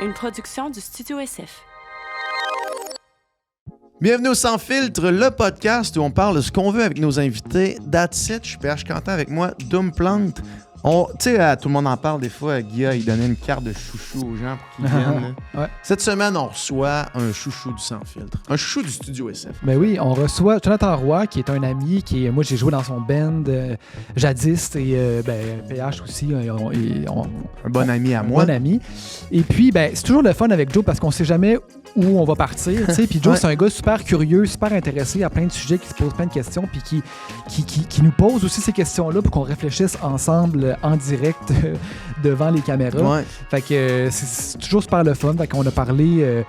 une production du Studio SF. Bienvenue au Sans Filtre, le podcast où on parle de ce qu'on veut avec nos invités. That's it, je suis PH Quentin avec moi, Doom Plant. Tu sais, tout le monde en parle des fois. Guilla, il donnait une carte de chouchou aux gens pour qu'ils viennent. Ouais. Cette semaine, on reçoit un chouchou du Sans Filtre. Un chouchou du Studio SF. Ben oui, on reçoit Jonathan Roy, qui est un ami, moi j'ai joué dans son band jadis, et PH aussi, Un bon ami à moi. Bon ami. Et puis, c'est toujours le fun avec Joe parce qu'on sait jamais où on va partir. Puis Joe, Ouais. c'est un gars super curieux, super intéressé à plein de sujets, qui se pose plein de questions, puis qui nous pose aussi ces questions-là pour qu'on réfléchisse ensemble en direct devant les caméras. Ouais. Fait que c'est toujours super le fun. Fait qu'on a parlé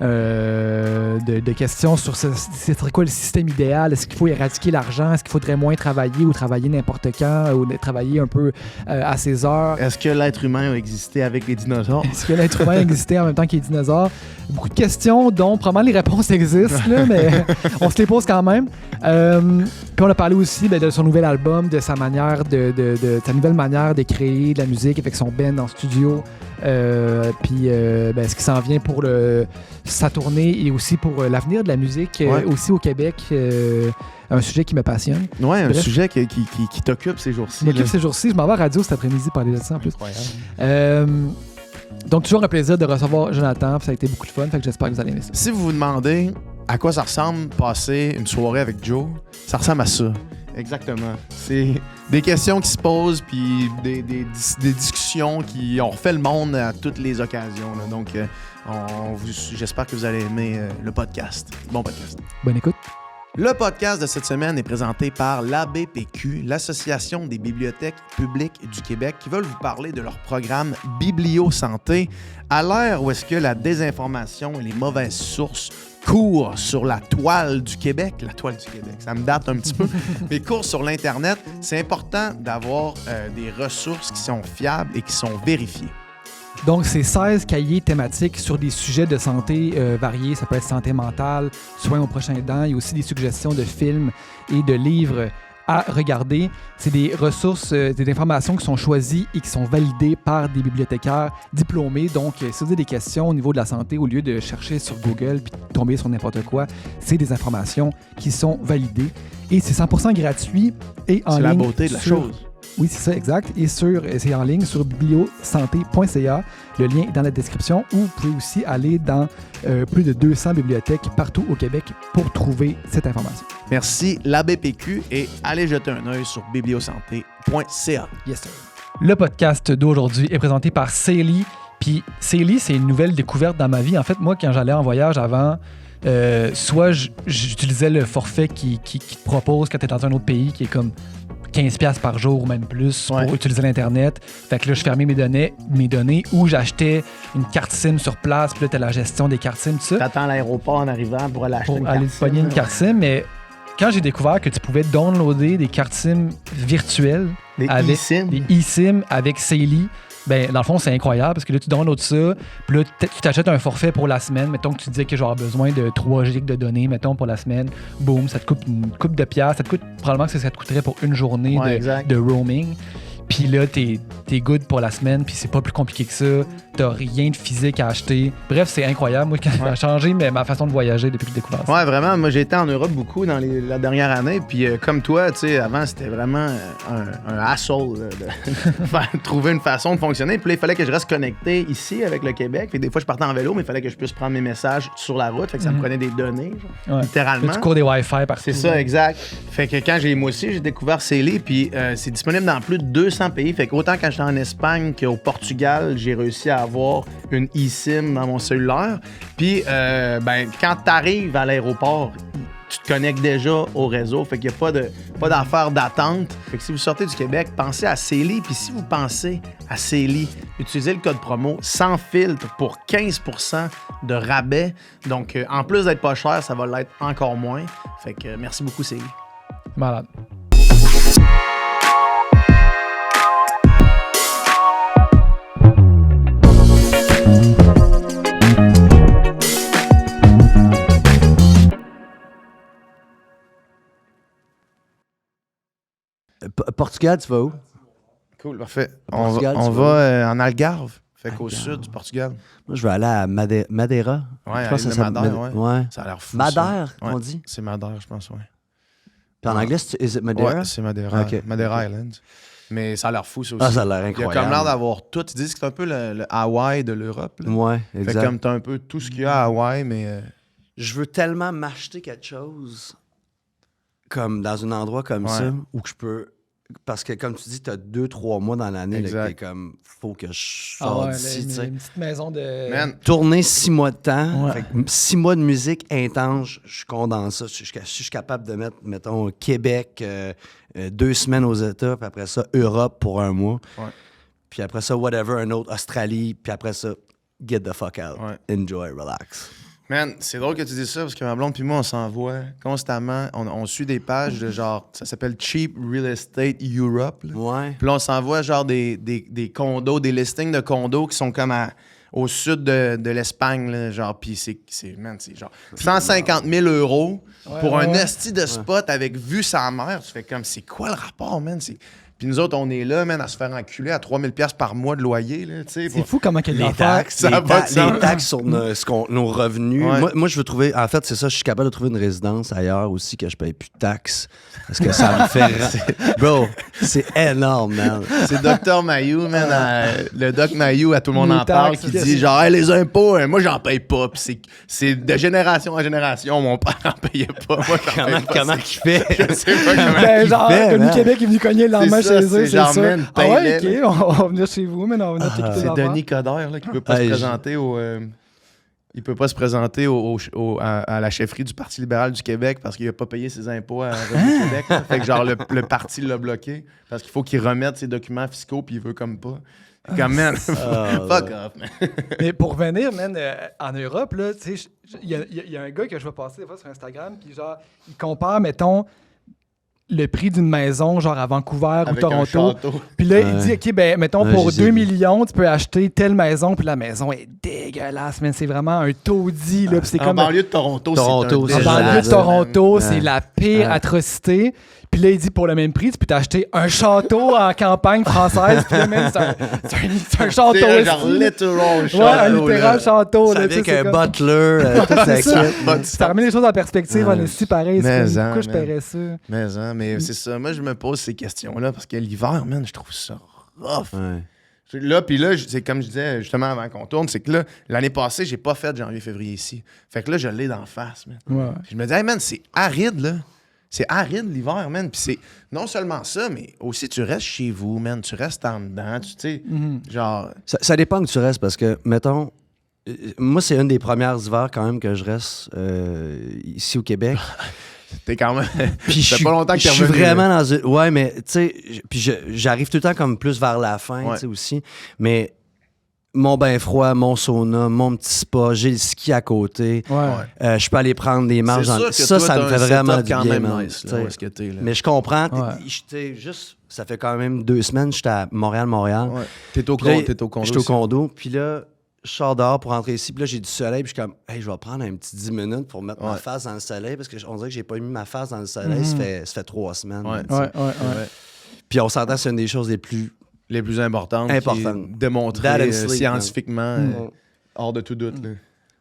de questions sur ce serait quoi le système idéal. Est-ce qu'il faut éradiquer l'argent? Est-ce qu'il faudrait moins travailler ou travailler n'importe quand ou travailler un peu à ses heures? Est-ce que l'être humain a existé avec les dinosaures? Est-ce que l'être humain existait en même temps que les dinosaures? Beaucoup de questions dont probablement les réponses existent, là, mais on se les pose quand même. Puis on a parlé aussi de son nouvel album, de sa manière de sa nouvelle manière de créer de la musique avec son band en studio. Puis ce qui s'en vient pour sa tournée et aussi pour l'avenir de la musique aussi au Québec. Un sujet qui me passionne. Ouais, un Bref. sujet qui t'occupe ces jours-ci. Qui m'occupe là. ces jours-ci. Je m'en vais à la radio cet après-midi parler de ça en plus. Incroyable. Donc toujours un plaisir de recevoir Jonathan. Puis ça a été beaucoup de fun. Fait que j'espère que vous allez aimer ça. Si vous vous demandez à quoi ça ressemble passer une soirée avec Joe, ça ressemble à ça. Exactement. C'est des questions qui se posent, puis des discussions qui ont refait le monde à toutes les occasions. Là. Donc, j'espère que vous allez aimer le podcast. Bon podcast. Bonne écoute. Le podcast de cette semaine est présenté par l'ABPQ, l'Association des bibliothèques publiques du Québec, qui veulent vous parler de leur programme Bibliosanté. À l'ère où est-ce que la désinformation et les mauvaises sources courent sur la toile du Québec, ça me date un petit peu, mais courent sur l'Internet, c'est important d'avoir des ressources qui sont fiables et qui sont vérifiées. Donc, c'est 16 cahiers thématiques sur des sujets de santé variés. Ça peut être santé mentale, soins aux prochains aidants. Il y a aussi des suggestions de films et de livres à regarder. C'est des ressources, des informations qui sont choisies et qui sont validées par des bibliothécaires diplômés. Donc, si vous avez des questions au niveau de la santé, au lieu de chercher sur Google puis de tomber sur n'importe quoi, c'est des informations qui sont validées. Et c'est 100% gratuit et en ligne. C'est la beauté de la chose. Oui, c'est ça, exact. Et c'est en ligne sur bibliosanté.ca. Le lien est dans la description. Ou vous pouvez aussi aller dans plus de 200 bibliothèques partout au Québec pour trouver cette information. Merci l'ABPQ et allez jeter un œil sur bibliosanté.ca. Yes, sir. Le podcast d'aujourd'hui est présenté par Saily. Puis Saily, c'est une nouvelle découverte dans ma vie. En fait, moi, quand j'allais en voyage avant, soit j'utilisais le forfait qui te propose quand tu es dans un autre pays, qui est comme 15$ par jour ou même plus pour utiliser l'Internet. Fait que là, je fermais mes données ou j'achetais une carte SIM sur place, puis là, t'as la gestion des cartes SIM, tout ça. T'attends l'aéroport en arrivant pour aller acheter Pour une aller carte pogner SIM, une carte SIM, mais quand j'ai découvert que tu pouvais downloader des cartes SIM virtuelles, Des avec eSIM. des eSIM avec Saily, dans le fond, c'est incroyable parce que là, tu downloads ça, puis là, tu t'achètes un forfait pour la semaine. Mettons que tu disais que j'aurais besoin de 3 gigs de données, mettons, pour la semaine. Boum, ça te coûte une coupe de piastres. Ça te coûte probablement que ça te coûterait pour une journée de roaming. Puis là, t'es good pour la semaine, puis c'est pas plus compliqué que ça. T'as rien de physique à acheter. Bref, c'est incroyable. Moi, ça a changé ma façon de voyager depuis que j'ai découvert ça. Ouais, vraiment. Moi, j'ai été en Europe beaucoup dans la dernière année. Puis, comme toi, tu sais, avant, c'était vraiment un hassle de trouver une façon de fonctionner. Puis là, il fallait que je reste connecté ici avec le Québec. Puis des fois, je partais en vélo, mais il fallait que je puisse prendre mes messages sur la route. Fait que ça me prenait des données, genre, littéralement. Là, tu cours des Wi-Fi partout. C'est ça, exact. Fait que quand moi aussi, j'ai découvert Saily, puis c'est disponible dans plus de 200 pays. Fait qu'autant quand j'étais en Espagne qu'au Portugal, j'ai réussi à avoir une eSIM dans mon cellulaire. Puis, quand t'arrives à l'aéroport, tu te connectes déjà au réseau. Fait qu'il n'y a pas d'affaire d'attente. Fait que si vous sortez du Québec, pensez à Saily. Puis si vous pensez à Saily, utilisez le code promo sans filtre pour 15% de rabais. Donc, en plus d'être pas cher, ça va l'être encore moins. Fait que merci beaucoup, Saily. Malade. Portugal, tu vas où? Cool, parfait. On Portugal, va tu vois. en Algarve. Fait qu'au sud du Portugal. Moi, je vais aller à Madeira. Ouais, Je pense à que ça l'île de Madère, s'appelle- ouais. ouais. Ça a l'air fou. Madère, ça. on Ouais, dit. c'est Madère, je pense, ouais. Puis en anglais, is it Madeira? Ouais, c'est Madeira. Ok. Madeira Island. Mais ça a l'air fou, ça aussi. Ah, ça a l'air Il y a incroyable. comme l'air d'avoir tout. Ils disent que c'est un peu le Hawaï de l'Europe. là. Ouais, Fait exact. comme t'as un peu tout ce qu'il y a à Hawaï, mais... Je veux tellement m'acheter quelque chose comme dans un endroit comme Ouais. ça où que je peux. Parce que, comme tu dis, tu as 2-3 mois dans l'année. Là, Exact. que t'es comme, faut que je Ah sorte ouais, d'ici. tu sais. une petite maison de. Man, Tourner 6 mois de temps, Ouais. fait que 6 mois de musique intense, je condense ça. Si je suis capable de mettre, mettons, Québec, 2 semaines aux États, puis après ça, Europe pour 1 mois. Ouais. Puis après ça, whatever, un autre, Australie, puis après ça, get the fuck out. Ouais. Enjoy, relax. man, c'est drôle que tu dises ça parce que ma blonde puis moi, on s'envoie constamment. On suit des pages de genre... Ça s'appelle Cheap Real Estate Europe. là. Ouais. Puis là, on s'envoie genre des condos, des listings de condos qui sont comme au sud de l'Espagne, là, genre, puis c'est genre 150 000 € pour un esti de spot avec vue sa mère. Tu fais comme, c'est quoi le rapport, man? Puis nous autres, on est là, man, à se faire enculer à 3000 $ par mois de loyer, là, tu sais. C'est fou comment il y a Les des affaires. taxes, ça a pas de sens. les taxes sur nos revenus. Ouais. Moi, je veux trouver... En fait, c'est ça, je suis capable de trouver une résidence ailleurs aussi que je paye plus de taxes. Parce que ça me fait... Bro, c'est énorme, man. C'est Dr Mayou, man, le Doc Mayou, à tout le monde Les en parle, taxes, qui qu'est-ce dit que- genre, hey, les impôts, moi, j'en paye pas. Puis c'est de génération en génération, mon père en payait pas. Moi, j'en paye pas. Comment il fait? Je sais pas comment. Ben, genre, fait, Revenu man? Québec est venu cogner le lendemain C'est ça, chez eux, c'est c'est genre, ça. man, Ah ouais, paye-les, ok, on va venir chez vous, mais on va venir checker tes C'est affaires. Denis Coderre là, qui peut pas se Hey, présenter il peut pas se présenter à la chefferie du Parti libéral du Québec parce qu'il a pas payé ses impôts à Revenu Québec. là. Fait que genre le parti l'a bloqué parce qu'il faut qu'il remette ses documents fiscaux puis il veut comme pas. Comme man, fuck off, man. Mais pour revenir, man, en Europe, là, tu sais, il y a un gars que je vois passer des fois sur Instagram qui, genre, il compare, mettons, le prix d'une maison, genre à Vancouver Avec ou Toronto. un château. Puis là, il Ouais. dit, OK, ben, mettons, Ouais, pour je les ai 2 vus. millions, tu peux acheter telle maison, puis la maison est dégueulasse, man. C'est vraiment un taudis, là. Puis c'est En comme. banlieue de Toronto, Toronto, c'est En c'est banlieue malade, de Toronto, man. c'est Ouais. la pire Ouais. atrocité. Puis là, il dit pour le même prix, tu peux t'acheter un château en campagne française. Puis là, même, c'est un château. C'est genre aussi. littéral Ouais, un château, littéral là. château. là, C'est tu sais, avec c'est un comme- butler, tout ça. C'est ça. kit. Ça remet les choses en perspective, Ouais. on est si pareil. Mais C'est comme, en, pourquoi je man. paierais ça? Mais c'est ça. Moi, je me pose ces questions-là parce que l'hiver, man, je trouve ça rough. Ouais. Là, puis là, c'est comme je disais justement avant qu'on tourne, c'est que là, l'année passée, j'ai pas fait de janvier-février ici. Fait que là, je l'ai d'en face, man. Ouais. Puis je me dis, hey, man, c'est aride, là. C'est aride l'hiver, man. Puis c'est non seulement ça, mais aussi tu restes chez vous, man. Tu restes en dedans, tu sais. Genre, Ça dépend que tu restes parce que, mettons, moi, c'est une des premières hivers quand même que je reste ici au Québec. t'es quand même. Puis Ça fait pas longtemps que t'es je suis revenu, vraiment dans une... Ouais, mais tu sais, puis j'arrive tout le temps comme plus vers la fin, Ouais. tu sais, aussi. Mais mon bain froid, mon sauna, mon petit spa, j'ai le ski à côté. Ouais. Je peux aller prendre des marches. C'est sûr que Ça, toi, ça me t'as fait un vraiment setup du quand bien, même man, nice, tu là, sais. où est-ce que t'es, là. Mais je comprends. Ouais. J'étais juste... Ça fait quand même 2 semaines, j'étais à Montréal. Ouais. T'es au Puis là, condo. J'étais au aussi. condo. Puis là, je sors dehors pour rentrer ici. Puis là, j'ai du soleil. Puis je suis comme, hey, je vais prendre un petit 10 minutes pour mettre ma Ouais. face dans le soleil. Parce qu'on dirait que j'ai pas mis ma face dans le soleil. Ça fait 3 semaines. Ouais. tu sais. Ouais. Puis on s'entend, c'est une des choses les plus... Les plus importantes. Importantes. Qui est démontrées That and sleep, scientifiquement, man. hors de tout doute. Là.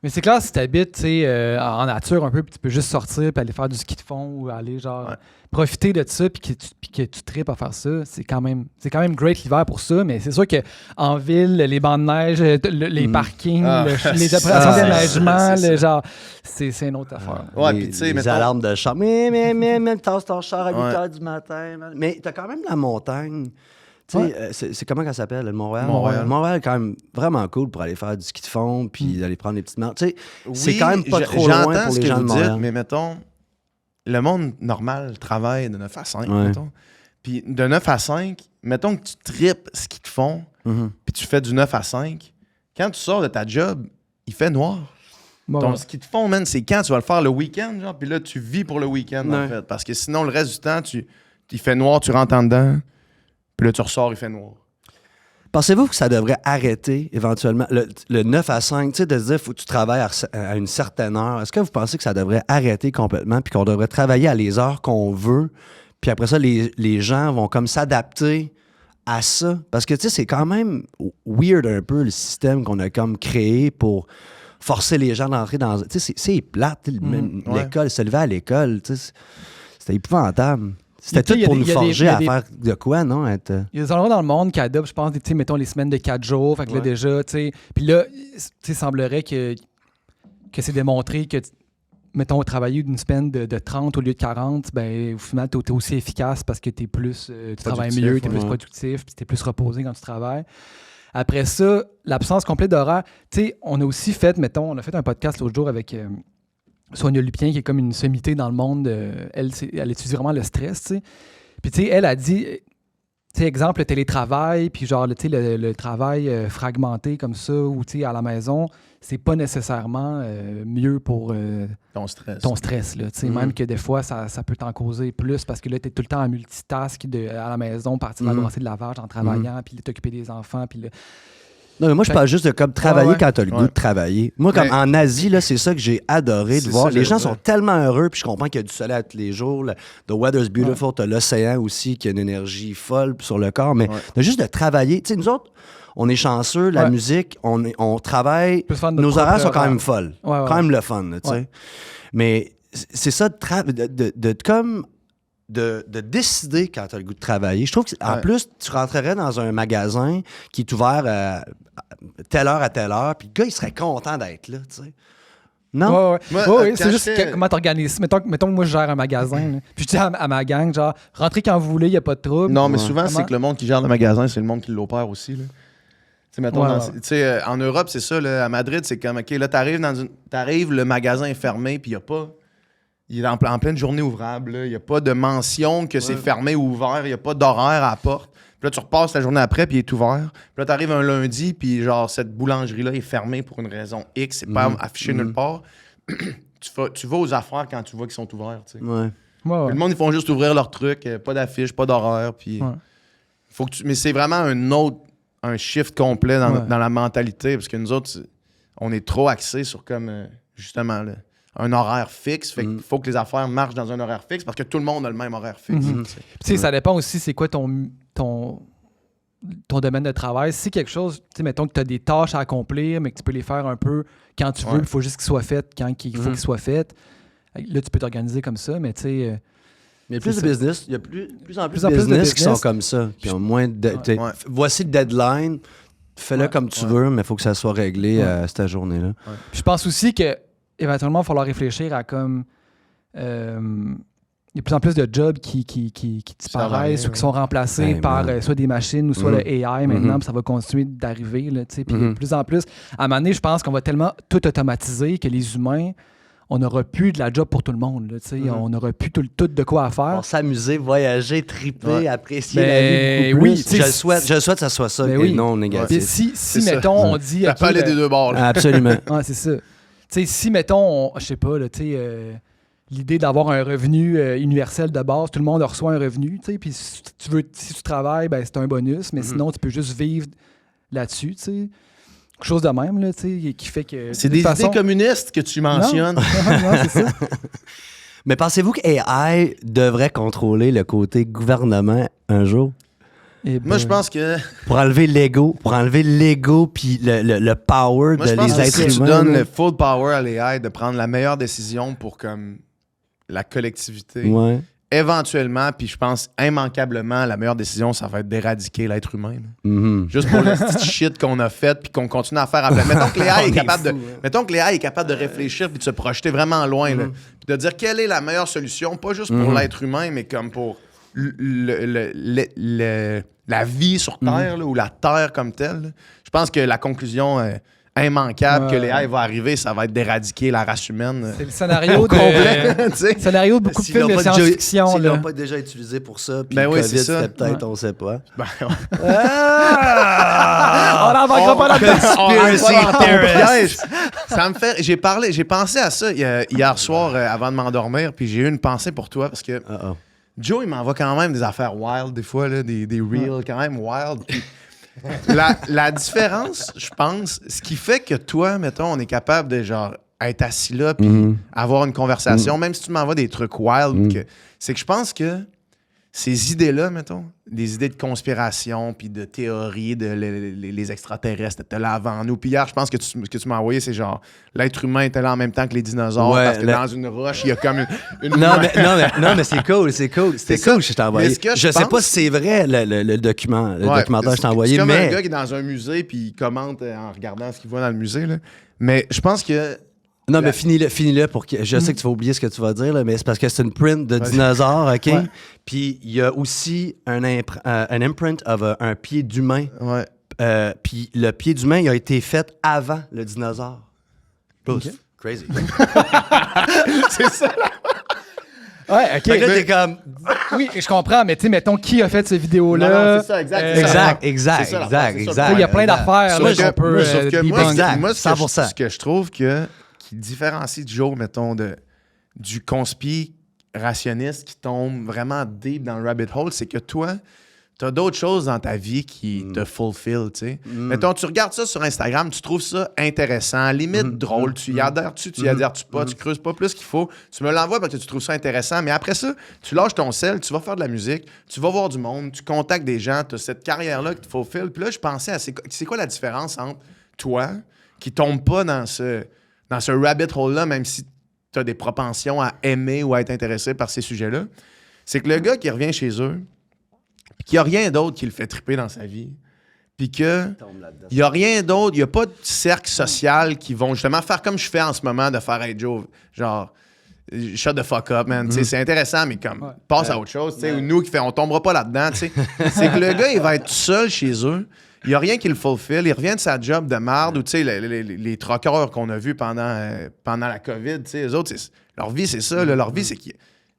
Mais c'est clair, si tu habites en nature un peu, puis tu peux juste sortir, puis aller faire du ski de fond, ou aller genre Ouais. profiter de ça, puis que tu tripes à faire ça, c'est quand même great l'hiver pour ça. Mais c'est sûr qu'en ville, les bancs de neige, les parkings, Ah. les opérations Ah, d'aménagement, c'est ça. genre, c'est une autre affaire. Ouais, les, puis tu sais, les mettons- alarmes de char. Mais tasse ton char à 8 Ouais. h du matin. Man. Mais t'as quand même la montagne. Tu sais, Ouais. c'est comment qu'elle s'appelle, le Montréal? Montréal. Montréal est quand même vraiment cool pour aller faire du ski de fond puis d'aller prendre des petites marches. Tu sais, c'est Oui, quand même pas trop j'entends loin pour ce les que gens de vous Montréal. dites, mais mettons, le monde normal travaille de 9 à 5, Ouais. mettons. Puis de 9 à 5, mettons que tu tripes ce qu'ils te font, Mhm. puis tu fais du 9 à 5, quand tu sors de ta job, il fait noir. Bon, Donc, ce qu'ils te font, man, c'est quand tu vas le faire le week-end, genre, puis là, tu vis pour le week-end, en Ouais. fait. Parce que sinon, le reste du temps, il fait noir, tu rentres en dedans, puis là, tu ressors, il fait noir. Pensez-vous que ça devrait arrêter éventuellement, le 9 à 5, tu sais, de se dire faut que tu travailles à une certaine heure. Est-ce que vous pensez que ça devrait arrêter complètement puis qu'on devrait travailler à les heures qu'on veut, puis après ça, les gens vont comme s'adapter à ça? Parce que, tu sais, c'est quand même weird un peu le système qu'on a comme créé pour forcer les gens d'entrer dans... Tu sais, c'est plate, même l'école, se lever à l'école, tu sais, c'était épouvantable. C'était tout pour nous forger à faire de quoi, non? Il y a des endroits dans le monde qui adoptent, je pense, mettons les semaines de 4 jours, fait que là, déjà, tu sais... Puis là, tu sais, semblerait que c'est démontré que, mettons, travailler une semaine de 30 au lieu de 40, ben, au final, t'es aussi efficace parce que t'es plus... tu travailles mieux, t'es plus productif, puis t'es plus reposé quand tu travailles. Après ça, l'absence complète d'horaire. Tu sais, on a aussi fait, mettons, on a fait un podcast l'autre jour avec Sonia Lupien, qui est comme une sommité dans le monde. Elle étudie vraiment le stress, tu sais. Puis, tu sais, elle a dit, tu sais, exemple, le télétravail, puis genre, tu sais, le travail fragmenté comme ça, ou tu sais, à la maison, c'est pas nécessairement mieux pour ton stress là, tu sais, même que des fois, ça peut t'en causer plus parce que là, t'es tout le temps en multitask à la maison, partir de la brasser de lavage en travaillant, puis t'occuper des enfants, puis là... Non, mais moi, je parle juste de comme travailler quand t'as le goût de travailler. Moi, comme en Asie, là, c'est ça que j'ai adoré de voir. Les gens sont tellement heureux, puis je comprends qu'il y a du soleil à tous les jours. The weather's beautiful. T'as l'océan aussi qui a une énergie folle sur le corps. Mais de juste de travailler. Tu sais, nous autres, on est chanceux, la musique, on travaille. Nos horaires sont quand même folles. Quand même le fun, tu sais. Mais c'est ça de décider quand tu as le goût de travailler. Je trouve qu'en plus, tu rentrerais dans un magasin qui est ouvert telle heure à telle heure, puis le gars, il serait content d'être là, tu sais. Non? Oui, c'est juste comment t'organises. Mettons que moi, je gère un magasin, là, puis je dis à ma gang, genre, rentrez quand vous voulez, il n'y a pas de trouble. Non, mais souvent, c'est que le monde qui gère le magasin, c'est le monde qui l'opère aussi, là. Tu sais, en Europe, c'est ça, là, à Madrid, c'est comme, OK, là, t'arrives, le magasin est fermé, puis il n'y a pas... Il est en pleine journée ouvrable. Il n'y a pas de mention que c'est fermé ou ouvert. Il n'y a pas d'horaire à la porte. Puis là, tu repasses la journée après, puis il est ouvert. Puis là, tu arrives un lundi, puis genre, cette boulangerie-là est fermée pour une raison X. C'est pas affiché nulle part. Tu vas aux affaires quand tu vois qu'ils sont ouverts. Tu sais. Le monde, ils font juste ouvrir leur truc. Pas d'affiche, pas d'horaire. Puis faut que mais c'est vraiment un shift complet dans la mentalité. Parce que nous autres, on est trop axés sur comme, justement, là, un horaire fixe. Fait qu'il faut que les affaires marchent dans un horaire fixe parce que tout le monde a le même horaire fixe. Tu sais, ça dépend aussi c'est quoi ton domaine de travail. Si quelque chose, tu sais, mettons que tu as des tâches à accomplir, mais que tu peux les faire un peu quand tu veux, il faut juste qu'ils soient faites quand il faut qu'ils soient faites. Là, tu peux t'organiser comme ça, mais tu sais... Il y a plus de business. Il y a plus en plus de business qui sont comme ça. Puis moins voici le deadline. Fais-le comme tu veux, mais il faut que ça soit réglé cette journée-là. Puis je pense aussi que éventuellement, il va falloir réfléchir à comme... il y a de plus en plus de jobs qui disparaissent ou qui sont remplacés par soit des machines ou soit le AI maintenant, puis ça va continuer d'arriver. Là, puis de plus en plus, à un moment donné, je pense qu'on va tellement tout automatiser que les humains, on n'aura plus de la job pour tout le monde. Là, on n'aura plus tout de quoi faire. Pour s'amuser, voyager, triper, apprécier la vie beaucoup plus. Je souhaite que ça soit ça et non négatif. Si mettons, on dit... Ça peut aller des deux bords. Absolument. C'est ça. T'sais, si, mettons, je sais pas, l'idée d'avoir un revenu universel de base, tout le monde reçoit un revenu, puis si tu travailles, ben, c'est un bonus, mais sinon, tu peux juste vivre là-dessus, quelque chose de même, là, qui fait que... C'est des idées communistes que tu mentionnes. Non, c'est ça. Mais pensez-vous que AI devrait contrôler le côté gouvernement un jour? Moi, je pense que... Pour enlever l'ego puis le power de les êtres humains. Si tu donnes le full power à l'AI de prendre la meilleure décision pour comme la collectivité, éventuellement, puis je pense immanquablement, la meilleure décision, ça va être d'éradiquer l'être humain. Juste pour le petit shit qu'on a fait puis qu'on continue à faire après. Mettons que l'AI est capable de réfléchir puis de se projeter vraiment loin, là, puis de dire quelle est la meilleure solution, pas juste pour l'être humain, mais comme pour... la vie sur Terre, là, ou la Terre comme telle. Là. Je pense que la conclusion immanquable que l'AI va arriver, ça va être d'éradiquer la race humaine. C'est le scénario de beaucoup de films de science-fiction. S'ils l'ont pas déjà utilisé pour ça, puis le COVID, c'était peut-être, on sait pas. On n'en manquera pas la piège. Ça me fait... J'ai pensé à ça hier soir avant de m'endormir, puis j'ai eu une pensée pour toi, parce que... Joe, il m'envoie quand même des affaires wild, des fois, là, des reels quand même wild. Puis la différence, je pense, ce qui fait que toi, mettons, on est capable de genre être assis là puis avoir une conversation, même si tu m'envoies des trucs wild, c'est que je pense que ces idées-là, mettons, des idées de conspiration, puis de théories, les extraterrestres étaient là avant nous. Puis hier, je pense que ce que tu m'as envoyé, c'est genre, l'être humain était là en même temps que les dinosaures, parce que dans une roche, il y a comme une non, mais c'est cool, c'est cool. C'était cool que je t'ai envoyé. Je sais pas si c'est vrai, le documentaire que je t'ai envoyé, c'est comme mais... un gars qui est dans un musée, puis il commente en regardant ce qu'il voit dans le musée, là. Mais je pense que... Non, mais finis-le pour que... Je sais que tu vas oublier ce que tu vas dire, là, mais c'est parce que c'est une print de dinosaure, OK? Ouais. Puis il y a aussi un imprint of un pied d'humain. Ouais. Puis le pied d'humain, il a été fait avant le dinosaure. Okay. Crazy. C'est ça, là. Ouais, OK. Là, t'es comme... Oui, je comprends, mais tu sais, mettons, qui a fait cette vidéo-là? Non, c'est ça, exact. Exact. Il y a plein d'affaires là, qu'on peut moi, ce que je trouve qui différencie Joe, mettons, du conspirationniste qui tombe vraiment deep dans le rabbit hole, c'est que toi, t'as d'autres choses dans ta vie qui te fulfill, tu sais. Mettons, tu regardes ça sur Instagram, tu trouves ça intéressant, limite drôle, tu y adhères-tu, tu y adhères-tu pas, tu creuses pas plus qu'il faut, tu me l'envoies parce que tu trouves ça intéressant, mais après ça, tu lâches ton sel, tu vas faire de la musique, tu vas voir du monde, tu contactes des gens, tu as cette carrière-là qui te fulfill. Puis là, je pensais à c'est quoi la différence entre toi, qui tombe pas dans ce rabbit hole-là, même si tu as des propensions à aimer ou à être intéressé par ces sujets-là, c'est que le gars qui revient chez eux, puis qu'il n'y a rien d'autre qui le fait triper dans sa vie, puis qu'il n'y a rien d'autre, il n'y a pas de cercle social qui vont justement faire comme je fais en ce moment, de faire « Hey Joe, genre, shut the fuck up, man. C'est intéressant, mais comme, passe à autre chose. Ou nous qui fait, on tombera pas là-dedans. C'est que le gars, il va être tout seul chez eux. Il n'y a rien qui le fulfill. Il revient de sa job de merde ou les troqueurs qu'on a vus pendant la COVID. Eux autres, leur vie, c'est ça. Là, leur vie, c'est que...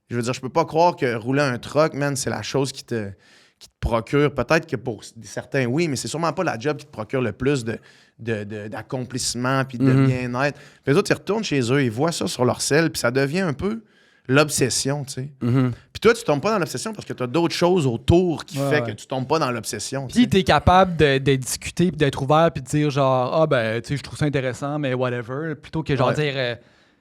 Je veux dire, je peux pas croire que rouler un truck, man, c'est la chose qui te procure. Peut-être que pour certains, oui, mais c'est sûrement pas la job qui te procure le plus d'accomplissement puis de bien-être. Puis les autres, ils retournent chez eux, ils voient ça sur leur selle, puis ça devient un peu l'obsession, tu sais. Puis toi, tu tombes pas dans l'obsession parce que tu as d'autres choses autour qui fait que tu tombes pas dans l'obsession. Puis tu es capable de discuter puis d'être ouvert puis de dire genre, ah ben, tu sais, je trouve ça intéressant, mais whatever, plutôt que genre dire...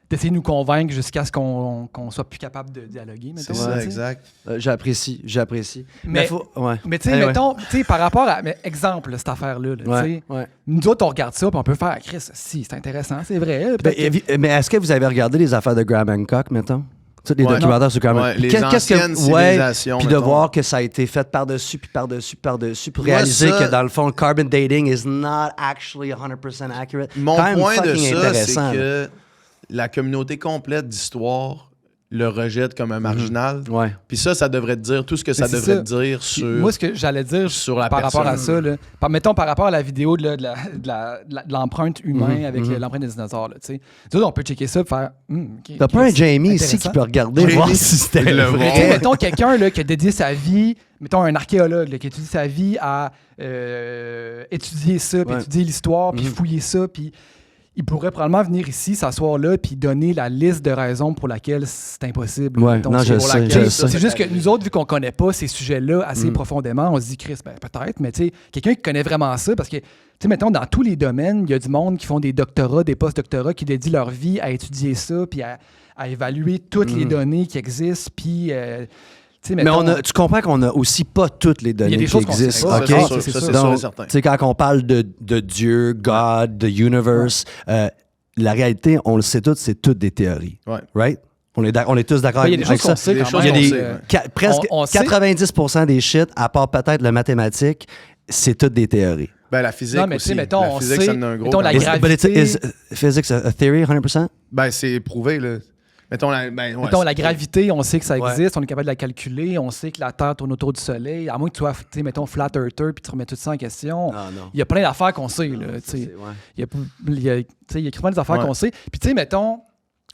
d'essayer de nous convaincre jusqu'à ce qu'on soit plus capable de dialoguer. C'est ça, exact. J'apprécie. Mais tu sais, mettons, par rapport à... Mais exemple, cette affaire-là, nous autres, on regarde ça puis on peut faire « Chris, si, c'est intéressant, c'est vrai. » Mais est-ce que vous avez regardé les affaires de Graham Hancock, mettons? Les documentaires sur Graham Hancock. Les anciennes civilisations. Puis de voir que ça a été fait par-dessus, puis par-dessus, puis pour réaliser que dans le fond, carbon dating is not actually 100% accurate. Mon point de ça, c'est que la communauté complète d'histoire le rejette comme un marginal. Puis ça devrait te dire tout ce que ça devrait te dire sur... Moi, ce que j'allais dire sur la par personne. Rapport à ça, là, mettons par rapport à la vidéo de l'empreinte humaine avec l'empreinte des dinosaures, tu sais. On peut checker ça et faire... T'as pas un Jamie ici qui peut regarder, voir si c'était le vrai. Mettons quelqu'un là, qui a dédié sa vie, mettons un archéologue là, qui a dédié sa vie à étudier ça, puis étudier l'histoire, puis fouiller ça, puis... Il pourrait probablement venir ici, s'asseoir là, puis donner la liste de raisons pour laquelle c'est impossible. C'est juste que nous autres, vu qu'on connaît pas ces sujets-là assez profondément, on se dit, Chris, ben, peut-être, mais tu sais, quelqu'un qui connaît vraiment ça, parce que, tu sais, mettons, dans tous les domaines, il y a du monde qui font des doctorats, des post-doctorats, qui dédient leur vie à étudier ça, puis à évaluer toutes les données qui existent, puis... mettons, mais tu comprends qu'on n'a aussi pas toutes les données qui existent. C'est certain. Quand on parle de Dieu, God, de universe, la réalité, on le sait c'est toutes des théories. Right? On est tous d'accord avec ça. Presque 90% des shit, à part peut-être le mathématique, c'est toutes des théories. Ben, la physique aussi. Mettons, la physique, ça en a un gros... la gravité... Is physics a theory, 100%? Ben, c'est prouvé, là. Mettons, la gravité, on sait que ça existe, on est capable de la calculer, on sait que la Terre tourne autour du Soleil. À moins que tu sois, mettons, flat earther puis tu remets tout ça en question. Il y a plein d'affaires qu'on sait. Il y a plein d'affaires qu'on sait. Puis, tu sais, mettons,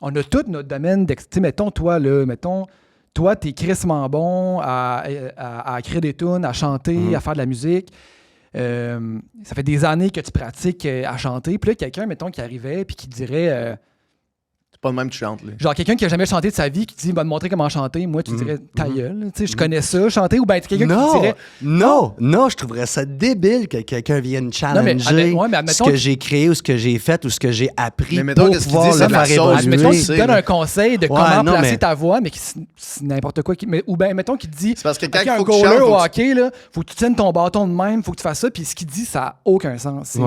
on a tout notre domaine d'expertise. Mettons, toi, t'es crissement bon à créer des tunes, à chanter, à faire de la musique. Ça fait des années que tu pratiques à chanter. Puis là, quelqu'un, mettons, qui arrivait puis qui dirait... C'est pas le même que tu chantes, là. Genre quelqu'un qui a jamais chanté de sa vie qui dit va me montrer comment chanter, moi tu dirais ta gueule, tu sais, je connais ça chanter, ou ben quelqu'un qui dirait non, je trouverais ça débile que quelqu'un vienne challenger ce que j'ai créé ou ce que j'ai fait ou ce que j'ai appris pour pouvoir le faire évoluer. Admettons qu'il te donne un conseil de comment placer ta voix, mais c'est n'importe quoi, ou ben mettons qu'il te dit parce que quand il un faut que goaler tu au hockey, là, faut que tu tiennes ton bâton de même, faut que tu fasses ça, puis ce qu'il dit ça a aucun sens. Tu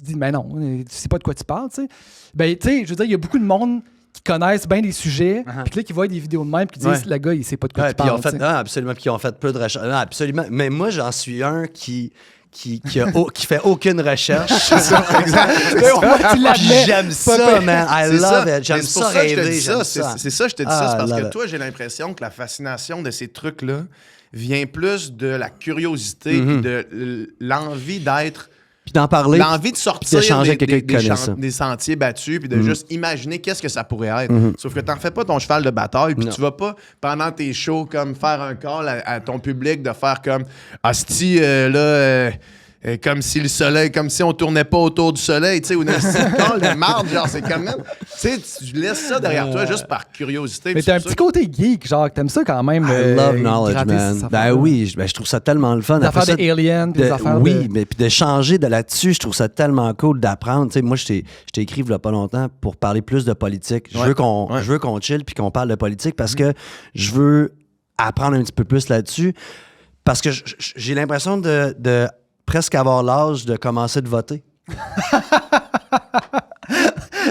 dis mais non, tu sais pas de quoi tu parles, tu sais. Ben tu sais, je veux dire il y a beaucoup de monde qui connaissent bien des sujets, puis là, qui voient des vidéos de même, puis qui disent, le gars, il sait pas de quoi tu parles. Absolument, puis ils ont fait peu de recherche. Non, absolument. Mais moi, j'en suis un qui fait aucune recherche. C'est ça, exact. J'aime ça, man. I love it. J'aime ça rêver. C'est ça, je te dis ça. C'est parce que toi, j'ai l'impression que la fascination de ces trucs-là vient plus de la curiosité et de l'envie d'être... Puis d'en parler. L'envie de sortir des sentiers battus puis de juste imaginer qu'est-ce que ça pourrait être. Sauf que t'en fais pas ton cheval de bataille puis tu vas pas, pendant tes shows, comme faire un call à ton public de faire comme « Asti, comme si le soleil, comme si on tournait pas autour du soleil, tu sais, ou une call de marde, genre, c'est quand même... Tu sais, tu laisses ça derrière toi juste par curiosité. Mais t'as un petit côté geek, genre, t'aimes ça quand même. I love knowledge, man. Ben oui, je trouve ça tellement le fun. Des affaires d'aliens, des affaires oui, mais puis de changer de là-dessus, je trouve ça tellement cool d'apprendre. Tu sais, moi, je t'ai écrit il y a pas longtemps pour parler plus de politique. Je veux qu'on chill puis qu'on parle de politique parce que je veux apprendre un petit peu plus là-dessus. Parce que j'ai l'impression de presque avoir l'âge de commencer de voter.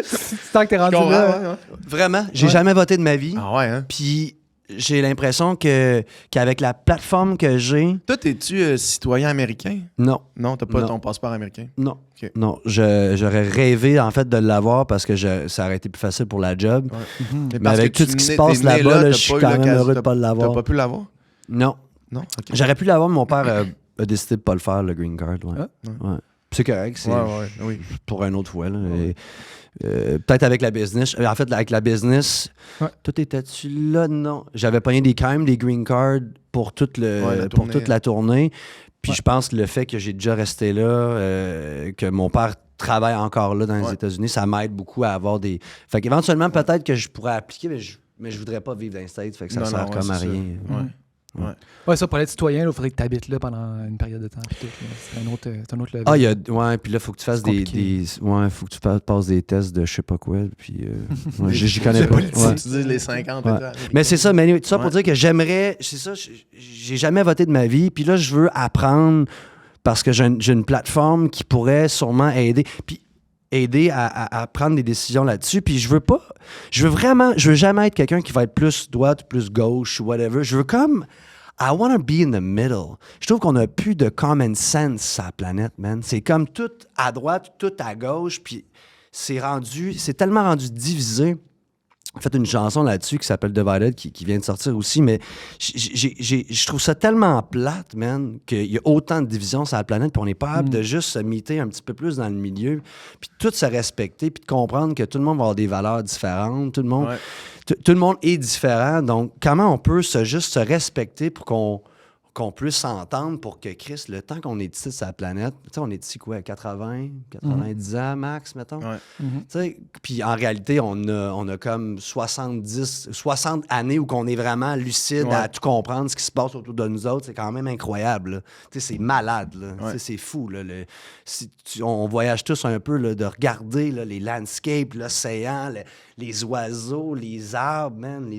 C'est tant que t'es rendu là. Vraiment, j'ai jamais voté de ma vie. Ah ouais, hein? Puis j'ai l'impression qu'avec la plateforme que j'ai... Toi, es-tu citoyen américain? Non. Non, t'as pas ton passeport américain? Non. Okay. Non, j'aurais rêvé en fait de l'avoir parce que ça aurait été plus facile pour la job. Ouais. Mais avec tout ce qui se passe là-bas, je suis quand même heureux de pas l'avoir. T'as pas pu l'avoir? Non. Non? Okay. J'aurais pu l'avoir, mais mon père a décidé de pas le faire, le green card. Ouais. C'est correct, c'est oui. Pour une autre fois. Là. Et, peut-être avec la business. En fait, avec la business, tout était-tu là? Non. J'avais pogné quand même des green cards pour toute la tournée. Puis je pense que le fait que j'ai déjà resté là, que mon père travaille encore là dans les États-Unis, ça m'aide beaucoup à avoir des... Fait qu'éventuellement, peut-être que je pourrais appliquer, mais je voudrais pas vivre dans les States. Fait que ça sert comme à rien. Ouais, ça, pour être citoyen, il faudrait que tu habites là pendant une période de temps. C'est un autre level. Puis là, il faut que tu fasses faut que tu passes des tests de je sais pas quoi. Puis, j'y connais pas. Tu dis les 50 Mais c'est ça, mais tout ça pour dire que j'aimerais. C'est ça, j'ai jamais voté de ma vie. Puis là, je veux apprendre parce que j'ai une plateforme qui pourrait sûrement aider à prendre des décisions là-dessus. Puis je veux jamais être quelqu'un qui va être plus droite, plus gauche, whatever. Je veux I want to be in the middle. Je trouve qu'on a plus de common sense sur la planète, man. C'est comme tout à droite, tout à gauche, puis c'est tellement rendu divisé. J'ai fait une chanson là-dessus qui s'appelle Divided, qui vient de sortir aussi, mais je trouve ça tellement plate, man, qu'il y a autant de divisions sur la planète, puis on n'est pas capable de juste se meeter un petit peu plus dans le milieu, puis tout se respecter, puis de comprendre que tout le monde va avoir des valeurs différentes, tout le monde est différent, donc comment on peut juste se respecter pour qu'on puisse s'entendre pour que, Chris, le temps qu'on est ici sur la planète, tu sais, on est ici quoi, 90 ans max, mettons? Tu sais, puis en réalité, on a comme 60 années où qu'on est vraiment lucide à tout comprendre ce qui se passe autour de nous autres. C'est quand même incroyable. Tu sais, c'est malade, là. C'est fou, là. On voyage tous un peu, là, de regarder là, les landscapes, l'océan, les oiseaux, les arbres, man,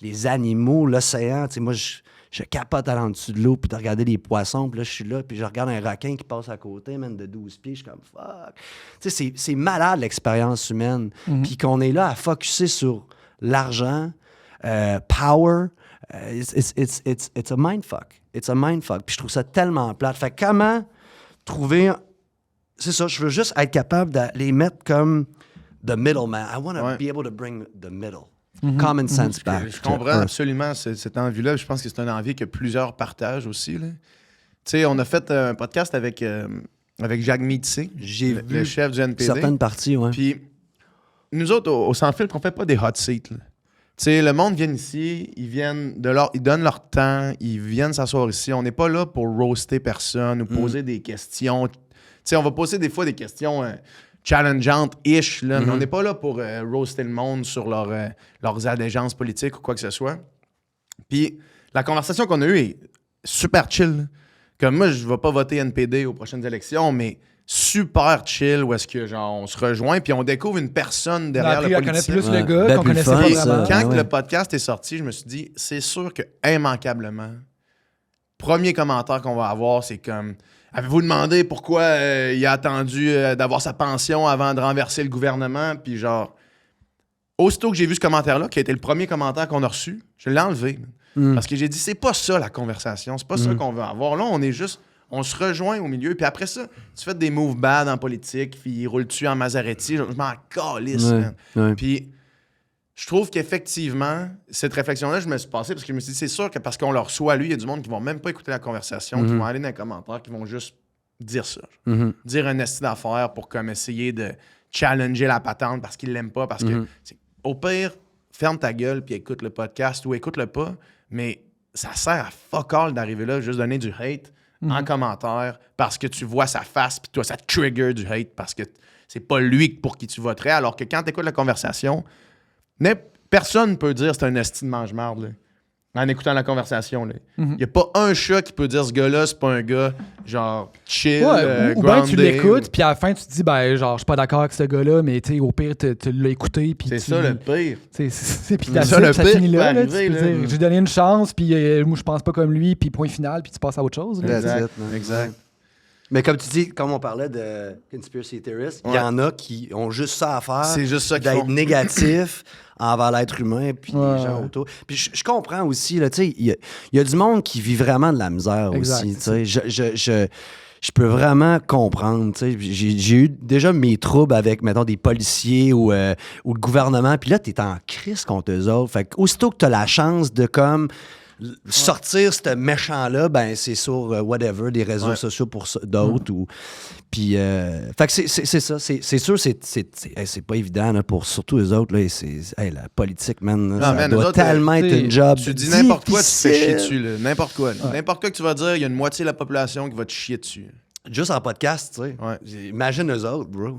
les animaux, l'océan. Tu sais, moi, je capote à l'en-dessus de l'eau, puis de regarder les poissons, puis là, je suis là, puis je regarde un requin qui passe à côté, man, de 12 pieds, je suis comme « fuck ». Tu sais, c'est malade, l'expérience humaine. Puis qu'on est là à focusser sur l'argent, power, it's a mindfuck. It's a mindfuck. Puis je trouve ça tellement plate. Fait que comment trouver... C'est ça, je veux juste être capable de les mettre comme the middleman. I want to be able to bring the middle. Common sense back. Je comprends absolument cette envie-là. Je pense que c'est une envie que plusieurs partagent aussi. Tu sais, on a fait un podcast avec Jacques Métissé, le chef du NPD. Certaines parties, oui. Puis nous autres, au Sans Filtre, on fait pas des hot seats. Tu sais, le monde vient ici, ils donnent leur temps, ils viennent s'asseoir ici. On n'est pas là pour roaster personne ou poser des questions. Tu sais, on va poser des fois des questions... challengeante-ish, là, mais on n'est pas là pour roaster le monde sur leurs allégeances politiques ou quoi que ce soit. Puis la conversation qu'on a eue est super chill. Là. Comme moi, je ne vais pas voter NPD aux prochaines élections, mais super chill où est-ce que genre on se rejoint puis on découvre une personne derrière le politicien. On connaît plus le gars qu'on connaissait pas vraiment. Quand le podcast est sorti, je me suis dit, c'est sûr que immanquablement, premier commentaire qu'on va avoir, c'est comme avez-vous demandé pourquoi il a attendu d'avoir sa pension avant de renverser le gouvernement? Puis genre, aussitôt que j'ai vu ce commentaire-là, qui a été le premier commentaire qu'on a reçu, je l'ai enlevé. Parce que j'ai dit, c'est pas ça la conversation, c'est pas ça qu'on veut avoir. Là, on se rejoint au milieu, puis après ça, tu fais des moves bad en politique, puis il roule-tu en Maserati, je m'en calisse, man. Ouais. Puis je trouve qu'effectivement, cette réflexion-là, je me suis passé parce que je me suis dit, c'est sûr que parce qu'on le reçoit, lui, il y a du monde qui vont même pas écouter la conversation, qui vont aller dans les commentaires, qui vont juste dire ça. Dire un esti d'affaires pour comme essayer de challenger la patente parce qu'ils l'aiment pas, parce que, au pire, ferme ta gueule puis écoute le podcast ou écoute-le pas, mais ça sert à fuck all d'arriver là, juste donner du hate en commentaire parce que tu vois sa face puis toi, ça te trigger du hate parce que c'est pas lui pour qui tu voterais, alors que quand tu écoutes la conversation, personne ne peut dire que c'est un esti de mange-marde là, en écoutant la conversation. Il n'y a pas un chat qui peut dire ce gars-là, c'est pas un gars genre chill, ou bien tu l'écoutes, puis à la fin, tu te dis, ben genre, je suis pas d'accord avec ce gars-là, mais tu sais, au pire, tu l'as écouté. C'est ça le pire. Puis ça finit là. Tu peux dire, j'ai donné une chance, puis moi, je pense pas comme lui, puis point final, puis tu passes à autre chose. Exact. Mais comme tu dis, comme on parlait de conspiracy theorists, il y en a qui ont juste ça à faire. C'est juste ça qu'ils d'être font. Négatif envers l'être humain puis les gens autour. Puis je comprends aussi, là, tu sais, il y a du monde qui vit vraiment de la misère aussi. Tu sais, je peux vraiment comprendre. Tu sais, j'ai eu déjà mes troubles avec, mettons, des policiers ou le gouvernement. Puis là, t'es en crise contre eux autres. Fait qu'aussitôt que t'as la chance de comme sortir ce méchant-là, ben c'est sur whatever, des réseaux sociaux pour d'autres. Puis, fait que c'est ça. C'est sûr, c'est pas évident là, pour surtout eux autres. Là, la politique, man, ça doit tellement être une job. Tu dis n'importe quoi, tu te fais chier dessus. Là. N'importe quoi. N'importe quoi que tu vas dire, il y a une moitié de la population qui va te chier dessus. Juste en podcast, tu sais. Imagine eux autres, bro.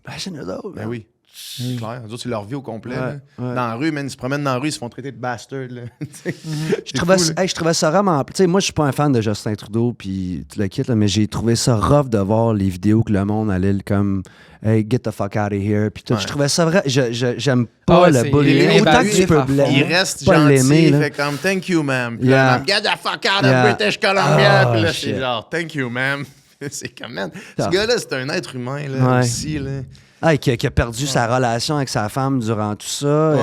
Imagine eux autres. Ben oui. C'est clair. Eux autres, c'est leur vie au complet. Dans la rue, man, ils se promènent dans la rue, ils se font traiter de bastard. Je trouvais ça vraiment... Tu sais, moi, je suis pas un fan de Justin Trudeau, puis tu le quittes, là, mais j'ai trouvé ça rough de voir les vidéos que le monde allait comme « Hey, get the fuck out of here », puis tout. Je trouvais ça vrai... J'aime pas le bullying. Autant que tu peux il reste gentil, il fait comme « Thank you, ma'am ». Puis là, « Get the fuck out of British Columbia ». Puis là, c'est genre « Thank you, ma'am ». C'est comme, man, ce gars-là, c'est un être humain, là, aussi, là. Ah, qui a perdu sa relation avec sa femme durant tout ça.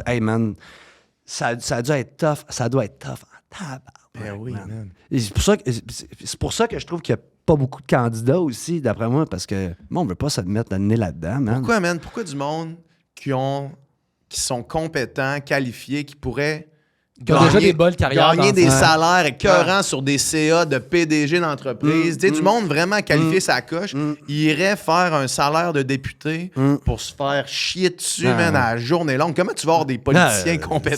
Hey man, ça a dû être tough. Ça doit être tough en tabac. Ben oui, man. Et c'est pour ça que je trouve qu'il n'y a pas beaucoup de candidats aussi, d'après moi, parce que moi, on ne veut pas se mettre le nez là-dedans, man. Pourquoi, man? Pourquoi du monde qui sont compétents, qualifiés, qui pourraient déjà des bonnes carrières gagner des salaires écœurants sur des CA de PDG d'entreprise. Du monde vraiment qualifié sa coche, il irait faire un salaire de député pour se faire chier dessus, man, à la journée longue. Comment tu vas avoir des politiciens compétents?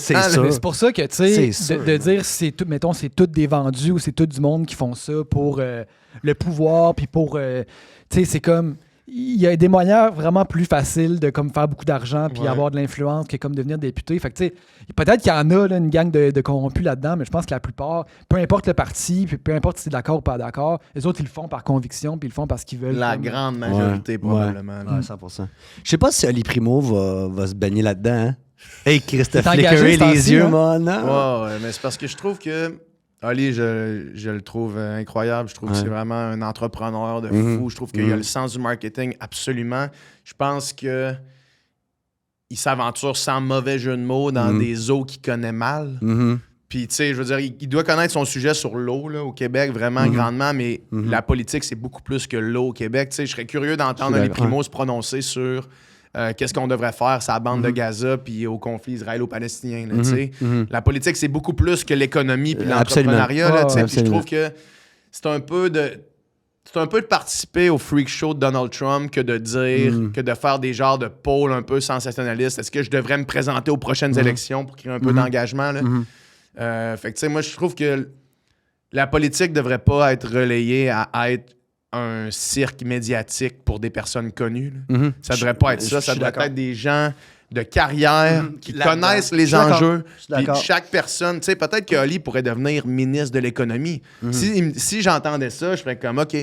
C'est pour ça que, tu sais, de dire c'est tout, mettons, c'est tout des vendus ou c'est tout du monde qui font ça pour le pouvoir, puis pour, tu sais, c'est comme... Il y a des moyens vraiment plus faciles de comme faire beaucoup d'argent puis avoir de l'influence que comme devenir député. Fait que, tu sais, peut-être qu'il y en a là, une gang de corrompus là-dedans, mais je pense que la plupart, peu importe le parti, puis peu importe si c'est d'accord ou pas d'accord, les autres, ils le font par conviction puis ils le font parce qu'ils veulent. La grande majorité, probablement. 100%. Je sais pas si Ali Primo va se baigner là-dedans. Hein? Hey, Christophe flickerer les yeux, moi, non? Ouais, mais c'est parce que je trouve que Ali, je le trouve incroyable. Je trouve que c'est vraiment un entrepreneur de fou. Je trouve qu'il a le sens du marketing, absolument. Je pense que il s'aventure sans mauvais jeu de mots dans des eaux qu'il connaît mal. Puis, tu sais, je veux dire, il doit connaître son sujet sur l'eau là, au Québec, vraiment grandement, mais la politique, c'est beaucoup plus que l'eau au Québec. Tu sais, je serais curieux d'entendre Ali Primo se prononcer sur... qu'est-ce qu'on devrait faire sur la bande de Gaza puis au conflit israélo-palestinien. La politique, c'est beaucoup plus que l'économie puis l'entrepreneuriat. Puis je trouve que c'est un peu de participer au freak show de Donald Trump que de dire, que de faire des genres de polls un peu sensationnalistes. Est-ce que je devrais me présenter aux prochaines élections pour créer un peu d'engagement? Fait que tu sais, moi, je trouve que la politique devrait pas être relayée à être un cirque médiatique pour des personnes connues. Ça devrait pas être ça. Ça devrait être des gens de carrière qui connaissent les enjeux. Puis chaque personne, tu sais, peut-être que Oli pourrait devenir ministre de l'économie. Si j'entendais ça, je ferais comme, OK,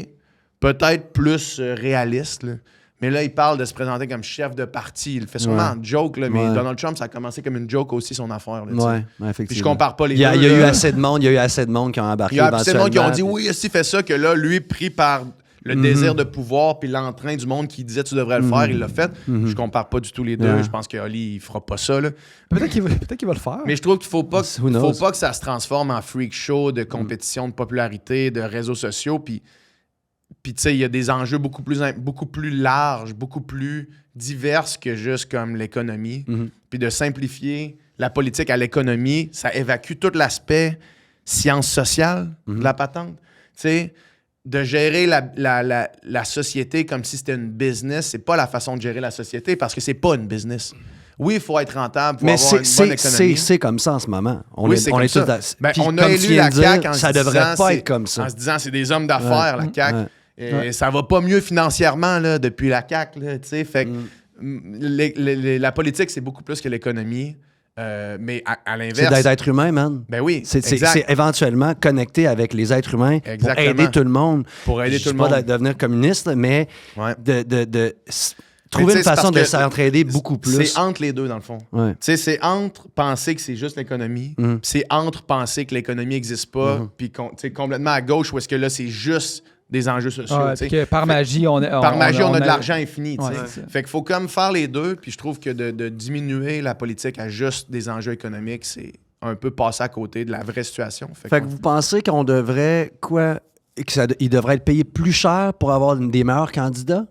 peut-être plus réaliste, là. Mais là, il parle de se présenter comme chef de parti. Il fait sûrement un joke, là, mais Donald Trump, ça a commencé comme une joke aussi, son affaire. Là, effectivement. Puis je compare pas les deux. Il y a eu assez de monde, qui ont embarqué. Il y a assez de monde qui ont dit oui, s'il fait ça, que là, lui, pris par le désir de pouvoir puis l'entrain du monde qui disait tu devrais le faire, il l'a fait. Je compare pas du tout les deux. Je pense que Oli, il fera pas ça. Là. Peut-être qu'il va le faire. Mais je trouve qu'il faut pas que ça se transforme en freak show de compétition, de popularité, de réseaux sociaux. Puis tu sais, il y a des enjeux beaucoup plus larges, beaucoup plus divers que juste comme l'économie. Puis de simplifier la politique à l'économie, ça évacue tout l'aspect science sociale de la patente. Tu sais, de gérer la société comme si c'était une business, c'est pas la façon de gérer la société parce que c'est pas une business. Oui, il faut être rentable, il faut avoir une bonne économie. C'est comme ça en ce moment. On a élu la CAQ en ça devrait pas être comme ça. En se disant c'est des hommes d'affaires, la CAQ. Et ça va pas mieux financièrement là, depuis la CAQ. Là, fait que la politique, c'est beaucoup plus que l'économie. Mais à l'inverse... C'est d'être humain, man. Ben oui, c'est éventuellement connecté avec les êtres humains pour aider tout le monde. Pour aider tout le monde. Pas de devenir communiste, mais de trouver une façon de s'entraider beaucoup plus. C'est entre les deux, dans le fond. C'est entre penser que c'est juste l'économie, c'est entre penser que l'économie n'existe pas, puis complètement à gauche, où est-ce que là, c'est juste des enjeux sociaux. Que par magie, on a de l'argent infini. Fait qu'il faut comme faire les deux, puis je trouve que de diminuer la politique à juste des enjeux économiques, c'est un peu passer à côté de la vraie situation. Fait que vous pensez qu'on devrait il devrait être payé plus cher pour avoir des meilleurs candidats?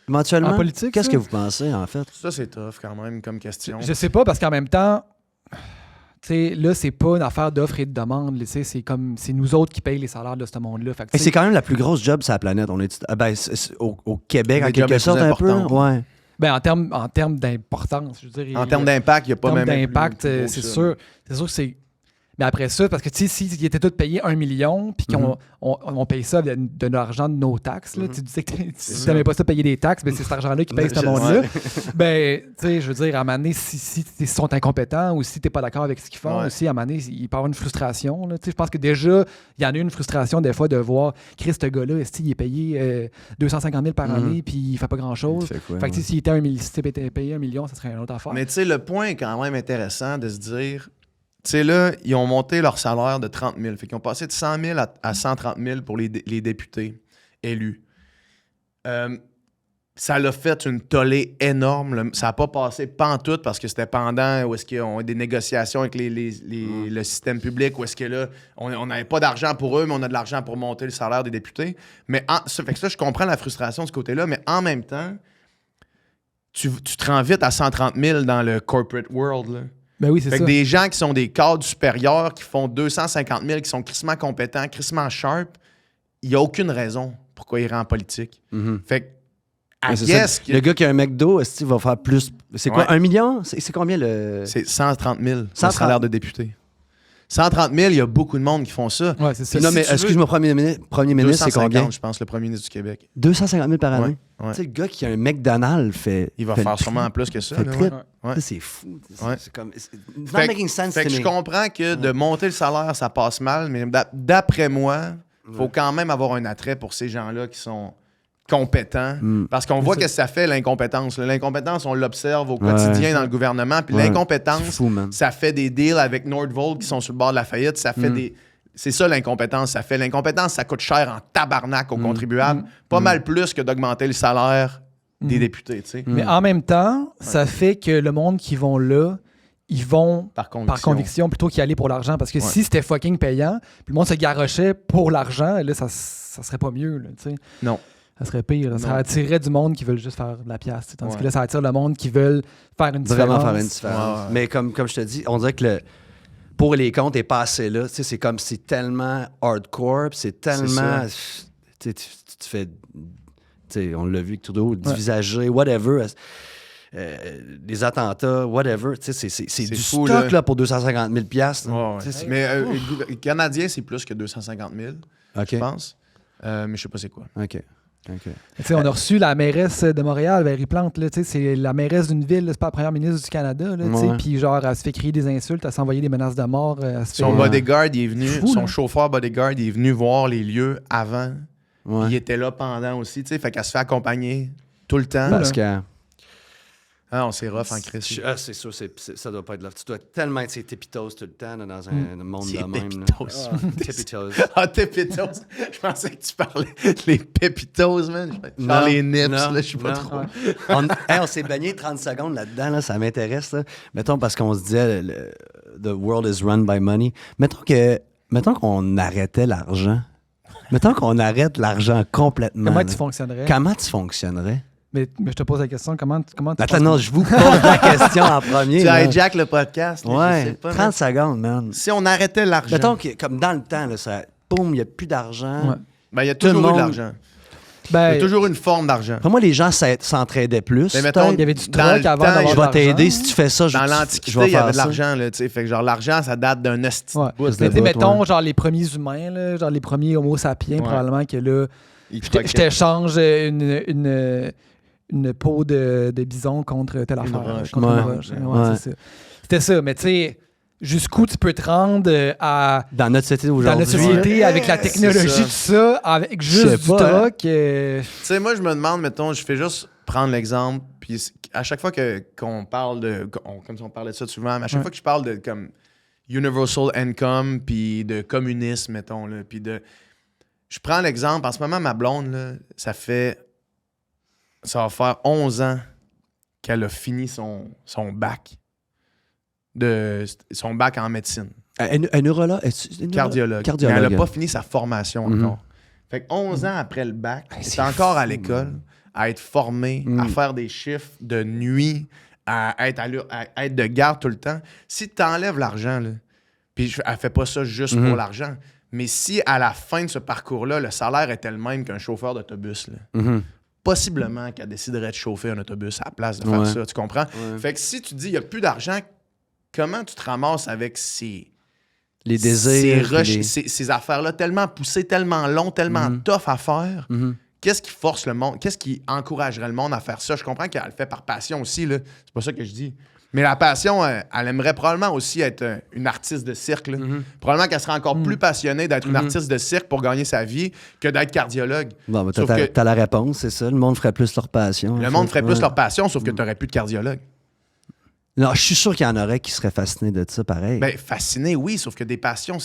Éventuellement? En politique, qu'est-ce que vous pensez, en fait? Ça, c'est tough quand même comme question. Je sais pas, parce qu'en même temps, là, c'est pas une affaire d'offre et de demande. C'est nous autres qui payent les salaires de ce monde-là. Et c'est quand même la plus grosse job sur la planète. On est, au Québec, en quelque sorte, un peu. Ouais. Ben, en termes d'importance, je veux dire. En termes d'impact, il n'y a pas même. En termes d'impact, c'est sûr. C'est sûr que c'est. Mais après ça, parce que s'ils étaient tous payés 1 million, puis qu'on paye ça de l'argent de nos taxes, là, tu disais que si tu n'avais pas ça payer des taxes, ben c'est cet argent-là qui paye ce monde-là. Ben, tu sais, je veux dire, à un moment donné, si ils sont incompétents ou si tu n'es pas d'accord avec ce qu'ils font, aussi, à un moment donné, il peut y avoir une frustration. Là, je pense que déjà, il y en a une frustration des fois de voir Chris, ce gars-là, il est payé 250 000 par année, puis il ne fait pas grand-chose. Fait que s'il était payé 1 million, ça serait une autre affaire. Mais tu sais, le point est quand même intéressant de se dire. Tu sais, là, ils ont monté leur salaire de 30 000. Fait qu'ils ont passé de 100 000 à 130 000 pour les députés élus. Ça l'a fait une tollée énorme. Ça n'a pas passé pantoute parce que c'était pendant où est-ce qu'ils ont des négociations avec le système public, où est-ce que là, on n'avait pas d'argent pour eux, mais on a de l'argent pour monter le salaire des députés. Mais ça fait que ça, je comprends la frustration de ce côté-là, mais en même temps, tu te rends vite à 130 000 dans le corporate world, là. Ben oui, c'est ça. Fait que des gens qui sont des cadres supérieurs, qui font 250 000, qui sont crissement compétents, crissement sharp, il n'y a aucune raison pourquoi ils rentrent en politique. Fait que, le gars qui a un McDo, est-ce qu'il va faire plus... C'est quoi, 1 million? C'est combien le... C'est 130 000, le salaire de député. 130 000, il y a beaucoup de monde qui font ça. Ouais, c'est ça. Non, mais excuse-moi, premier ministre, c'est combien? Je pense, le premier ministre du Québec. 250 000 par année? Ouais. Tu sais, le gars qui a un McDonald's fait... Il va faire sûrement plus que ça. C'est fou. C'est comme... It's not making sense to me. Je comprends que de monter le salaire, ça passe mal, mais d'après moi, il faut quand même avoir un attrait pour ces gens-là qui sont compétents. Parce qu'on voit que ça fait, l'incompétence. L'incompétence, on l'observe au quotidien dans le gouvernement. Puis l'incompétence, ça fait des deals avec Nordvolt qui sont sur le bord de la faillite. Ça fait des... C'est ça l'incompétence. L'incompétence, ça coûte cher en tabarnak aux contribuables. Pas mal plus que d'augmenter le salaire des députés. T'sais. Mais en même temps, ça fait que le monde qui vont là, ils vont par conviction plutôt qu'y aller pour l'argent. Parce que si c'était fucking payant, puis le monde se garochait pour l'argent, là, ça serait pas mieux. Là, non. Ça serait pire. Ça attirerait du monde qui veulent juste faire de la pièce. Tandis que là, ça attire le monde qui veulent faire une différence. Vraiment faire une différence. Mais comme je te dis, on dirait que pour les comptes est passé là. C'est comme c'est tellement hardcore, c'est tellement... Tu fais... on l'a vu avec Trudeau, divisager, whatever... des attentats, whatever. C'est du fou, stock là, pour 250 000 $. Mais Canadien, c'est plus que 250 000, je pense. Mais je sais pas c'est quoi. OK. On a reçu la mairesse de Montréal, Valérie Plante. Là, c'est la mairesse d'une ville, c'est pas la première ministre du Canada. Puis genre, elle se fait crier des insultes, elle s'envoyer des menaces de mort. Son bodyguard, il est venu, son chauffeur bodyguard, il est venu voir les lieux avant. Il était là pendant aussi. Fait qu'elle se fait accompagner tout le temps. Parce que... Ah, on s'est rough en Christ. C'est sûr, ça doit pas être là. Tu dois tellement être ces tépitos tout le temps là, dans un monde de même. Tépitos. Tépitos. Je pensais que tu parlais les pépitos, man. Genre les nips, là, je sais pas trop. On s'est baigné 30 secondes là-dedans, là, ça m'intéresse. Là. Mettons, parce qu'on se disait the world is run by money. Mettons qu'on arrêtait l'argent. Mettons qu'on arrête l'argent complètement. Comment tu fonctionnerais? Comment tu fonctionnerais? Mais je te pose la question, comment tu Attends, non, je vous pose la question en premier. Tu hijack le podcast. Ouais, je sais pas, 30 secondes, man. Si on arrêtait l'argent. Mettons que, comme dans le temps, là, boum, il n'y a plus d'argent. Ouais. Ben, il y a toujours eu de l'argent. Il y a toujours une forme d'argent. Pour moi, les gens s'entraidaient plus. Mais mettons, il y avait du truc avant d'avoir je vais t'aider si tu fais ça. Dans l'Antiquité, il y avait de l'argent. Fait que genre, l'argent, ça date d'un esti. Mettons, genre les premiers humains, là, genre les premiers homo sapiens, probablement que là, je t'échange une peau de bison contre telle affaire. Contre une roche. C'est ça. C'était ça, mais tu sais, jusqu'où tu peux te rendre à... Dans notre société aujourd'hui. Dans notre société, avec la technologie, tout ça, avec juste du troc. Tu sais, moi, je me demande, mettons, je fais juste prendre l'exemple, puis à chaque fois qu'on parle de... Comme si on parlait de ça souvent, mais à chaque fois que je parle de comme universal income, puis de communisme, mettons, là, puis de... Je prends l'exemple, en ce moment, ma blonde, là, ça va faire 11 ans qu'elle a fini son bac. Son bac en médecine. Un neurologue? Cardiologue. Mais elle n'a pas fini sa formation encore. Fait que 11 ans après le bac, elle est encore à l'école, à être formée, à faire des chiffres de nuit, à être de garde tout le temps. Si tu enlèves l'argent, là, puis elle fait pas ça juste pour l'argent, mais si à la fin de ce parcours-là, le salaire était le même qu'un chauffeur d'autobus, là, possiblement qu'elle déciderait de chauffer un autobus à la place de faire ça, tu comprends? Fait que si tu dis il n'y a plus d'argent, comment tu te ramasses avec les désirs, ces affaires-là tellement poussées, tellement longues, tellement tough à faire? Qu'est-ce qui force le monde? Qu'est-ce qui encouragerait le monde à faire ça? Je comprends qu'elle le fait par passion aussi, là. C'est pas ça que je dis. Mais la passion, elle aimerait probablement aussi être une artiste de cirque. Là. Probablement qu'elle serait encore plus passionnée d'être une artiste de cirque pour gagner sa vie que d'être cardiologue. Bon, ben, t'as la réponse, c'est ça. Le monde ferait plus leur passion. Le monde ferait plus leur passion, sauf que t'aurais plus de cardiologue. Non, je suis sûr qu'il y en aurait qui seraient fascinés de ça, pareil. Ben, fascinés, oui, sauf que des passions,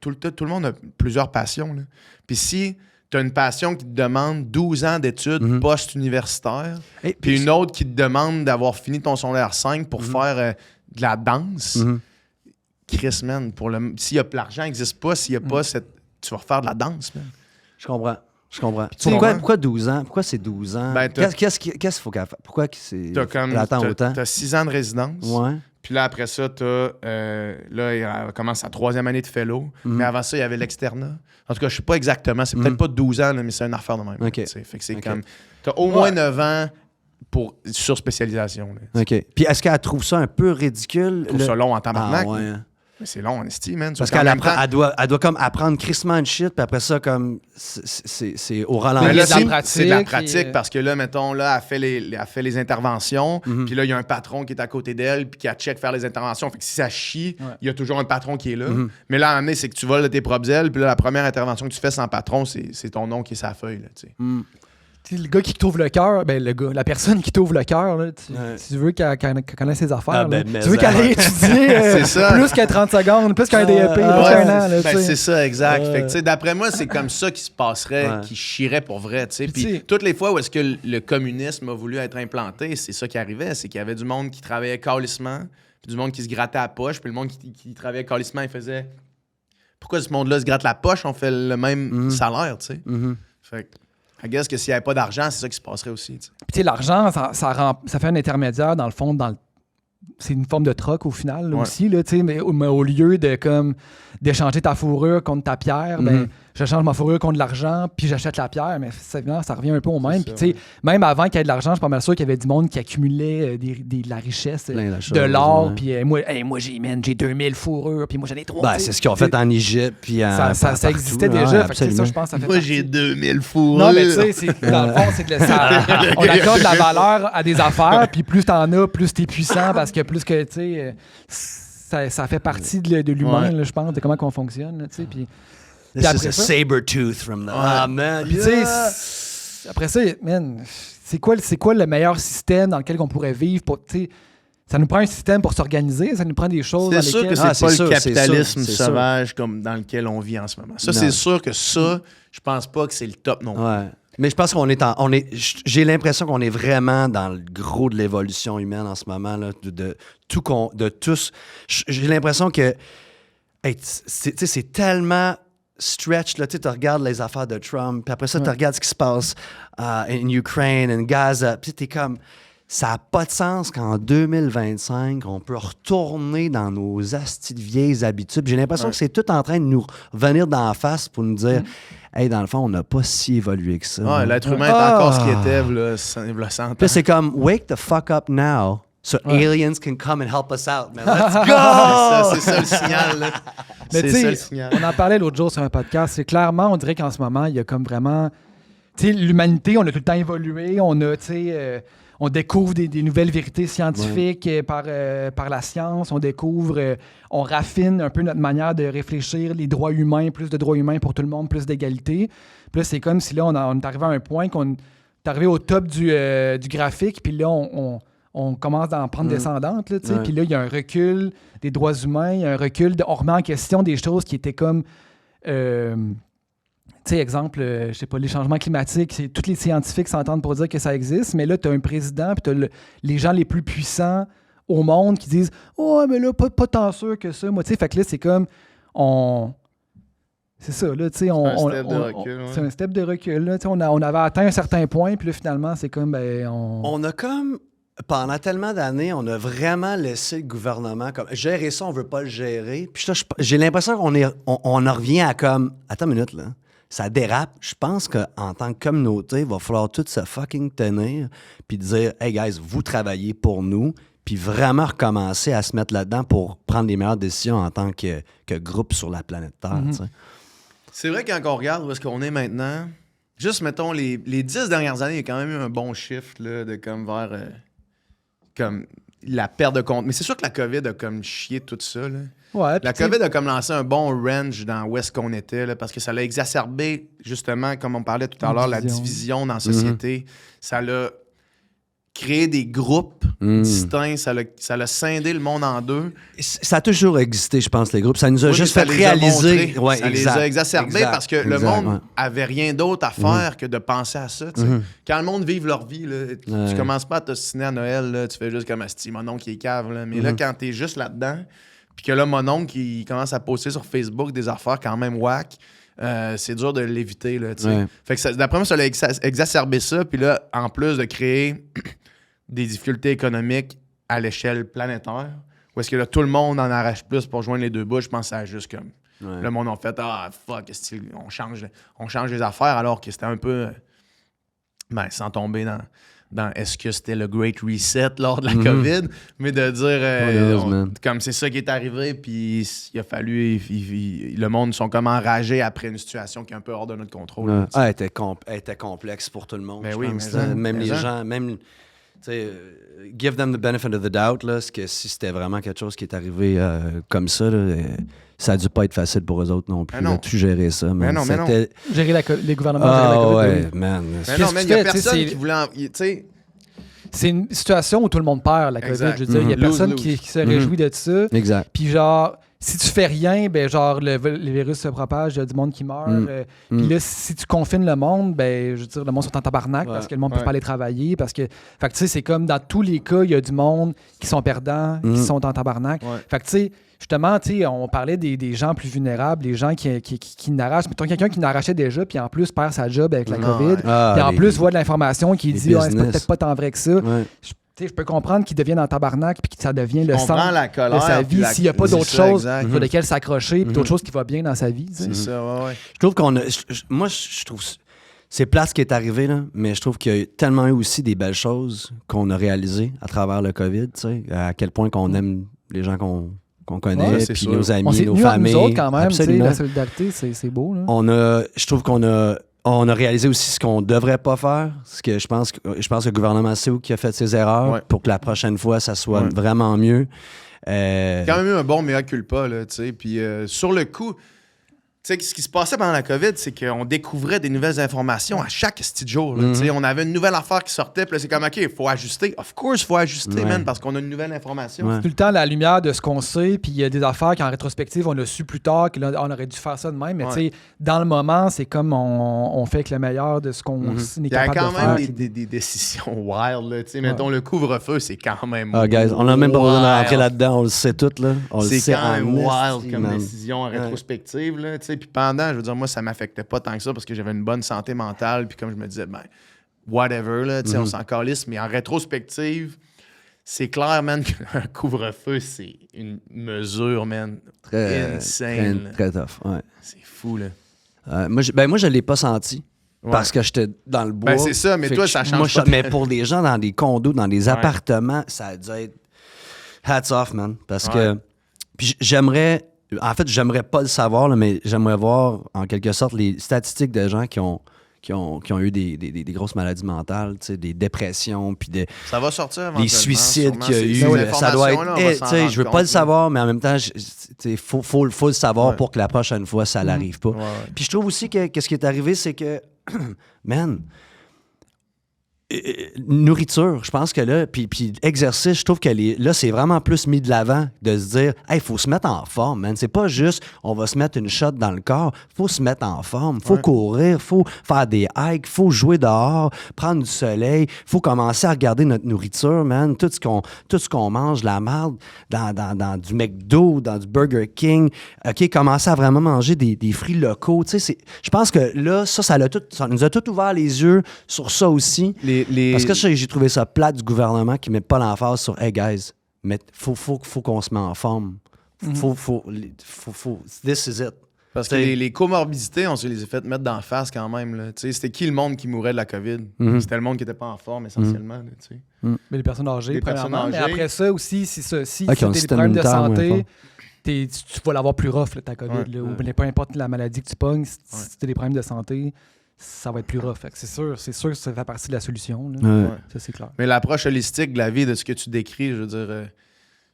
tout le monde a plusieurs passions. Là. Puis si tu as une passion qui te demande 12 ans d'études post-universitaires, puis une autre qui te demande d'avoir fini ton secondaire 5 pour faire de la danse, Chris, man, s'il y a l'argent n'existe pas, s'il y a pas cette... Tu vas refaire de la danse, man. Je comprends. Pourquoi 12 ans? Pourquoi c'est 12 ans? Ben, qu'est-ce qu'il faut qu'elle fasse? Pourquoi c'est... Attends autant? T'as 6 ans de résidence. Ouais. Puis là, après ça, elle commence sa 3e année de fellow. Mais avant ça, il y avait l'externat. En tout cas, je sais pas exactement. C'est peut-être pas 12 ans, là, mais c'est une affaire de même. Okay. Fait que c'est comme... T'as au moins 9 ans pour sur-spécialisation. Là, OK. Puis est-ce qu'elle trouve ça un peu ridicule? Pour ça long en tabarnak. Ah, ouais. Mais c'est long en esti, man. Parce qu'elle doit comme apprendre crissement de shit, puis après ça, comme c'est au ralenti. C'est de la pratique parce que là, mettons, là, elle fait les interventions, puis là, il y a un patron qui est à côté d'elle, puis qui a check faire les interventions. Fait que si ça chie, il y a toujours un patron qui est là. Mais là, en c'est que tu voles de tes propres ailes, puis là, la première intervention que tu fais sans patron, c'est ton nom qui est sa feuille, là, tu sais. Le gars qui t'ouvre le cœur, la personne qui t'ouvre le cœur, tu veux qu'elle connaisse ses affaires. Tu veux qu'elle ait étudié plus qu'à 30 secondes, plus qu'un DEP, plus qu'un an. C'est ça, exact. Fait que, d'après moi, c'est comme ça qui se passerait, qui chierait pour vrai. Puis toutes les fois où est-ce que le communisme a voulu être implanté, c'est ça qui arrivait. C'est qu'il y avait du monde qui travaillait calissement, puis du monde qui se grattait la poche, puis le monde qui travaillait calissement, il faisait « Pourquoi ce monde-là se gratte la poche? On fait le même salaire, tu sais. Fait que I guess que s'il n'y avait pas d'argent, c'est ça qui se passerait aussi. Puis tu sais, l'argent, ça fait un intermédiaire, dans le fond, c'est une forme de troc au final là, aussi, là, mais au lieu d'échanger ta fourrure contre ta pierre, je change ma fourrure contre de l'argent, puis j'achète la pierre, mais ça revient un peu au même. Puis, tu sais, même avant qu'il y ait de l'argent, je suis pas mal sûr qu'il y avait du monde qui accumulait de la richesse, de l'or, puis moi, j'ai 2000 fourrures, puis moi, j'en ai 3. Ben, c'est ce qu'ils ont fait en Égypte, puis ça existait déjà. Fait que ça, je pense, ça fait moi, j'ai 2000 fourrures. Non, mais tu sais, dans le fond, c'est que on accorde de la valeur à des affaires, puis plus t'en as, plus t'es puissant, parce que plus que, tu sais, ça fait partie de l'humain, là, je pense, de comment on fonctionne, tu sais, puis... This is a saber-tooth from the... Ah, man, puis, tu sais, après ça, man, c'est quoi le meilleur système dans lequel on pourrait vivre pour, tu sais, ça nous prend un système pour s'organiser, ça nous prend des choses dans lesquelles... C'est sûr que c'est pas le capitalisme sauvage comme dans lequel on vit en ce moment. Ça, c'est sûr que ça, je pense pas que c'est le top non plus. Ouais. Mais je pense j'ai l'impression qu'on est vraiment dans le gros de l'évolution humaine en ce moment, là, de tous. J'ai l'impression que c'est tellement stretch, là, tu regardes les affaires de Trump, puis après ça, tu regardes ce qui se passe en Ukraine, en Gaza, puis t'es comme... Ça n'a pas de sens qu'en 2025, on peut retourner dans nos astis de vieilles habitudes. J'ai l'impression que c'est tout en train de nous revenir d'en face pour nous dire hey, dans le fond, on n'a pas si évolué que ça. Ouais, l'être humain est encore ce qu'il était, là, 100 ans. Puis c'est comme, wake the fuck up now, so aliens can come and help us out, man. Let's go! C'est ça le signal, là. Mais tu sais, on en parlait l'autre jour sur un podcast. C'est clairement, on dirait qu'en ce moment, il y a comme vraiment... Tu sais, l'humanité, on a tout le temps évolué. On a, tu sais... on découvre des nouvelles vérités scientifiques par la science. On découvre, on raffine un peu notre manière de réfléchir, les droits humains, plus de droits humains pour tout le monde, plus d'égalité. Puis là, c'est comme si là, on est arrivé à un point qu'on est arrivé au top du graphique, puis là, on commence à en prendre descendante. Là, puis là, il y a un recul des droits humains, il y a un recul, on remet en question des choses qui étaient comme... tu sais, exemple, je sais pas, les changements climatiques, tous les scientifiques s'entendent pour dire que ça existe, mais là, tu as un président, puis tu as les gens les plus puissants au monde qui disent « Oh, mais là, pas tant sûr que ça. » Moi, tu sais, fait que là, c'est comme, c'est ça, là, tu sais, c'est un step de recul, là. Tu sais, on avait atteint un certain point, puis là, finalement, c'est comme, On a comme, pendant tellement d'années, on a vraiment laissé le gouvernement comme gérer ça, on veut pas le gérer. Puis j'ai l'impression qu'on en revient à comme, attends une minute, là. Ça dérape. Je pense qu'en tant que communauté, il va falloir tout se fucking tenir puis dire « Hey guys, vous travaillez pour nous » puis vraiment recommencer à se mettre là-dedans pour prendre les meilleures décisions en tant que groupe sur la planète Terre. C'est vrai que quand on regarde où est-ce qu'on est maintenant, juste, mettons, les 10 dernières années, il y a quand même eu un bon shift là, de comme vers comme la perte de compte. Mais c'est sûr que la COVID a comme chié tout ça, là. Ouais, la COVID a comme lancé un bon range dans où est-ce qu'on était, là, parce que ça l'a exacerbé, justement, comme on parlait tout à l'heure, la division dans la société. Ça l'a créé des groupes distincts, ça l'a scindé le monde en deux. Ça a toujours existé, je pense, les groupes. Ça nous a juste fait réaliser. Ouais, ça les a exacerbés parce que le monde avait rien d'autre à faire que de penser à ça. Quand le monde vive leur vie, là, tu commences pas à t'ostiner à Noël, là, tu fais juste comme Asti, mon oncle qui est cave. Là. Mais là, quand t'es juste là-dedans, puis que là, mon oncle qui commence à poster sur Facebook des affaires quand même whack, c'est dur de l'éviter. Là, fait que d'après moi, ça a exacerbé ça. Puis là, en plus de créer des difficultés économiques à l'échelle planétaire, où est-ce que là, tout le monde en arrache plus pour joindre les deux bouts, je pense que ça a juste comme... Le monde a fait « Ah, fuck, on change les affaires », alors que c'était un peu... sans tomber dans est-ce que c'était le Great Reset lors de la COVID, mais de dire comme c'est ça qui est arrivé, puis il a fallu... le monde sont comme enragés après une situation qui est un peu hors de notre contrôle. Elle était complexe pour tout le monde. Mais oui, pense, même les gens... Même, give them the benefit of the doubt, là, que si c'était vraiment quelque chose qui est arrivé comme ça, là, ça a dû pas être facile pour eux autres non plus. De tout gérer ça. Mais non. Gérer les gouvernements, gérer la COVID. Ouais, man. Mais non, il y a personne qui voulait... C'est une situation où tout le monde perd, la COVID. Je veux dire, il y a personne qui se réjouit de ça. Exact. Puis genre... Si tu fais rien, ben genre le virus se propage, il y a du monde qui meurt. Puis là, si tu confines le monde, ben je veux dire, le monde sont en tabarnak parce que le monde ne peut pas aller travailler. Parce que, fait que tu sais, c'est comme dans tous les cas, il y a du monde qui sont perdants, qui sont en tabarnak. Fait que tu sais, justement, tu sais, on parlait des gens plus vulnérables, des gens qui n'arrachent. Mettons quelqu'un qui n'arrachait déjà, puis en plus perd sa job avec la COVID, puis en plus voit de l'information qui dit c'est peut-être pas tant vrai que ça. Tu sais, je peux comprendre qu'ils deviennent en tabarnak puis que ça devient le centre la colère, de sa vie s'il n'y a pas d'autres choses sur lesquelles s'accrocher puis d'autres choses qui vont bien dans sa vie. C'est ça, ouais. Je trouve qu'on a... Moi, je trouve... C'est plate ce qui est arrivé, là, mais je trouve qu'il y a tellement eu aussi des belles choses qu'on a réalisées à travers le COVID, tu sais, à quel point qu'on aime les gens qu'on connaît, puis nos amis, nos familles. Nous autres, quand même, absolument. La solidarité, c'est beau. Là. Je trouve qu'on a réalisé aussi ce qu'on devrait pas faire, ce que je pense que le gouvernement sait où qui a fait ses erreurs pour que la prochaine fois, ça soit vraiment mieux. Quand même eu un bon mea culpa, là, tu sais, puis sur le coup... Tu sais, ce qui se passait pendant la COVID, c'est qu'on découvrait des nouvelles informations à chaque petit jour. Là, on avait une nouvelle affaire qui sortait, puis là, c'est comme, OK, il faut ajuster. Of course, il faut ajuster, man, parce qu'on a une nouvelle information. C'est tout le temps la lumière de ce qu'on sait, puis il y a des affaires qu'en rétrospective, on a su plus tard, qu'on aurait dû faire ça de même. Mais tu sais, dans le moment, c'est comme on fait avec le meilleur de ce qu'on est capable de faire. Il y a quand même des décisions wild. Là, mettons, le couvre-feu, c'est quand même guys, on n'a même pas besoin de rentrer là-dedans, on le sait tout. Là. C'est quand même wild comme décision en rétrospective. Là, puis pendant, je veux dire, moi, ça m'affectait pas tant que ça parce que j'avais une bonne santé mentale. Puis comme je me disais, ben, whatever, là, on s'en calisse. Mais en rétrospective, c'est clair, man, qu'un couvre-feu, c'est une mesure, man, insane. Très tough, ouais. C'est fou, là. Moi, je l'ai pas senti. Parce que j'étais dans le bois. Ben, c'est ça, mais toi, ça change pas. Mais pour des gens dans des condos, dans des appartements, ça a dû être hats off, man. Parce que... Puis j'aimerais pas le savoir, là, mais j'aimerais voir, en quelque sorte, les statistiques de gens qui ont eu des grosses maladies mentales, des dépressions, puis ça va sortir des suicides qu'il y a eu. Ça doit être... Je veux pas le savoir, mais en même temps, il faut le savoir pour que la prochaine fois, ça n'arrive pas. Puis je trouve aussi que ce qui est arrivé, c'est que, man... nourriture, je pense que là, puis exercice, je trouve que là, c'est vraiment plus mis de l'avant de se dire, hey, il faut se mettre en forme, man. C'est pas juste, on va se mettre une shot dans le corps. Faut se mettre en forme. Faut courir, faut faire des hikes, faut jouer dehors, prendre du soleil. Faut commencer à regarder notre nourriture, man. Tout ce qu'on mange, la merde, dans du McDo, dans du Burger King. OK, commencer à vraiment manger des fruits locaux. Tu sais, je pense que là, ça nous a tout ouvert les yeux sur ça aussi. Parce que j'ai trouvé ça plate du gouvernement qui ne met pas l'emphase sur « Hey guys, faut qu'on se met en forme. Faut this is it. » Parce que les comorbidités, on se les a fait mettre d'en face quand même. Là. C'était qui le monde qui mourait de la COVID? C'était le monde qui n'était pas en forme essentiellement. Là, mais les personnes âgées, premièrement. Mais après ça aussi, si tu as des problèmes de santé, tu vas l'avoir plus rough, là, ta COVID. Ou peu importe la maladie que tu pognes, si tu as des problèmes de santé, ça va être plus rough. C'est sûr que ça fait partie de la solution. Là. Ça, c'est clair. Mais l'approche holistique de la vie, de ce que tu décris, je veux dire,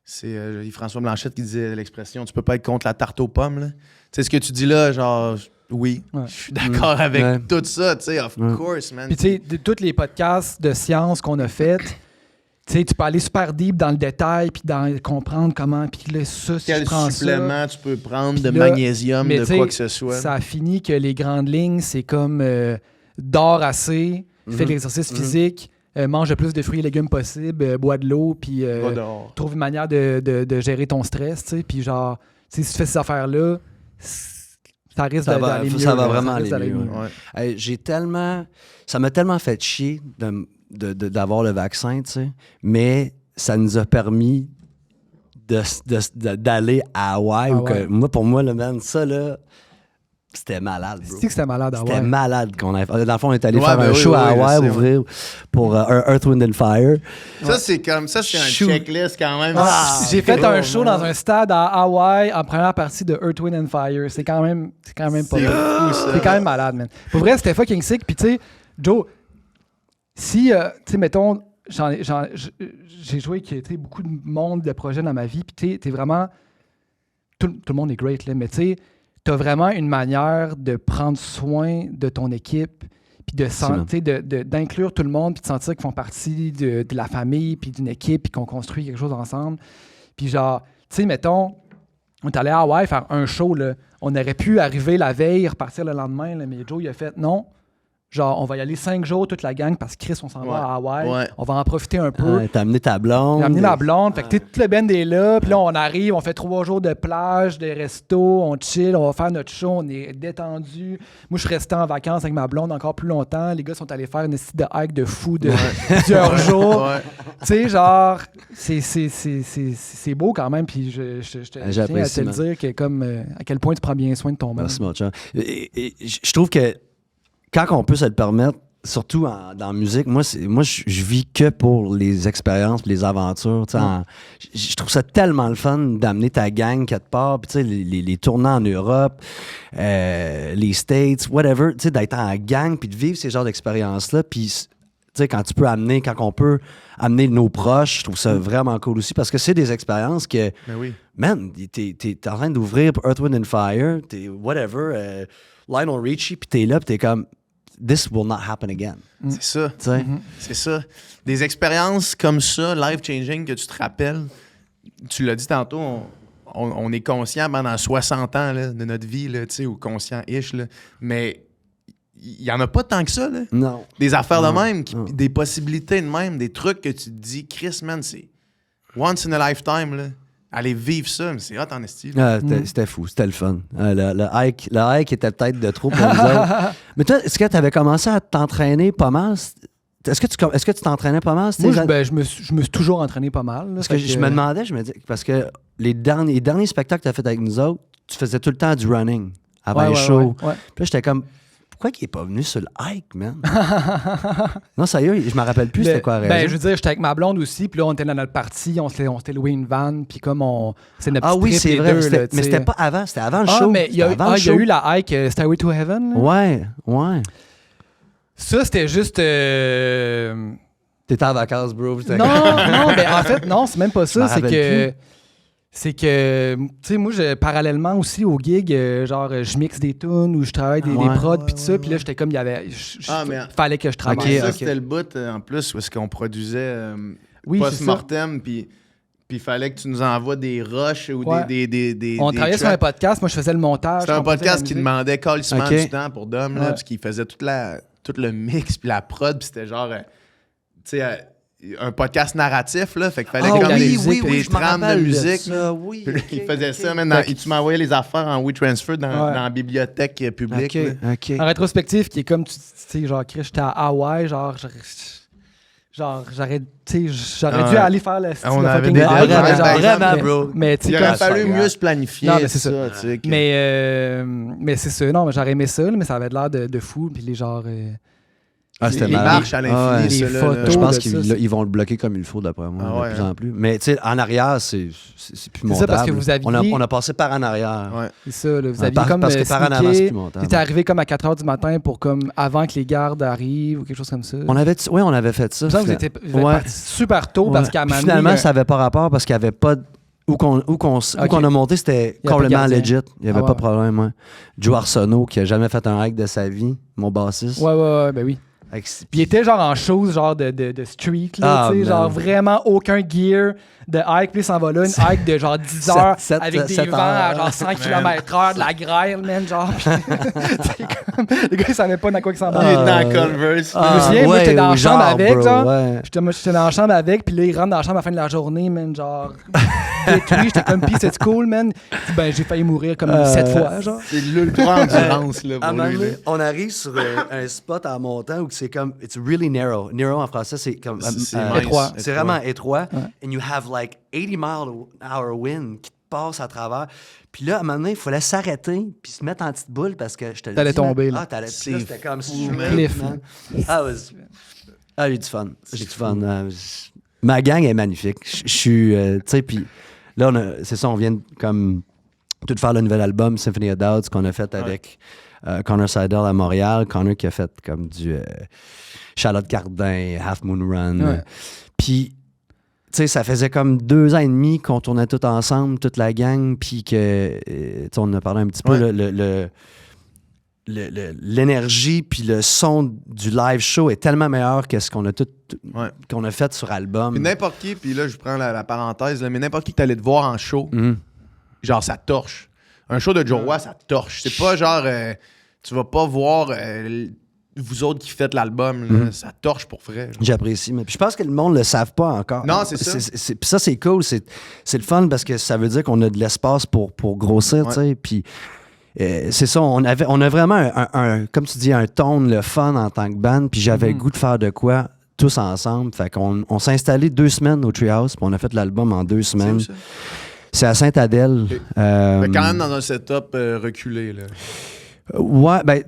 c'est Yves-François Blanchette qui disait l'expression « tu peux pas être contre la tarte aux pommes ». Tu sais, ce que tu dis là, genre, oui, je suis d'accord avec tout ça, tu sais, of course, man. Puis tu sais, de tous les podcasts de science qu'on a fait, tu sais, tu peux aller super deep dans le détail, puis comprendre comment, puis là, ça, si quel je prends supplément tu peux prendre de magnésium, de quoi que ce soit. Ça a fini que les grandes lignes, c'est comme dors assez, fais de l'exercice physique, mange le plus de fruits et légumes possible, bois de l'eau, puis trouve une manière de gérer ton stress, tu sais, puis genre, si tu fais ces affaires-là, ça risque d'aller mieux. Ça va vraiment aller mieux. Hey, ça m'a tellement fait chier d'avoir le vaccin, tu sais, mais ça nous a permis d'aller à Hawaï. Pour moi, là, man, ça, là, c'était malade, bro. C'est que c'était malade à Hawaï. C'était malade qu'on ait... Dans le fond, on est allé faire un show à Hawaï, ouvrir pour Earth, Wind and Fire. Ça, c'est un checklist quand même. J'ai fait un show dans un stade à Hawaï en première partie de Earth, Wind and Fire. C'est quand même pas mal. C'est quand même malade, man. Pour vrai, c'était fucking sick. Puis, tu sais, Joe, si, tu sais, mettons, j'ai joué avec beaucoup de monde, de projets dans ma vie, puis t'es vraiment... Tout le monde est great, là, mais tu sais, t'as vraiment une manière de prendre soin de ton équipe, puis d'inclure tout le monde, puis de sentir qu'ils font partie de la famille, puis d'une équipe, puis qu'on construit quelque chose ensemble. Puis genre, tu sais, mettons, on est allé à Hawaï faire un show, là. On aurait pu arriver la veille, repartir le lendemain, là, mais Joe, il a fait non. Genre, on va y aller 5 jours, toute la gang, parce que Chris, on s'en va à Hawaï. Ouais. On va en profiter un peu. T'as amené ta blonde. J'ai amené ma blonde. Fait que tout le band est là. Puis là, on arrive, on fait 3 jours de plage, de resto, on chill, on va faire notre show, on est détendu. Moi, je suis resté en vacances avec ma blonde encore plus longtemps. Les gars sont allés faire une style de hike de fou de plusieurs jours. Ouais. Tu sais, genre, c'est beau quand même. Puis je tiens à te le dire que comme à quel point tu prends bien soin de ton monde. Merci, mon chum. Et je trouve que quand on peut se le permettre, surtout dans la musique, moi je vis que pour les expériences, les aventures. Je trouve ça tellement le fun d'amener ta gang quelque part, puis les tournées en Europe, les States, whatever, d'être en gang, puis de vivre ces genres d'expériences-là, puis quand on peut amener nos proches, je trouve ça vraiment cool aussi, parce que c'est des expériences que, man, t'es en train d'ouvrir Earth, Wind and Fire, t'es whatever, Lionel Richie, puis t'es là, puis t'es comme, this will not happen again. C'est ça. C'est ça. Des expériences comme ça, life-changing, que tu te rappelles. Tu l'as dit tantôt, on est conscient pendant 60 ans là, de notre vie, là, ou conscient-ish, là, mais il n'y en a pas tant que ça. Là. Non. Des affaires de même, des possibilités de même, des trucs que tu te dis, Chris, man, c'est once in a lifetime. Là. Aller vivre ça, mais c'est hot en esti. C'était fou, c'était le fun. Le hike était peut-être de trop pour nous autres. Mais toi, est-ce que tu avais commencé à t'entraîner pas mal? Est-ce que tu t'entraînais pas mal? Moi, je me suis toujours entraîné pas mal. Là, parce que je me demandais, parce que les derniers spectacles que tu as fait avec nous autres, tu faisais tout le temps du running avant les shows. Ouais. Puis là, j'étais comme, pourquoi il n'est pas venu sur le hike, man? Non, sérieux, je me rappelle plus c'était quoi la raison. Ben, je veux dire, j'étais avec ma blonde aussi, puis là, on était dans notre partie, on s'était loué une van, puis comme c'est notre petite trip, c'est les vrai, deux, là, mais c'était pas avant, c'était avant le show. Mais il y a eu la hike Stairway to Heaven. Là. Ouais. Ça, c'était juste... T'étais en vacances, bro. Non, mais en fait, non, c'est même pas ça. C'est que, tu sais, moi, parallèlement aussi au gig, je mixe des tunes ou je travaille des prods puis tout ça. Puis là, j'étais comme, il y avait... fallait que je travaille. Ça, c'était le bout, en plus, parce qu'on produisait post-mortem, puis il fallait que tu nous envoies des rushs ou des on travaillait sur un podcast. Moi, je faisais le montage. C'était un podcast qui demandait calissement du temps pour Dom, là, parce qu'il faisait tout le mix puis la prod, puis c'était genre... tu sais... un podcast narratif, là. Fait qu'il fallait des trames de musique. Il faisait ça, maintenant. Et tu m'envoyais les affaires en WeTransfer dans la bibliothèque publique. En rétrospective, qui est comme, tu sais, genre, Chris, j'étais à Hawaï, j'aurais dû aller faire le style on de avait fucking vraiment, bro. Mais il aurait fallu mieux se planifier. Non, mais c'est ça. Mais c'est ça. Non, mais j'aurais aimé ça, mais ça avait l'air de fou. Puis les genres... c'était les marches à l'infini. les photos. Je pense qu'ils vont le bloquer comme il faut, d'après moi, de plus en plus. Mais tu sais, en arrière, c'est plus montable. C'est ça, parce que vous aviez... on a passé par en arrière. Ouais. C'est ça, là, vous aviez comme parce que par en avant, c'est plus montable. T'étais arrivé comme à 4h du matin pour comme avant que les gardes arrivent ou quelque chose comme ça. On avait fait ça. Vous étiez parti super tôt parce qu'à Manu... Finalement, ça n'avait pas rapport parce qu'il n'y avait pas... Où qu'on a monté, c'était complètement legit. Il n'y avait pas de problème. Ouais. Joe Arsenault, qui n'a jamais fait un hike de sa vie, mon bassiste. Ouais, ben oui. Puis il était genre en chose genre de street, là, tu sais, genre vraiment aucun gear de hike. Puis il s'en va là, une hike de genre 10 heures avec des vents à genre 100 km/h, de la grêle, man, genre. Les gars, ils savaient pas dans quoi ils s'en allaient. Il était dans Converse. Je me souviens, moi, j'étais dans la chambre avec, genre. J'étais dans la chambre avec, puis là, il rentre dans la chambre à la fin de la journée, man, genre... détruit, j'étais comme, pis c'est cool, man. Ben, j'ai failli mourir comme 7 fois, genre. C'est l'ultra endurance, là, pour lui. On arrive sur un spot en montant où c'est comme, it's really narrow. Narrow en français, c'est comme étroit. C'est vraiment étroit. And you have like 80 mile/hour wind qui te passe à travers. Puis là, à un moment donné, il fallait s'arrêter puis se mettre en petite boule parce que je te le dis. T'allais tomber, là. C'était comme cliff. J'ai du fun. Ma gang est magnifique. Je suis, tu sais, puis là, c'est ça, on vient de, comme tout faire le nouvel album Symphony of Doubts qu'on a fait avec Connor Seidel à Montréal. Connor qui a fait comme du Charlotte Cardin, Half Moon Run. Puis, tu sais, ça faisait comme 2 ans et demi qu'on tournait tout ensemble, toute la gang, puis que, tu sais, on en a parlé un petit peu, l'énergie puis le son du live show est tellement meilleur que ce qu'on a qu'on a fait sur album. Puis n'importe qui, puis là je prends la parenthèse, là, mais n'importe qui que t'allais te voir en show, genre ça torche. Un show de Joe Roy, ça torche. C'est pas genre tu vas pas voir vous autres qui faites l'album, là, ça torche pour vrai. J'apprécie. Mais puis je pense que le monde ne le savent pas encore. Non, c'est ça. Puis ça, c'est cool. C'est le fun parce que ça veut dire qu'on a de l'espace pour grossir, tu sais. Puis c'est ça, on a vraiment comme tu dis, un tone, le fun en tant que band. Puis j'avais le goût de faire de quoi tous ensemble. Fait qu'on s'est installé 2 semaines au Treehouse. Puis on a fait l'album en 2 semaines. C'est où, ça? C'est à Sainte-Adèle. Mais quand même dans un setup reculé, là. Ouais, ben,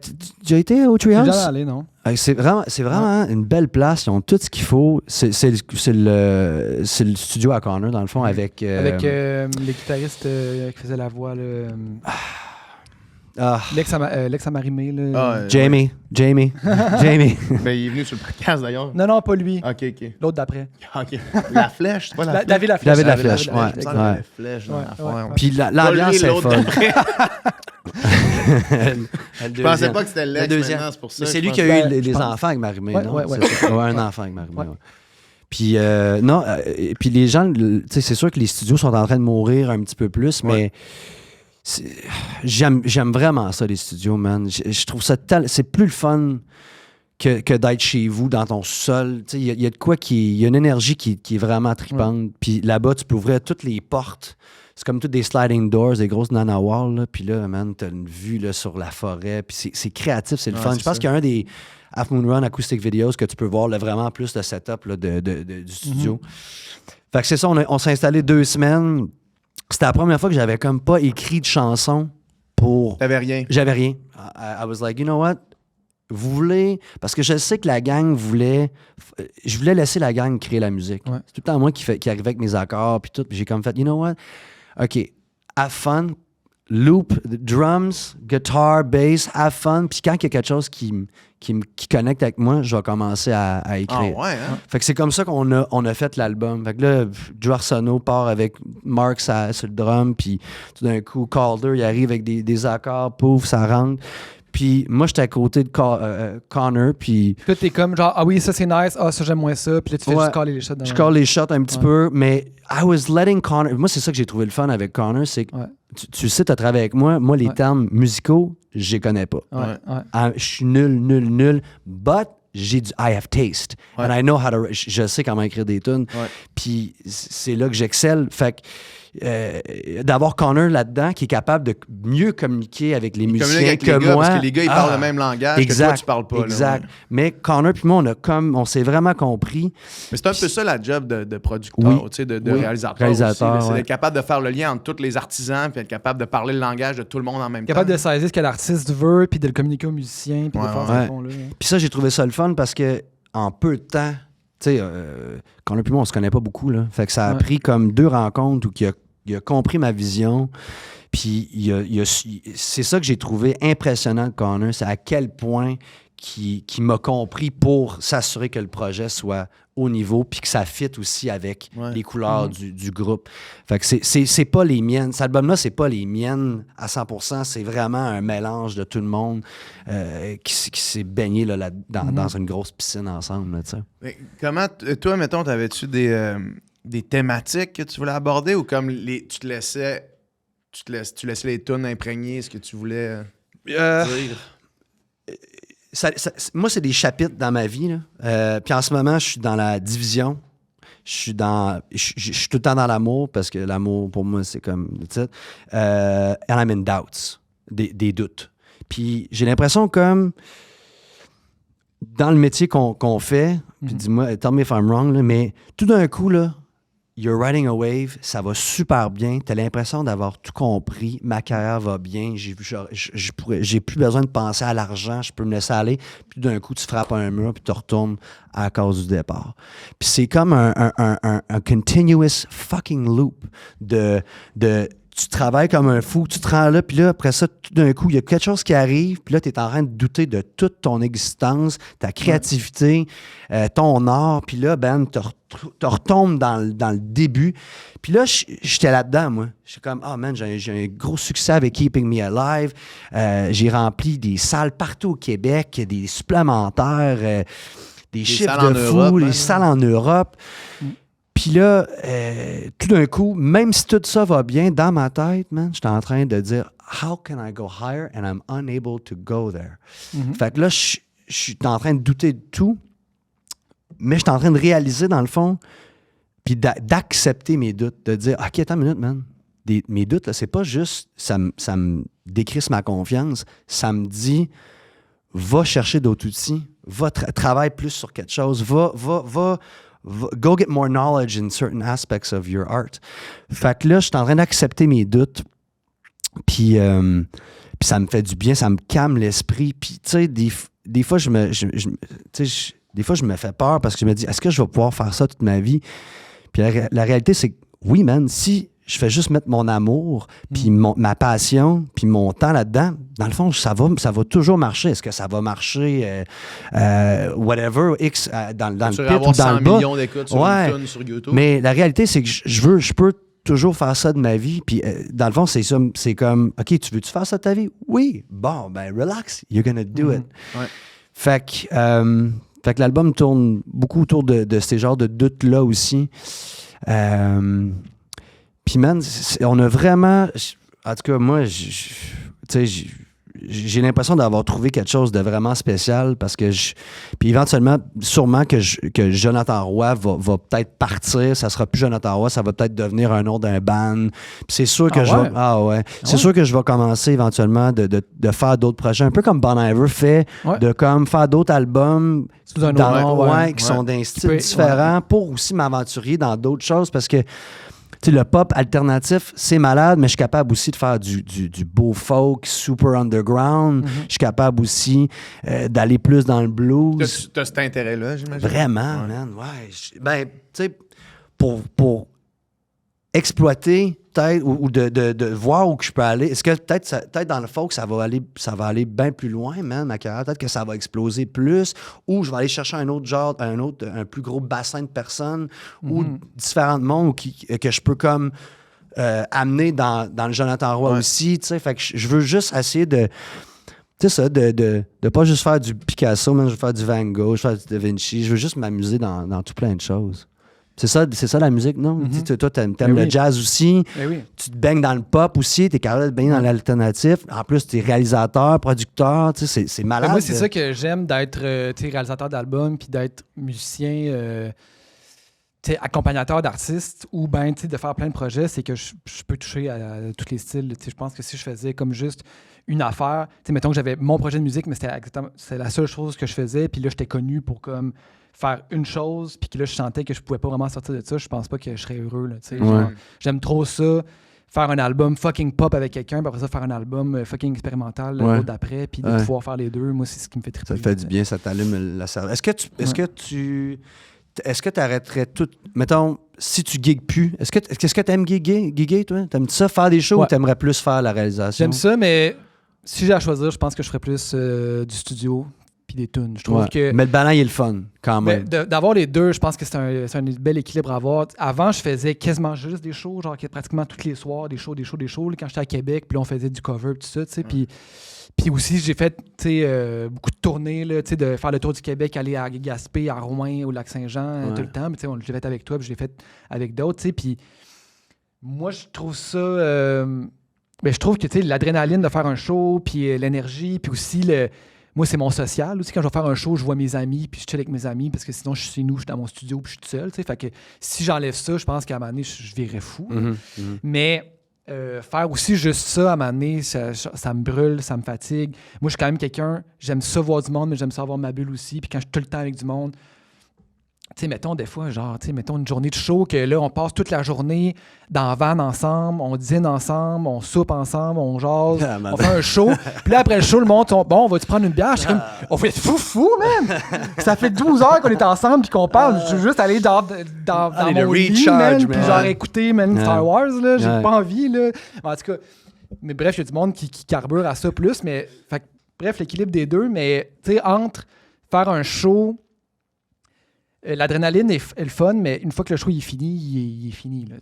tu as été au Treehouse? Je suis jamais allé, non. C'est vraiment une belle place. Ils ont tout ce qu'il faut. C'est le studio à Connor, dans le fond, avec... les guitaristes qui faisaient la voix, l'ex à Marie-Mé, Jamie. Jamie. Ben, il est venu sur le podcast, d'ailleurs. Non, pas lui. OK. L'autre d'après. OK. La Flèche, c'est pas la Flèche? David Laflèche. David Laflèche, Il me semble qu'il y ouais. avait Flèche dans l'affaire. Puis l'ambiance est folle. Je pensais pas que c'était l'ex, maintenant, c'est pour ça. Mais c'est lui qui a eu les enfants avec Marie-Mé, non? Ouais. Un enfant avec Marie-Mé, ouais. Puis, non, puis les gens, tu sais, c'est sûr que les studios sont en train de mourir un petit peu plus, mais j'aime vraiment ça, les studios, man. Je trouve ça c'est plus le fun que d'être chez vous, dans ton sol. Tu sais, il y a de quoi il y a une énergie qui est vraiment tripante. Puis là-bas, tu peux ouvrir toutes les portes. C'est comme toutes des sliding doors, des grosses nana walls, là. Puis là, man, t'as une vue là, sur la forêt. Puis c'est créatif, c'est le fun. Je pense qu'il y a un des Half Moon Run acoustic videos que tu peux voir là, vraiment plus le setup là, du studio. Fait que c'est ça, on s'est installé 2 semaines. C'était la première fois que j'avais comme pas écrit de chanson pour... T'avais rien? J'avais rien. I was like, you know what? Vous voulez... Parce que je sais que la gang voulait... Je voulais laisser la gang créer la musique. Ouais. C'est tout le temps moi qui arrivais avec mes accords puis tout. Puis j'ai comme fait, you know what? OK, have fun, loop, drums, guitar, bass, have fun. Puis quand il y a quelque chose qui connecte avec moi, je vais commencer à écrire. Ah ouais, hein? Fait que c'est comme ça qu'on a fait l'album. Fait que là, Joe Arsenault part avec Mark sur le drum, puis tout d'un coup, Calder, il arrive avec des accords, pouf, ça rentre. Puis moi, j'étais à côté de Connor, puis... Puis là, t'es comme genre, ah oui, ça c'est nice, ah ça j'aime moins ça, puis là tu fais juste caler les shots. Je cale les shots un petit peu, mais I was letting Connor... Moi, c'est ça que j'ai trouvé le fun avec Connor, c'est que tu sais, tu as travaillé avec moi, les termes musicaux, je les connais pas. Je suis nul, but I have taste, and I know how to... Je sais comment écrire des tunes, puis c'est là que j'excelle, fait que... d'avoir Connor là-dedans qui est capable de mieux communiquer avec les musiciens que moi. Parce que les gars, ils parlent le même langage que toi, tu parles pas. Exact. Là, Mais Connor puis moi, on s'est vraiment compris. Mais c'est un peu ça la job de producteur, tu sais, de réalisateur aussi. C'est d'être capable de faire le lien entre tous les artisans puis être capable de parler le langage de tout le monde en même temps. Capable de saisir ce que l'artiste veut puis de le communiquer aux musiciens puis de faire ce qu'on là. Puis ça, j'ai trouvé ça le fun parce que en peu de temps, tu sais, Connor puis moi, on se connaît pas beaucoup, là. Fait que ça a pris comme 2 rencontres où il a compris ma vision. Puis c'est ça que j'ai trouvé impressionnant de Connor, c'est à quel point qui m'a compris pour s'assurer que le projet soit au niveau puis que ça fit aussi avec les couleurs du groupe. Fait que c'est pas les miennes. Cet album-là, c'est pas les miennes à 100%. C'est vraiment un mélange de tout le monde qui s'est baigné là, dans une grosse piscine ensemble. Là, mais comment, toi, mettons, t'avais-tu des thématiques que tu voulais aborder ou comme tu laissais les tunes imprégner ce que tu voulais dire? Moi, c'est des chapitres dans ma vie. Puis en ce moment, je suis dans la division. Je suis tout le temps dans l'amour parce que l'amour, pour moi, c'est comme le titre. And I'm in doubts, des doutes. Puis j'ai l'impression comme dans le métier qu'on fait, puis dis-moi, tell me if I'm wrong, là, mais tout d'un coup, là, you're riding a wave, ça va super bien, t'as l'impression d'avoir tout compris, ma carrière va bien, j'ai plus besoin de penser à l'argent, je peux me laisser aller, puis d'un coup, tu frappes un mur, puis tu retournes à la case du départ. Puis c'est comme un continuous fucking loop de tu travailles comme un fou, tu te rends là, puis là, après ça, tout d'un coup, il y a quelque chose qui arrive, puis là, tu es en train de douter de toute ton existence, ta créativité, ton art, puis là, tu retombes dans le début. Puis là, j'étais là-dedans, moi. J'étais comme, man, j'ai un gros succès avec Keeping Me Alive. J'ai rempli des salles partout au Québec, des supplémentaires, des chiffres de fou, des salles en Europe. Puis là, tout d'un coup, même si tout ça va bien, dans ma tête, man, j'étais en train de dire « How can I go higher and I'm unable to go there? » Fait que là, suis en train de douter de tout, mais je suis en train de réaliser, dans le fond, puis d'accepter mes doutes, de dire, OK, attends une minute, man. Mes doutes, là, c'est pas juste, ça me décrisse ma confiance, ça me dit, va chercher d'autres outils, va travaille plus sur quelque chose, va, go get more knowledge in certain aspects of your art. Fait que là, je suis en train d'accepter mes doutes, puis ça me fait du bien, ça me calme l'esprit, puis tu sais, des fois, des fois, je me fais peur parce que je me dis, est-ce que je vais pouvoir faire ça toute ma vie? Puis la réalité, c'est que oui, man, si je fais juste mettre mon amour, puis ma passion, puis mon temps là-dedans, dans le fond, ça va toujours marcher. Est-ce que ça va marcher, whatever, X, dans le pit ou dans le bas? 100 millions d'écoutes sur une tune sur YouTube. Mais la réalité, c'est que je peux toujours faire ça de ma vie, puis dans le fond, c'est ça, c'est comme, OK, tu veux-tu faire ça de ta vie? Oui. Bon, ben relax, you're gonna do it. Ouais. Fait que l'album tourne beaucoup autour de ces genres de doutes-là aussi. Puis, man, on a vraiment... En tout cas, moi, j'ai l'impression d'avoir trouvé quelque chose de vraiment spécial parce que puis éventuellement, sûrement que Jonathan Roy va peut-être partir. Ça sera plus Jonathan Roy, ça va peut-être devenir un nom d'un band. Puis c'est sûr que c'est sûr que je vais commencer éventuellement de faire d'autres projets. Un peu comme Bon Iver fait, de comme faire d'autres albums sous un autre nom, qui sont d'un style différent pour aussi m'aventurer dans d'autres choses parce que tu sais, le pop alternatif, c'est malade, mais je suis capable aussi de faire du beau folk, super underground. Je suis capable aussi d'aller plus dans le blues. T'as cet intérêt-là, j'imagine? Vraiment, man, ouais. Ben, tu sais, pour exploiter, peut-être, ou de voir où que je peux aller. Est-ce que peut-être dans le folk, ça va aller bien plus loin, man, ma carrière. Peut-être que ça va exploser plus, ou je vais aller chercher un autre genre, un plus gros bassin de personnes, ou différents mondes que je peux comme amener dans le Jonathan Roy aussi, tu sais. Fait que je veux juste essayer de... Tu sais ça, de pas juste faire du Picasso, mais je veux faire du Van Gogh, je veux faire du Da Vinci. Je veux juste m'amuser dans tout plein de choses. C'est ça la musique, non? Toi, t'aimes le jazz aussi. Tu te baignes dans le pop aussi. T'es capable de te baigner dans l'alternatif. En plus, t'es réalisateur, producteur. C'est malade. Moi, c'est ça que j'aime d'être réalisateur d'albums puis d'être musicien, accompagnateur d'artistes ou ben, de faire plein de projets. C'est que je peux toucher à tous les styles. Je pense que si je faisais comme juste une affaire, mettons que j'avais mon projet de musique, mais c'était la seule chose que je faisais. Puis là, j'étais connu pour comme faire une chose, puis que là, je sentais que je pouvais pas vraiment sortir de ça, je pense pas que je serais heureux. Là, genre, j'aime trop ça, faire un album fucking pop avec quelqu'un, puis après ça, faire un album fucking expérimental l'autre d'après, puis de pouvoir faire les deux. Moi, c'est ce qui me fait triper. Ça te fait du bien, ça t'allume la cervelle. Est-ce que tu arrêterais tout... Mettons, si tu gigues plus, est-ce que tu aimes giguer, toi? T'aimes ça, faire des shows ou t'aimerais plus faire la réalisation? J'aime ça, mais si j'ai à choisir, je pense que je ferais plus du studio puis des tunes. Je trouve que... Mais le ballon, il est le fun, quand même. D'avoir les deux, je pense que c'est un bel équilibre à avoir. Avant, je faisais quasiment juste des shows, genre pratiquement tous les soirs, des shows. Quand j'étais à Québec, puis là, on faisait du cover, tout ça, tu sais, puis aussi, j'ai fait beaucoup de tournées, là, de faire le tour du Québec, aller à Gaspé, à Rouen, au Lac-Saint-Jean, tout le temps. Je l'ai fait avec toi, puis je l'ai fait avec d'autres. Puis moi, je trouve ça... je trouve que l'adrénaline de faire un show, puis l'énergie, puis aussi moi, c'est mon social aussi. Quand je vais faire un show, je vois mes amis, puis je chill avec mes amis, parce que sinon, je suis chez nous, je suis dans mon studio, puis je suis tout seul. Fait que si j'enlève ça, je pense qu'à un moment donné, je virerais fou. Mais faire aussi juste ça, à un moment donné, ça me brûle, ça me fatigue. Moi, je suis quand même quelqu'un, j'aime ça voir du monde, mais j'aime ça avoir ma bulle aussi. Puis quand je suis tout le temps avec du monde, tu sais, mettons des fois, mettons une journée de show que là, on passe toute la journée dans la van ensemble, on dîne ensemble, on soupe ensemble, on jase, on fait un show. Puis là, après le show, le monde, on va-tu prendre une bière? Je suis comme, on va être fou, man! Ça fait 12 heures qu'on est ensemble puis qu'on parle. Je veux juste aller dans mon lit, man, puis genre écouter, Star Wars, là. J'ai pas envie, là. En tout cas, mais bref, il y a du monde qui carbure à ça plus, mais... bref, l'équilibre des deux, mais, tu sais, entre faire un show... l'adrénaline est le fun, mais une fois que le show est fini, il est fini. Là,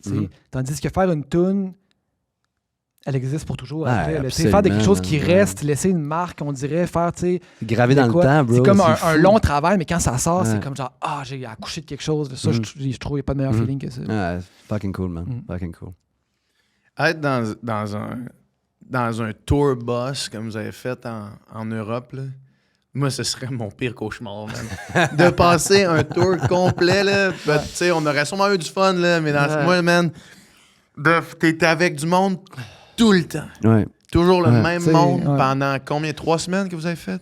Tandis que faire une toune, elle existe pour toujours. Après, faire quelque chose qui reste, laisser une marque, on dirait, faire, gravé dans le temps, bro. C'est comme un long travail, mais quand ça sort, c'est comme genre, j'ai accouché de quelque chose. Ça, je trouve qu'il n'y a pas de meilleur feeling que ça. Fucking cool, man. Fucking cool. Être dans un tour bus, comme vous avez fait en Europe, là, Moi, ce serait mon pire cauchemar, man. De passer un tour complet, là. Tu sais, on aurait sûrement eu du fun, là, mais moi, man, t'es avec du monde tout le temps. Ouais. Toujours le même monde ouais. pendant combien? 3 semaines que vous avez fait?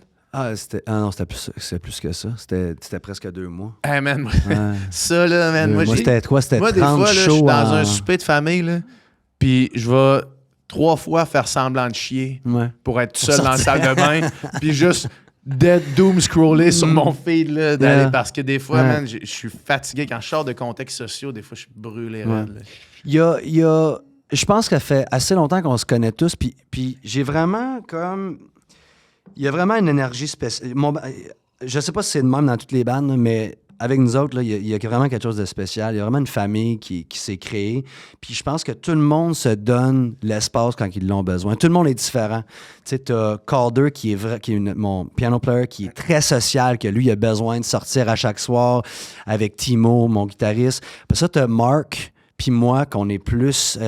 Non, c'était plus que ça. C'était presque 2 mois. Hey, man, ça, là, man, moi, c'était quoi? C'était 30 des fois, là, je suis shows dans un souper de famille, là, puis je vais 3 fois faire semblant de chier pour être tout seul dans la salle de bain, puis juste dead doom scroller sur mon feed, là, d'aller, parce que des fois, man, je suis fatigué. Quand je sors de contextes sociaux, des fois, je suis brûlé. Raide, là. Je pense que ça fait assez longtemps qu'on se connaît tous, puis j'ai vraiment comme... Il y a vraiment une énergie spéciale. Je sais pas si c'est de même dans toutes les bandes, mais avec nous autres, il y a vraiment quelque chose de spécial. Il y a vraiment une famille qui s'est créée. Puis je pense que tout le monde se donne l'espace quand ils l'ont besoin. Tout le monde est différent. Tu sais, t'as Calder qui est mon piano player, qui est très social, que lui, il a besoin de sortir à chaque soir avec Timo, mon guitariste. Après ça, t'as Mark puis moi, qu'on est plus...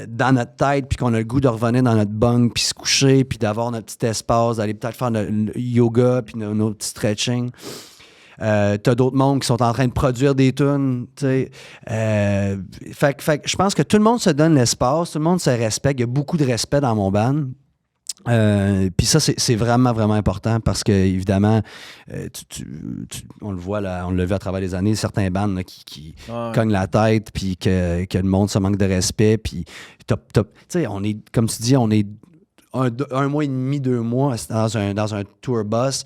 dans notre tête, puis qu'on a le goût de revenir dans notre bunk, puis se coucher, puis d'avoir notre petit espace, d'aller peut-être faire notre yoga, puis nos petits stretching. T'as d'autres mondes qui sont en train de produire des tunes, tu sais. Fait que je pense que tout le monde se donne l'espace, tout le monde se respecte. Il y a beaucoup de respect dans mon band. Puis ça, c'est vraiment, vraiment important parce que, évidemment, on le voit, là, on l'a vu à travers les années, certains bands là, qui cognent la tête, puis que le monde se manque de respect. Puis, tu sais, on est, comme tu dis, on est un mois et demi, 2 mois dans un tour bus.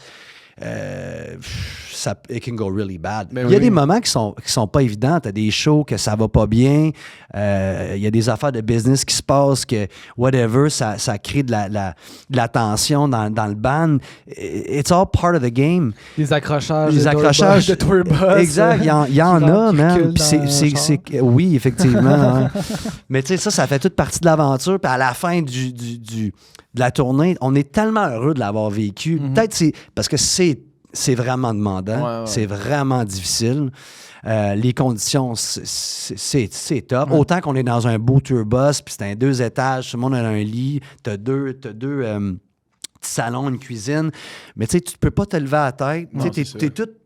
It can go really bad. Il y a des moments qui sont pas évidents. T'as des shows que ça va pas bien. Il y a des affaires de business qui se passent que whatever, ça crée de la tension dans le band. It's all part of the game. Les accrochages de tour bus. Exact. Il y en a, man. Oui, effectivement. Hein. Mais tu sais, ça fait toute partie de l'aventure. Puis à la fin de la tournée, on est tellement heureux de l'avoir vécu. Peut-être c'est parce que c'est vraiment demandant. C'est vraiment difficile. Les conditions, c'est top. Autant qu'on est dans un beau tour bus, puis c'est un 2 étages, tout le monde a un lit, t'as deux petits salons, une cuisine. Mais tu sais, tu peux pas te lever à la tête.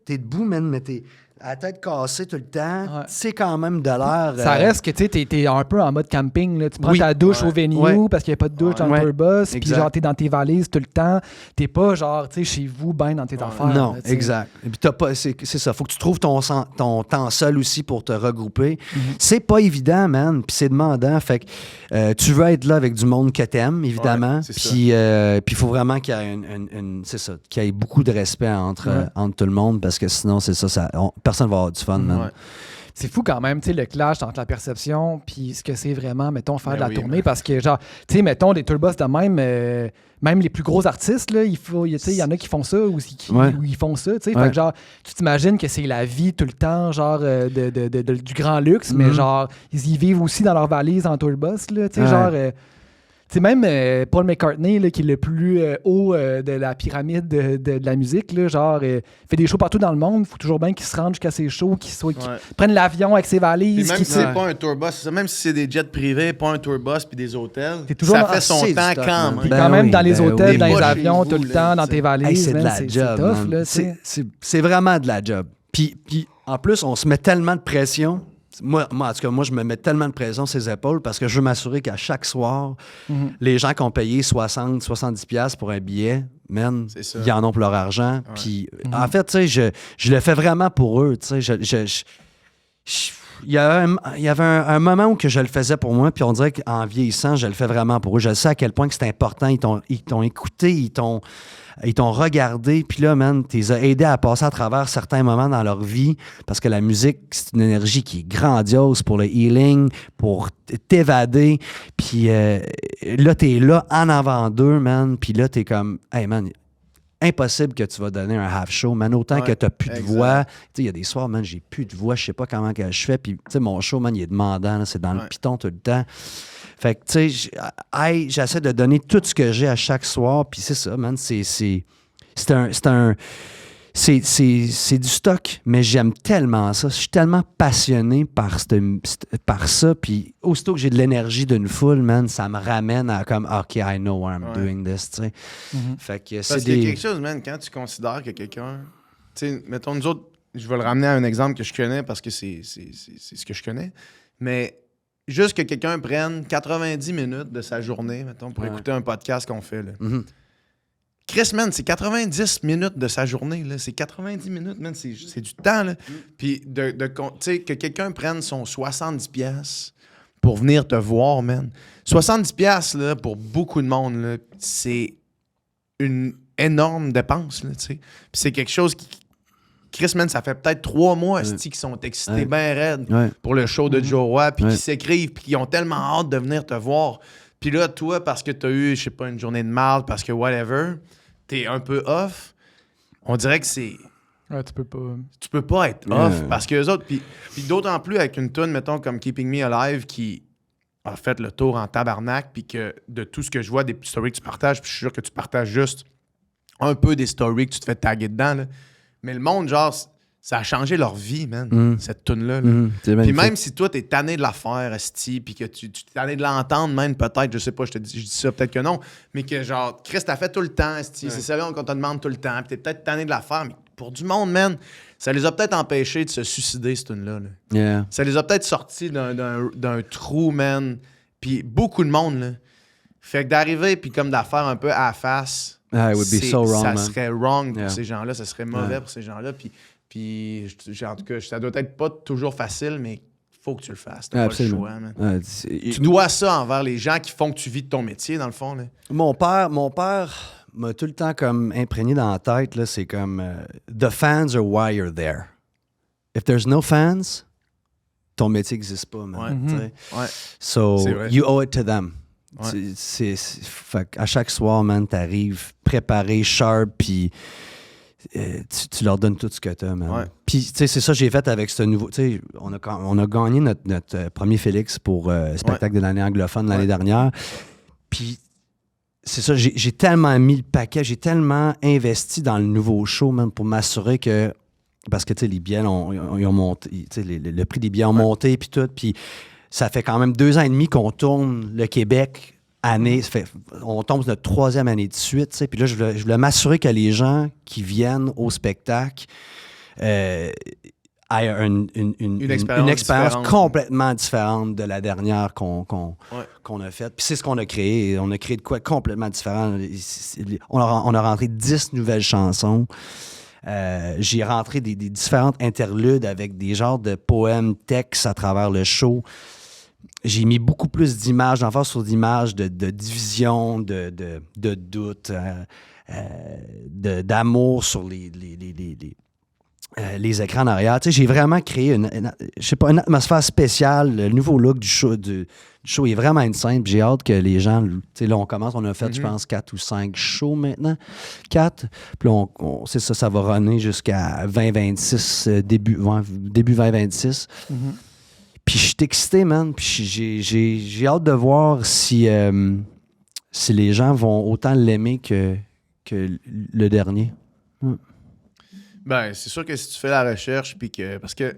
T'es debout, man, mais t'es à la tête cassée tout le temps. C'est quand même de l'air... Ça reste que tu sais, t'es un peu en mode camping. Là. Tu prends ta douche au venue parce qu'il n'y a pas de douche dans le tour bus. Puis genre, t'es dans tes valises tout le temps. T'es pas genre, tu sais, chez vous, ben dans tes affaires. Non, là, exact. Et puis c'est ça. Faut que tu trouves ton temps seul aussi pour te regrouper. C'est pas évident, man. Puis c'est demandant. Fait que tu veux être là avec du monde que t'aimes, évidemment. Puis il faut vraiment qu'il y ait c'est ça, qu'il y ait beaucoup de respect entre tout le monde parce que sinon, c'est ça personne va avoir du fun, man. C'est fou quand même, tu sais, le clash entre la perception puis ce que c'est vraiment, mettons, faire de la tournée. Parce que, genre, tu sais, mettons, des tour bus de même les plus gros artistes, là, il y en a qui font ça ou ils font ça, tu sais. Fait que, genre, tu t'imagines que c'est la vie tout le temps, genre, du grand luxe, mais genre, ils y vivent aussi dans leur valise en tour bus, là, tu sais, genre... Tu sais, même Paul McCartney, là, qui est le plus haut de la pyramide de la musique, là, genre, fait des shows partout dans le monde. Il faut toujours bien qu'il se rende jusqu'à ses shows, qu'il prenne l'avion avec ses valises. Puis même si c'est pas un tour bus, même si c'est des jets privés, pas un tour bus puis des hôtels, toujours ça fait son temps quand même. Puis quand même dans les hôtels, dans les avions, tout le temps, dans tes valises. C'est de la job. C'est vraiment de la job. Puis en plus, on se met tellement de pression. Moi, en tout cas, je me mets tellement de pression sur ses épaules parce que je veux m'assurer qu'à chaque soir, les gens qui ont payé 60, 70$ pour un billet, man, ils en ont pour leur argent. Puis, en fait, tu sais, je le fais vraiment pour eux. Tu sais, il y avait un moment où que je le faisais pour moi, puis on dirait qu'en vieillissant, je le fais vraiment pour eux. Je sais à quel point que c'est important. Ils t'ont écouté, ils t'ont regardé, puis là, man, t'es aidé à passer à travers certains moments dans leur vie, parce que la musique, c'est une énergie qui est grandiose pour le healing, pour t'évader, puis là, t'es là en avant d'eux, man, puis là, t'es comme, hey, man, impossible que tu vas donner un half show, man, autant que t'as plus de voix. Tu sais, il y a des soirs, man, j'ai plus de voix, je sais pas comment que je fais, puis tu sais, mon show, man, il est demandant, là, c'est dans le piton tout le temps. Fait que, tu sais, j'essaie de donner tout ce que j'ai à chaque soir, puis c'est ça, man, c'est c'est du stock, mais j'aime tellement ça. Je suis tellement passionné par ça. Puis aussitôt que j'ai de l'énergie d'une foule, man, ça me ramène à comme, OK, I know why I'm doing this, tu sais. Fait que Parce qu'il y a quelque chose, man, quand tu considères que quelqu'un... Tu sais, mettons, nous autres, je vais le ramener à un exemple que je connais parce que c'est ce que je connais, mais juste que quelqu'un prenne 90 minutes de sa journée, mettons, pour écouter un podcast qu'on fait, là. Chris, man, c'est 90 minutes de sa journée, là. C'est 90 minutes, man, c'est du temps, là. Puis, tu sais, que quelqu'un prenne son 70$ pour venir te voir, man. 70$, là, pour beaucoup de monde, là, c'est une énorme dépense, là, tu sais. Puis c'est quelque chose qui... Chris, man, ça fait peut-être 3 mois, qui sont excités bien raides pour le show de Joe Roy, puis qui s'écrivent, puis qui ont tellement hâte de venir te voir. Puis là, toi, parce que t'as eu, je sais pas, une journée de marde, parce que whatever, t'es un peu off, on dirait que c'est... Ouais, tu peux pas... Tu peux pas être off, parce que eux autres... Puis d'autant plus avec une tune, mettons, comme Keeping Me Alive, qui a fait le tour en tabarnak, puis que de tout ce que je vois, des stories que tu partages, puis je suis sûr que tu partages juste un peu des stories que tu te fais taguer dedans, là. Mais le monde, genre, ça a changé leur vie, man, cette toune-là. Puis même si toi, t'es tanné de la faire, esti, puis que tu t'es tanné de l'entendre, même peut-être, je sais pas, je dis ça, peut-être que non, mais que genre, Chris, t'as fait tout le temps, esti, c'est ça qu'on te demande tout le temps, puis t'es peut-être tanné de la faire, mais pour du monde, man, ça les a peut-être empêchés de se suicider, cette toune-là. Là. Ça les a peut-être sortis d'un trou, man, puis beaucoup de monde, là. Fait que d'arriver, puis comme d'affaire un peu à la face... it would be so wrong, ça man. serait wrong pour ces gens-là, ça serait mauvais pour ces gens-là. Puis en tout cas, ça doit être pas toujours facile, mais il faut que tu le fasses. T'as pas le choix, man. Tu dois ça envers les gens qui font que tu vis de ton métier, dans le fond. Là. Mon père m'a tout le temps comme imprégné dans la tête, là, c'est comme the fans are why you're there. If there's no fans, ton métier n'existe pas, man. So, you owe it to them. Fait à chaque soir, man, t'arrives préparé, sharp, puis tu leur donnes tout ce que t'as, man. Puis, tu sais, c'est ça que j'ai fait avec ce nouveau... Tu sais, on a gagné notre premier Félix pour spectacle de l'année anglophone l'année dernière. Puis, c'est ça, j'ai tellement mis le paquet, j'ai tellement investi dans le nouveau show, man, pour m'assurer que... Parce que, tu sais, les billets, ils ont monté, tu sais, le prix des billets ont monté, puis tout, puis... Ça fait quand même 2 ans et demi qu'on tourne le Québec on tombe notre 3e année de suite. Puis là, je voulais m'assurer que les gens qui viennent au spectacle aient une expérience complètement différente de la dernière qu'on a faite. Puis c'est ce qu'on a créé. On a créé de quoi complètement différent. On a rentré 10 nouvelles chansons. J'ai rentré des différentes interludes avec des genres de poèmes, textes à travers le show. J'ai mis beaucoup plus d'images, d'emphase sur d'images, de division, de doute, d'amour sur les écrans en arrière. Tu sais, j'ai vraiment créé une atmosphère spéciale. Le nouveau look du show est vraiment insane. J'ai hâte que les gens... Tu sais, là, on commence, on a fait, je pense, 4 ou 5 shows maintenant. 4. Puis là, c'est ça va runner jusqu'à 2026, début 2026. Puis je suis excité, man. Puis j'ai hâte de voir si les gens vont autant l'aimer que le dernier. Ben, c'est sûr que si tu fais la recherche, puis que... Parce que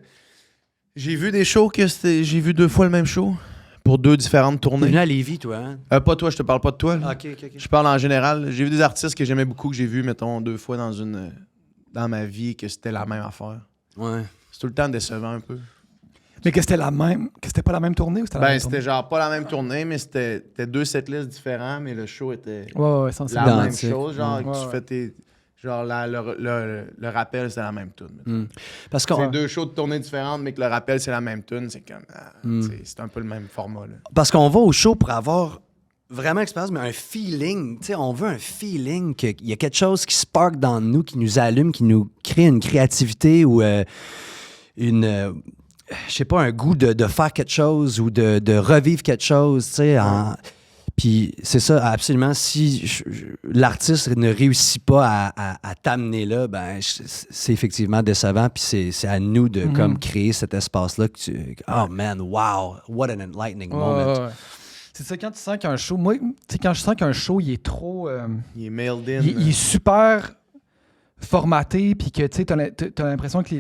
j'ai vu des shows j'ai vu 2 fois le même show pour 2 différentes tournées. T'es venu à Lévis, toi, hein? Pas toi, je te parle pas de toi. Là. OK. Je parle en général. J'ai vu des artistes que j'aimais beaucoup, que j'ai vu, mettons, 2 fois dans ma vie, que c'était la même affaire. Ouais. C'est tout le temps décevant un peu. Mais que c'était pas la même tournée ou c'était la même tournée? C'était genre pas la même tournée, mais c'était 2 setlists différents, mais le show était la même chose. Genre, tu fais tes... Genre, le rappel, c'est la même tune. Parce que c'est 2 shows de tournée différentes, mais que le rappel, c'est la même tune. C'est comme... c'est un peu le même format. Là. Parce qu'on va au show pour avoir vraiment expérience, mais un feeling. Tu sais, on veut un feeling qu'il y a quelque chose qui spark dans nous, qui nous allume, qui nous crée une créativité ou je sais pas, un goût de faire quelque chose ou de revivre quelque chose, tu sais, puis c'est ça, absolument, si l'artiste ne réussit pas à t'amener là, ben c'est effectivement décevant, puis c'est à nous de comme créer cet espace-là que oh man, wow, what an enlightening moment. C'est ça, quand tu sens qu'un show, moi, tu sais, quand je sens qu'un show, il est trop... il est mailed in. Il est super formaté, puis que tu as l'impression que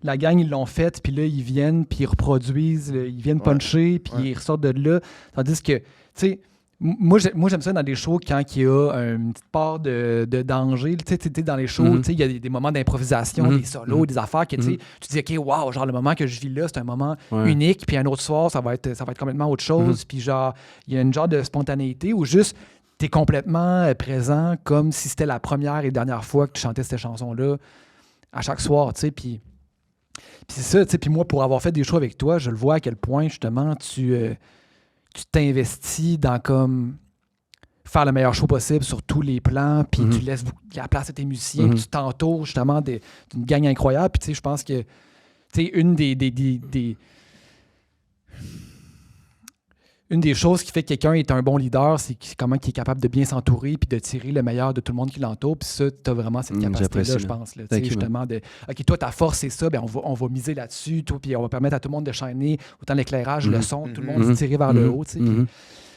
la gang, ils l'ont fait, puis là, ils viennent, puis ils reproduisent, ils viennent puncher, puis ils ressortent de là. Tandis que, tu sais, moi, j'aime ça dans des shows quand il y a une petite part de danger. Tu sais, dans les shows, il y a des moments d'improvisation, des solos, des affaires que tu dis, OK, wow, genre le moment que je vis là, c'est un moment unique, puis un autre soir, ça va être complètement autre chose. Puis genre, il y a une genre de spontanéité où juste, t'es complètement présent comme si c'était la première et dernière fois que tu chantais cette chanson-là à chaque soir, tu sais, puis c'est ça, tu sais, puis moi, pour avoir fait des shows avec toi, je le vois à quel point, justement, tu t'investis dans comme faire le meilleur show possible sur tous les plans, puis tu laisses la place à tes musiciens, puis tu t'entoures, justement, d'une gang incroyable, puis tu sais, je pense que, tu sais, une des choses qui fait que quelqu'un est un bon leader, c'est comment il est capable de bien s'entourer puis de tirer le meilleur de tout le monde qui l'entoure. Puis ça, tu as vraiment cette capacité-là, je pense. Là, justement, OK, toi, ta force, c'est ça, bien, on va miser là-dessus, puis on va permettre à tout le monde de shiner, autant l'éclairage, le son, tout le monde se tirer vers le haut.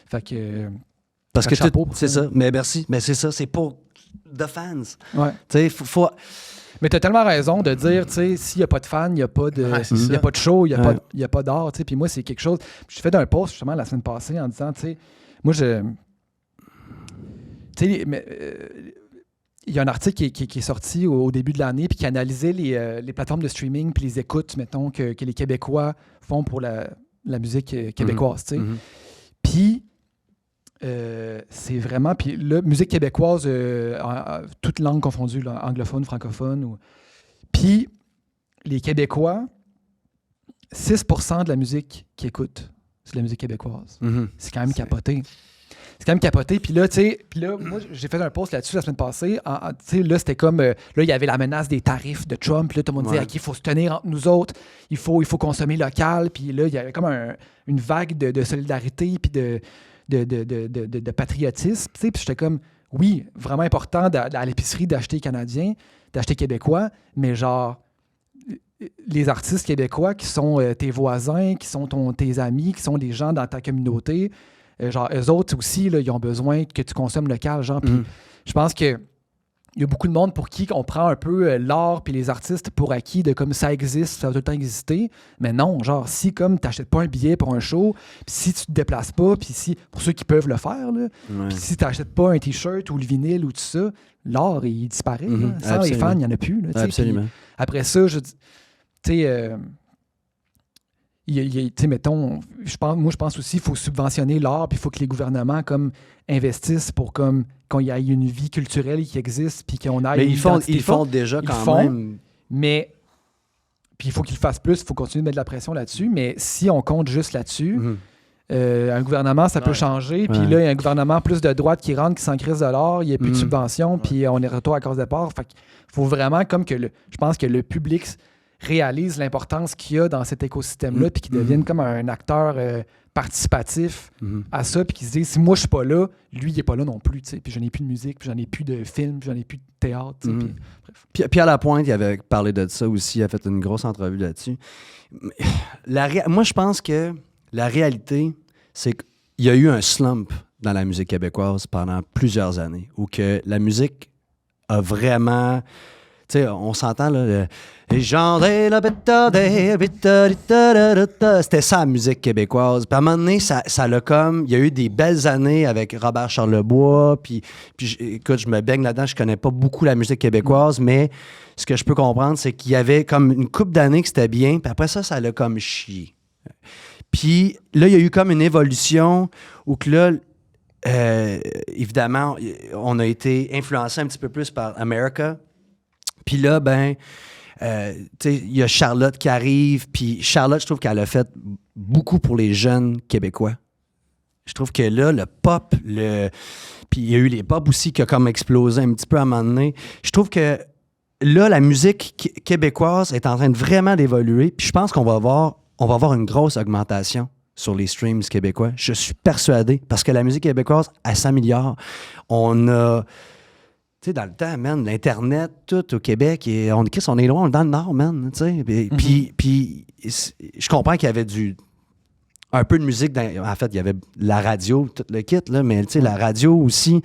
Fait que... Parce que c'est ça. Mais merci. Mais c'est ça, c'est pour the fans. Ouais. Tu sais, faut... Mais tu as tellement raison de dire, tu sais, s'il n'y a pas de fans, il n'y a pas de show, il n'y a pas d'art, tu sais. Puis moi, c'est quelque chose... Je fais un post, justement, la semaine passée en disant, tu sais, moi, tu sais, il y a un article qui est sorti au début de l'année puis qui analysait les plateformes de streaming puis les écoutes, mettons, que les Québécois font pour la musique québécoise, tu sais. Puis... c'est vraiment... Puis là, musique québécoise, toutes langues confondues, là, anglophone, francophone. Puis les Québécois, 6% de la musique qu'ils écoutent, c'est de la musique québécoise. C'est quand même capoté. C'est quand même capoté. Puis là, tu sais, moi, j'ai fait un post là-dessus la semaine passée. Tu sais, là, c'était comme... là, il y avait la menace des tarifs de Trump. Puis là, tout le monde disait, OK, il faut se tenir entre nous autres. Il faut consommer local. Puis là, il y avait comme une vague de solidarité puis de patriotisme, tu sais, puis j'étais comme, oui, vraiment important à l'épicerie d'acheter canadien, d'acheter québécois, mais genre, les artistes québécois qui sont tes voisins, qui sont tes amis, qui sont des gens dans ta communauté, genre, eux autres aussi, là, ils ont besoin que tu consommes local, genre, puis je pense que il y a beaucoup de monde pour qui on prend un peu l'art puis les artistes pour acquis de comme ça existe, ça va tout le temps exister. Mais non, genre, si comme tu n'achètes pas un billet pour un show, puis si tu te déplaces pas, puis si, pour ceux qui peuvent le faire, puis si tu n'achètes pas un T-shirt ou le vinyle ou tout ça, l'art, il disparaît. Sans les fans, il n'y en a plus. Là, absolument. Puis, après ça, tu sais... mettons, je pense aussi qu'il faut subventionner l'art, puis il faut que les gouvernements comme investissent pour comme qu'on y ait une vie culturelle qui existe, puis qu'on aille. Mais ils font déjà quand même. Mais puis il faut qu'ils le fassent plus, il faut continuer de mettre de la pression là-dessus. Mais si on compte juste là-dessus, un gouvernement, ça peut changer. Puis là, il y a un gouvernement plus de droite qui rentre, qui s'en crise de l'art, il n'y a plus de subventions, puis on est retour à cause de départ. Fait qu'il faut vraiment comme que je pense que le public réalise l'importance qu'il y a dans cet écosystème-là, puis qu'il devienne comme un acteur participatif à ça, puis qu'il se dise, si moi je suis pas là, lui il est pas là non plus, puis j'en ai plus de musique, puis j'en ai plus de films, puis j'en ai plus de théâtre. Puis à la pointe, il avait parlé de ça aussi, il a fait une grosse entrevue là-dessus. Moi je pense que la réalité, c'est qu'il y a eu un slump dans la musique québécoise pendant plusieurs années, où que la musique a vraiment... Tu sais, on s'entend, là, c'était ça, la musique québécoise. Puis à un moment donné, ça l'a comme... Il y a eu des belles années avec Robert Charlebois, puis écoute, je me baigne là-dedans, je connais pas beaucoup la musique québécoise, mais ce que je peux comprendre, c'est qu'il y avait comme une couple d'années que c'était bien, puis après ça l'a comme chié. Puis là, il y a eu comme une évolution où que là... évidemment, on a été influencé un petit peu plus par America. Puis là, ben, tu sais, il y a Charlotte qui arrive. Puis Charlotte, je trouve qu'elle a fait beaucoup pour les jeunes Québécois. Je trouve que là, le pop, puis il y a eu les pop aussi qui a comme explosé un petit peu à un moment donné. Je trouve que là, la musique québécoise est en train de vraiment d'évoluer. Puis je pense qu'on va avoir une grosse augmentation sur les streams québécois. Je suis persuadé. Parce que la musique québécoise, elle s'améliore. On a... Tu sais, dans le temps, man, l'Internet, tout au Québec, et on est loin, on est dans le Nord, man, tu sais. Puis je comprends qu'il y avait un peu de musique. En fait, il y avait la radio, tout le kit, là, mais tu sais, la radio aussi,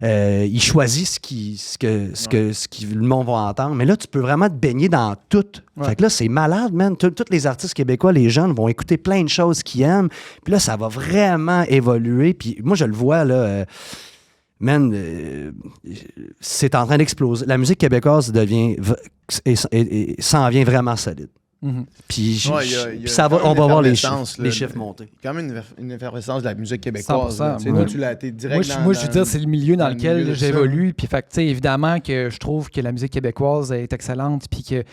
il choisit ce que le monde va entendre. Mais là, tu peux vraiment te baigner dans tout. Fait que là, c'est malade, man. Tous les artistes québécois, les jeunes vont écouter plein de choses qu'ils aiment. Puis là, ça va vraiment évoluer. Puis moi, je le vois, là... man, c'est en train d'exploser. La musique québécoise s'en vient vraiment solide. Puis ça va, on va voir les chiffres monter. Il y a quand même une effervescence de la musique québécoise. 100%. Moi, tu l'as été direct moi, je veux dire, c'est le milieu dans lequel j'évolue. Puis, fait que, évidemment, que je trouve que la musique québécoise est excellente. Puis, tu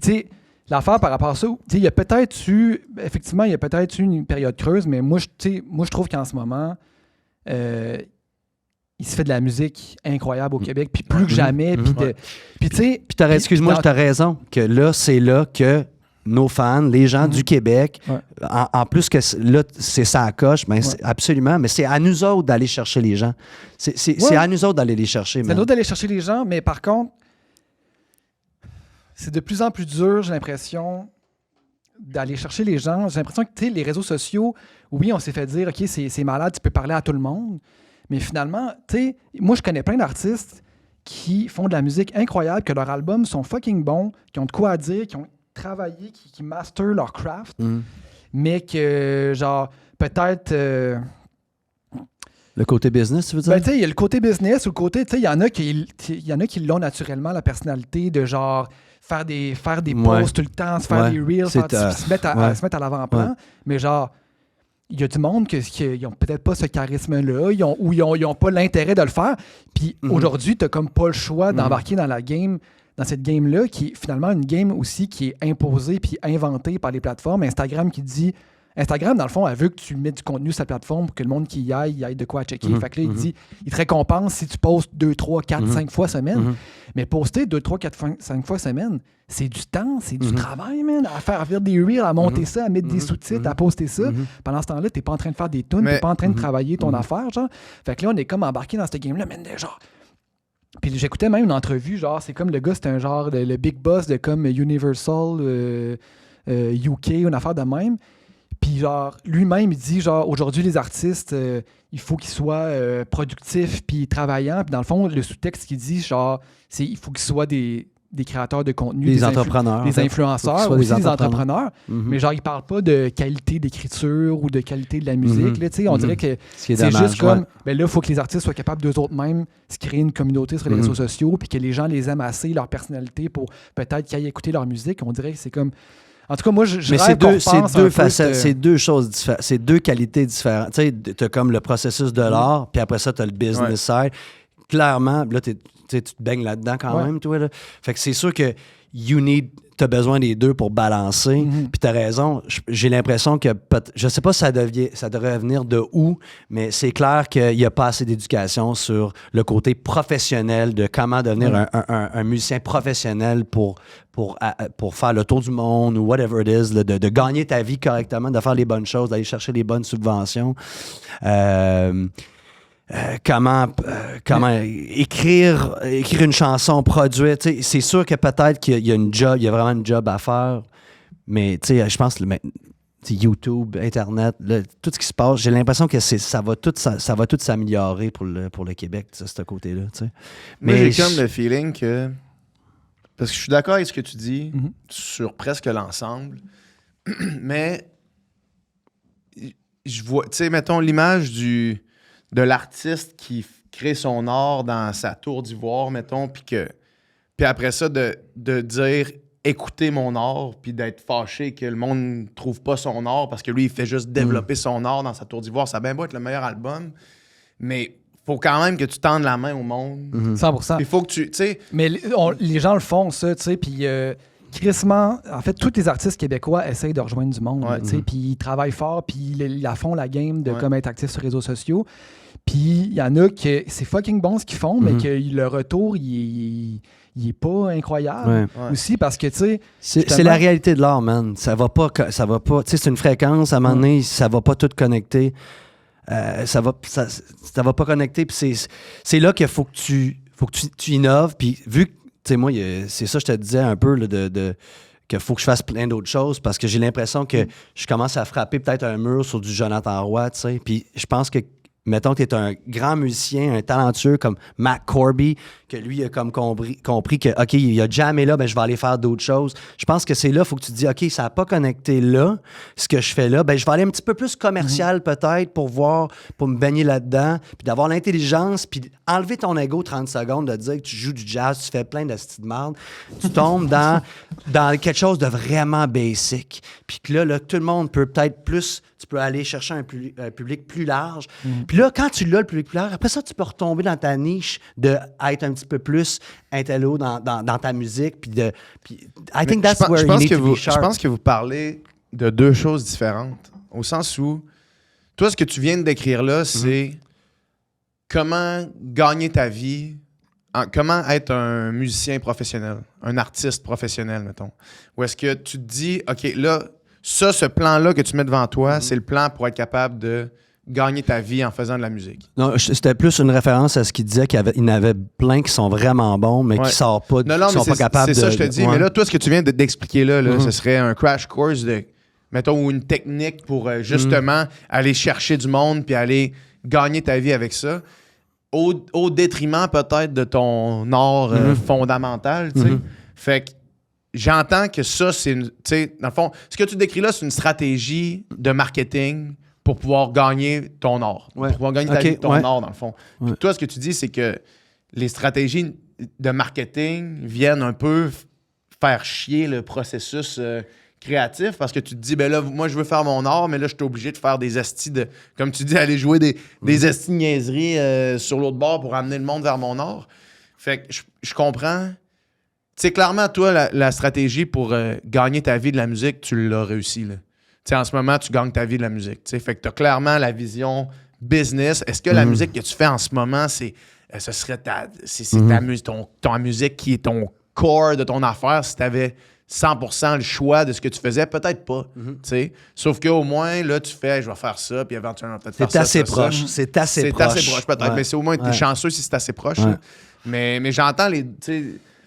sais, l'affaire par rapport à ça, il y a peut-être eu une période creuse, mais moi, je trouve qu'en ce moment, il se fait de la musique incroyable au Québec, puis plus que jamais. Puis, tu sais... Excuse-moi, tu as raison, que là, c'est là que nos fans, les gens du Québec, en plus que là, c'est ça à coche, mais absolument, mais c'est à nous autres d'aller chercher les gens. C'est à nous autres d'aller les chercher. C'est à nous autres d'aller chercher les gens, mais par contre, c'est de plus en plus dur, j'ai l'impression, d'aller chercher les gens. J'ai l'impression que, les réseaux sociaux, oui, on s'est fait dire, OK, c'est malade, tu peux parler à tout le monde, mais finalement, moi, je connais plein d'artistes qui font de la musique incroyable, que leurs albums sont fucking bons, qui ont de quoi à dire, qui ont travaillé, qui master leur craft, mais que, genre, peut-être... Le côté business, tu veux dire? Ben, il y a le côté business ou le côté, il y en a qui l'ont naturellement, la personnalité de, genre, faire des posts tout le temps, se faire des reels, se mettre à l'avant-plan, mais genre... Il y a du monde qui n'ont peut-être pas ce charisme-là, ils n'ont pas l'intérêt de le faire. Puis aujourd'hui, tu n'as comme pas le choix d'embarquer dans cette game-là, qui est finalement une game aussi qui est imposée puis inventée par les plateformes. Instagram, dans le fond, elle veut que tu mettes du contenu sur la plateforme pour que le monde qui y aille de quoi checker. Fait que là, il te récompense si tu postes 2, 3, 4, 5 fois semaine. Mais poster 2, 3, 4, 5 fois semaine, c'est du temps, c'est du travail, man, à faire des reels, à monter ça, à mettre des sous-titres, à poster ça. Pendant ce temps-là, t'es pas en train de faire des tunes, t'es pas en train de travailler ton affaire, genre. Fait que là, on est comme embarqué dans cette game-là, man, genre... Puis j'écoutais même une entrevue, genre, c'est comme le gars, c'était un genre, le big boss de comme Universal UK, une affaire de même. Puis genre, lui-même, il dit, genre, aujourd'hui, les artistes, il faut qu'ils soient productifs puis travaillants. Puis dans le fond, le sous-texte qu'il dit, genre, c'est il faut qu'ils soient des créateurs de contenu, des entrepreneurs, des influenceurs, aussi des entrepreneurs. Mais genre, il parle pas de qualité d'écriture ou de qualité de la musique. Là, on dirait que c'est juste comme, ben là, il faut que les artistes soient capables d'eux autres mêmes se créer une communauté sur les réseaux sociaux puis que les gens les aiment assez, leur personnalité, pour peut-être qu'ils aillent écouter leur musique. On dirait que c'est comme... En tout cas, moi, mais c'est deux facettes, c'est deux choses différentes, c'est deux qualités différentes. Tu sais, t'as comme le processus de l'art, puis après ça, t'as le business side. Clairement, là, tu te baignes là-dedans quand même, toi. Là. Fait que c'est sûr que t'as besoin des deux pour balancer. Puis t'as raison, j'ai l'impression que, je sais pas si ça devrait venir de où, mais c'est clair qu'il n'y a pas assez d'éducation sur le côté professionnel de comment devenir un musicien professionnel pour faire le tour du monde ou whatever it is, de gagner ta vie correctement, de faire les bonnes choses, d'aller chercher les bonnes subventions. Comment écrire une chanson, produire. C'est sûr que peut-être qu'il y a vraiment une job à faire, mais je pense que YouTube, Internet, tout ce qui se passe, j'ai l'impression que ça va tout s'améliorer pour le Québec, de ce côté-là. Mais j'ai comme le feeling que... Parce que je suis d'accord avec ce que tu dis sur presque l'ensemble, mais je vois, tu sais, mettons l'image de l'artiste qui crée son art dans sa tour d'ivoire, mettons, puis après ça, de dire « écoutez mon art », puis d'être fâché que le monde ne trouve pas son art parce que lui, il fait juste développer son art dans sa tour d'ivoire. Ça a bien beau être le meilleur album, mais faut quand même que tu tendes la main au monde. 100%. Il faut que tu sais... Mais les gens le font, ça, tu sais, puis... crissement, en fait, tous les artistes québécois essayent de rejoindre du monde, puis ils travaillent fort, puis ils la font la game de comme être actifs sur les réseaux sociaux. Puis il y en a que c'est fucking bon ce qu'ils font, mais que le retour, il est pas incroyable. Aussi parce que, tu sais... C'est la réalité de l'art, man. Ça va pas... Tu sais, c'est une fréquence, à un moment donné, ça va pas tout connecter. Ça va pas connecter, puis c'est là qu'il faut que tu innoves, puis vu que, tu sais, moi, c'est ça, je te disais un peu, là, qu'il faut que je fasse plein d'autres choses, parce que j'ai l'impression que je commence à frapper peut-être un mur sur du Jonathan Roy, tu sais, puis je pense que mettons que tu es un grand musicien, un talentueux comme Matt Corby, que lui a comme compris que, OK, il a jamais là, ben je vais aller faire d'autres choses. Je pense que c'est là, il faut que tu te dis, OK, ça n'a pas connecté là, ce que je fais là, ben je vais aller un petit peu plus commercial peut-être pour me baigner là-dedans, puis d'avoir l'intelligence, puis enlever ton ego 30 secondes, de dire que tu joues du jazz, tu fais plein de styles de merde, tu tombes dans quelque chose de vraiment basic. Puis que là, tout le monde peut peut-être plus, tu peux aller chercher un public plus large. Puis là, quand tu l'as, le public plus large, après ça, tu peux retomber dans ta niche d'être un petit peu plus intello dans ta musique. I think that's where you need to be sharp. Je pense que vous parlez de deux choses différentes. Au sens où, toi, ce que tu viens de décrire là, c'est comment gagner ta vie, comment être un musicien professionnel, un artiste professionnel, mettons. Ou est-ce que tu te dis, OK, là, ce plan-là que tu mets devant toi, c'est le plan pour être capable de gagner ta vie en faisant de la musique? Non, c'était plus une référence à ce qu'il disait qu'il y en avait plein qui sont vraiment bons, mais qui sortent pas, qui sont pas capables de... C'est ça, je te dis. Mais là, toi, ce que tu viens d'expliquer là, ce serait un crash course de, mettons, ou une technique pour justement aller chercher du monde puis aller gagner ta vie avec ça, au détriment peut-être de ton art fondamental, tu sais. Fait que j'entends que ça, c'est une... Tu sais, dans le fond, ce que tu décris là, c'est une stratégie de marketing pour pouvoir gagner ton art. Pour pouvoir gagner ta vie, ton art, dans le fond. Puis toi, ce que tu dis, c'est que les stratégies de marketing viennent un peu faire chier le processus créatif parce que tu te dis, ben là, moi, je veux faire mon art, mais là, je suis obligé de faire des astis de... Comme tu dis, aller jouer des astis de niaiseries sur l'autre bord pour amener le monde vers mon art. Fait que je comprends... Tu sais, clairement, toi, la stratégie pour gagner ta vie de la musique, tu l'as réussi, là. Tu sais, en ce moment, tu gagnes ta vie de la musique. Tu sais, fait que tu as clairement la vision business. Est-ce que la musique que tu fais en ce moment, ce serait ta musique qui est ton core de ton affaire si tu avais 100% le choix de ce que tu faisais? Peut-être pas. Tu sais. Sauf qu'au moins, là, tu fais, je vais faire ça, puis éventuellement, peut-être faire ça. C'est assez proche. C'est assez proche, peut-être. Mais c'est au moins, tu es chanceux si c'est assez proche. Mais j'entends les...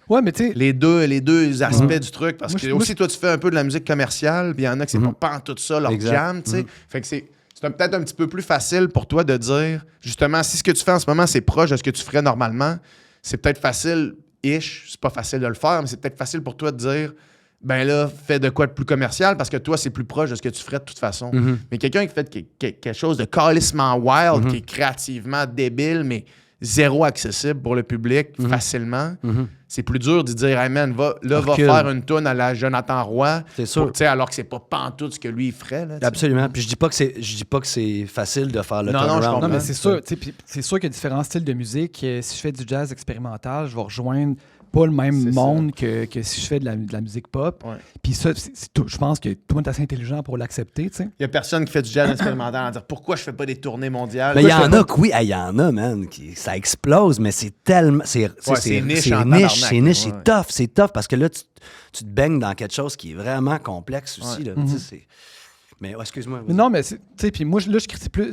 Ouais, mais tu sais... Les deux aspects du truc. Parce que aussi, toi, tu fais un peu de la musique commerciale, puis il y en a qui c'est pas en tout ça, leur jam, tu sais. Fait que c'est peut-être un petit peu plus facile pour toi de dire, justement, si ce que tu fais en ce moment, c'est proche de ce que tu ferais normalement, c'est peut-être facile-ish, c'est pas facile de le faire, mais c'est peut-être facile pour toi de dire, ben là, fais de quoi de plus commercial, parce que toi, c'est plus proche de ce que tu ferais de toute façon. Mais quelqu'un qui fait quelque chose de calissement wild, qui est créativement débile, mais zéro accessible pour le public facilement, c'est plus dur de dire, hey man, va faire une toune à la Jonathan Roy. C'est sûr. Alors que c'est pas pantoute ce que lui il ferait. Là, absolument. Puis je dis pas que c'est facile de faire le turnaround. Non, mais c'est sûr. C'est sûr qu'il y a différents styles de musique. Si je fais du jazz expérimental, je vais rejoindre pas le même monde que si je fais de la musique pop. Puis ça, je pense que tout le monde est assez intelligent pour l'accepter. Il y a personne qui fait du jazz expérimental en dire pourquoi je fais pas des tournées mondiales. Mais il y en a, oui, il y en a, man. Ça explose, mais c'est tellement. C'est niche, c'est tough parce que là, tu te baignes dans quelque chose qui est vraiment complexe aussi. Là, mais excuse-moi. Mais non, mais tu sais, puis moi, là, je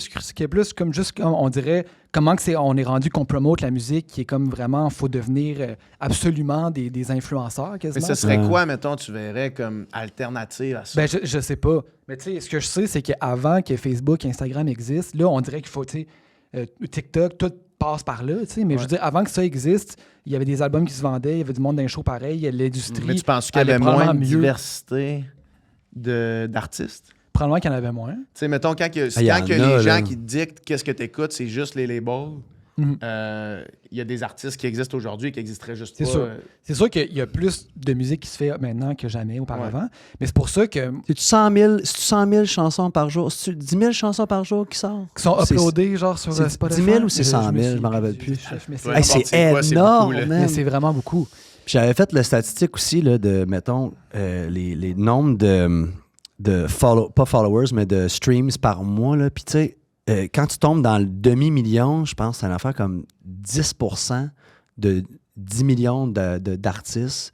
critiquais plus comme juste, comme on dirait, comment que on est rendu qu'on promote la musique qui est comme vraiment, faut devenir absolument des influenceurs quasiment. Mais ce serait quoi, mettons, tu verrais comme alternative à ça? Ben, je sais pas. Mais tu sais, ce que je sais, c'est qu'avant que Facebook, Instagram existent, là, on dirait qu'il faut, tu sais, TikTok, tout passe par là, tu sais. Mais je veux dire, avant que ça existe, il y avait des albums qui se vendaient, il y avait du monde dans les shows pareil, il y a l'industrie. Mais tu penses qu'il y avait moins de diversité d'artistes? Probablement qu'il y en avait moins. Tu sais, mettons, quand les gens qui dictent qu'est-ce que tu écoutes, c'est juste les labels. Il y a des artistes qui existent aujourd'hui qui n'existeraient juste pas. C'est sûr qu'il y a plus de musique qui se fait maintenant que jamais auparavant. Mais c'est pour ça que... C'est-tu 100 000 chansons par jour? C'est-tu 10 000 chansons par jour qui sortent? Qui sont uploadées, genre sur Spotify? 10 000 ou c'est 100 000? Je m'en rappelle plus. C'est énorme, mais c'est vraiment beaucoup. J'avais fait la statistique aussi là, de, mettons, les nombres pas followers, mais de streams par mois. Puis tu sais, quand tu tombes dans le demi-million, je pense que c'est une affaire comme 10% de 10 millions d'artistes.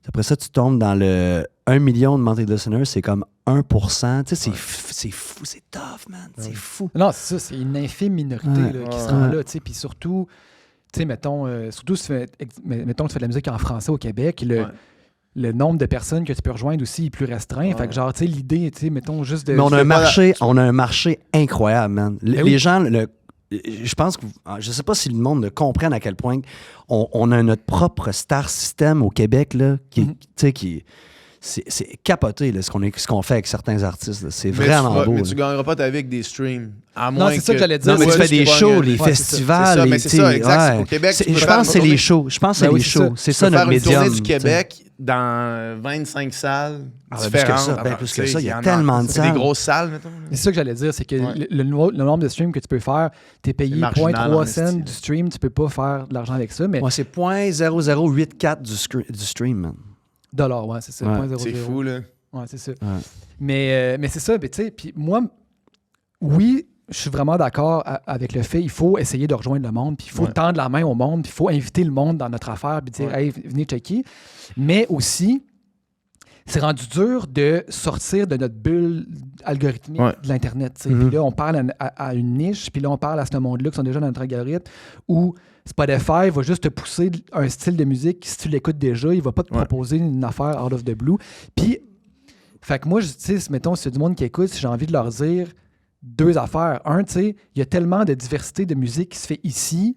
Après ça, tu tombes dans le 1 million de monthly listeners, c'est comme 1%. Tu sais, c'est fou, c'est tough, man. C'est fou. Non, c'est ça, c'est une infime minorité qui se rend là. Puis surtout, tu sais, mettons, tu fais de la musique en français au Québec, le nombre de personnes que tu peux rejoindre aussi est plus restreint. Fait que genre, tu sais, l'idée, tu sais, mettons juste de... Mais on a un marché incroyable, man. Les gens, je pense que je sais pas si le monde ne comprenne à quel point on a notre propre star system au Québec là, c'est capoté là, ce qu'on fait avec certains artistes. Là. C'est vraiment beau. Mais tu gagneras pas ta vie avec des streams. À Non, moins c'est ça que j'allais dire. Non, mais tu fais des shows, les Ouais, festivals. c'est ça, exact. Ouais. Au Québec, tu peux Je faire pense que c'est une les tournée- shows. Je pense que c'est Ben oui, les c'est shows. ça. C'est Tu ça peux notre faire une médium. tournée du Québec dans 25 salles Plus que différentes. ça, ben plus que ça. Il y a en tellement de C'est salles. des grosses salles, mettons. C'est ça que j'allais dire, c'est que Ouais. le nombre de streams que tu peux faire, t'es payé C'est marginal 0.3 en cents esti. du stream, tu peux pas faire de l'argent avec ça, mais Moi, c'est 0.0084 du stream, man. dollars, ouais, c'est ça. Ouais. 0.00. C'est fou, là. Ouais, c'est ça. Ouais. Mais c'est ça, tu sais, puis moi, oui, je suis vraiment d'accord avec le fait il faut essayer de rejoindre le monde, puis il faut Ouais. tendre la main au monde, puis il faut inviter le monde dans notre affaire, puis dire Ouais. hey, venez checker. Mais aussi, c'est rendu dur de sortir de notre bulle algorithmique Ouais. de l'Internet. Tu sais. Mhm. Puis là, on parle à une niche, puis là, on parle à ce monde-là qui sont déjà dans notre algorithme, où Spotify va juste te pousser un style de musique, si tu l'écoutes déjà, il va pas te Ouais. proposer une affaire out of the blue. Puis, fait que moi, tu sais, mettons, si c'est du monde qui écoute, si j'ai envie de leur dire deux affaires. Un, tu sais, il y a tellement de diversité de musique qui se fait ici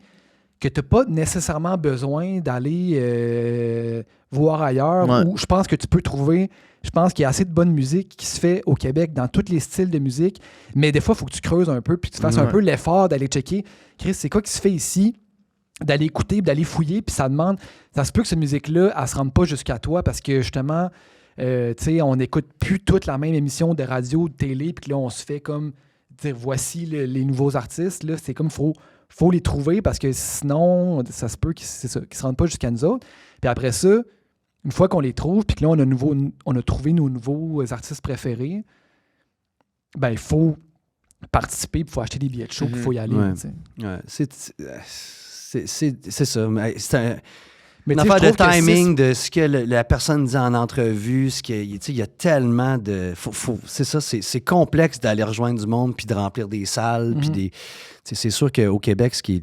que tu n'as pas nécessairement besoin d'aller voir ailleurs. Ouais. Ou je pense que tu peux trouver, je pense qu'il y a assez de bonne musique qui se fait au Québec dans tous les styles de musique, mais des fois, il faut que tu creuses un peu puis que tu fasses un Ouais. peu l'effort d'aller checker. Chris, c'est quoi qui se fait ici? D'aller écouter, d'aller fouiller, puis ça demande, ça se peut que cette musique-là, elle se rende pas jusqu'à toi parce que justement, tu sais, on n'écoute plus toute la même émission de radio, de télé, puis là, on se fait comme dire voici les nouveaux artistes. Là, c'est comme faut les trouver parce que sinon, ça se peut qu'ils ne se rendent pas jusqu'à nous autres. Puis après ça, une fois qu'on les trouve, puis que là, on a trouvé nos nouveaux artistes préférés, ben il faut participer, il faut acheter des billets de show, il faut y aller. Ouais. Tu sais. Ouais, c'est ça. Mais c'est Mais une tu sais, affaire je de trouve que timing, de ce que la personne dit en entrevue, il y a tellement de... c'est ça, c'est complexe d'aller rejoindre du monde puis de remplir des salles. Puis des, c'est sûr qu'au Québec, ce qui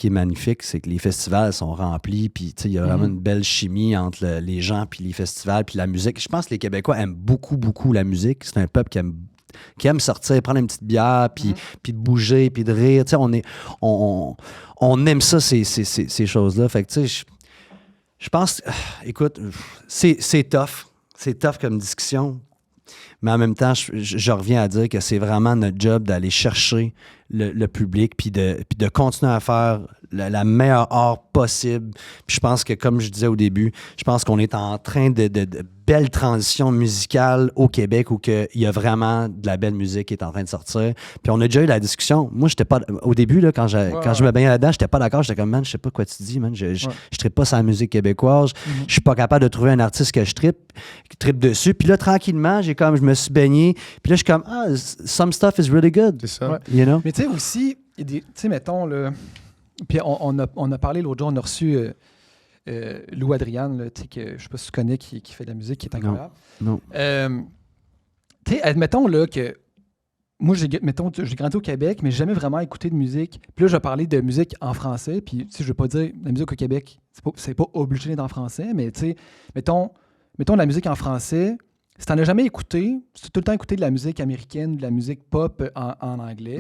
est magnifique, c'est que les festivals sont remplis puis il y a vraiment une belle chimie entre les gens puis les festivals puis la musique. Je pense que les Québécois aiment beaucoup, beaucoup la musique. C'est un peuple qui aime sortir, prendre une petite bière, puis de bouger, puis de rire. Tu sais, on aime ça, ces choses-là. Fait que, tu sais, je pense... écoute, c'est tough. C'est tough comme discussion. Mais en même temps, je reviens à dire que c'est vraiment notre job d'aller chercher le public puis de continuer à faire la meilleure art possible. Puis je pense que, comme je disais au début, je pense qu'on est en train de belle transition musicale au Québec où il y a vraiment de la belle musique qui est en train de sortir. Puis on a déjà eu la discussion. Moi, j'étais pas... Au début, là, quand je me baignais là-dedans, j'étais pas d'accord. J'étais comme, man, je sais pas quoi tu dis, man. Je trippe pas sur la musique québécoise. Je suis pas capable de trouver un artiste que je trippe dessus. Puis là, tranquillement, je me suis baigné. Puis là, je suis comme, some stuff is really good. C'est ça. Ouais. You know? Mais tu sais aussi, tu sais, mettons, là, puis on a parlé l'autre jour, on a reçu Lou Adrian, là, que je sais pas si tu connais, qui fait de la musique, qui est incroyable. Non. Tu sais, admettons là, que moi, j'ai grandi au Québec, mais j'ai jamais vraiment écouté de musique. Puis là, je vais parler de musique en français, puis tu sais, je veux pas dire la musique au Québec, c'est pas obligé d'être en français, mais tu sais, mettons de la musique en français. Si t'en as jamais écouté, si tu as tout le temps écouté de la musique américaine, de la musique pop en anglais,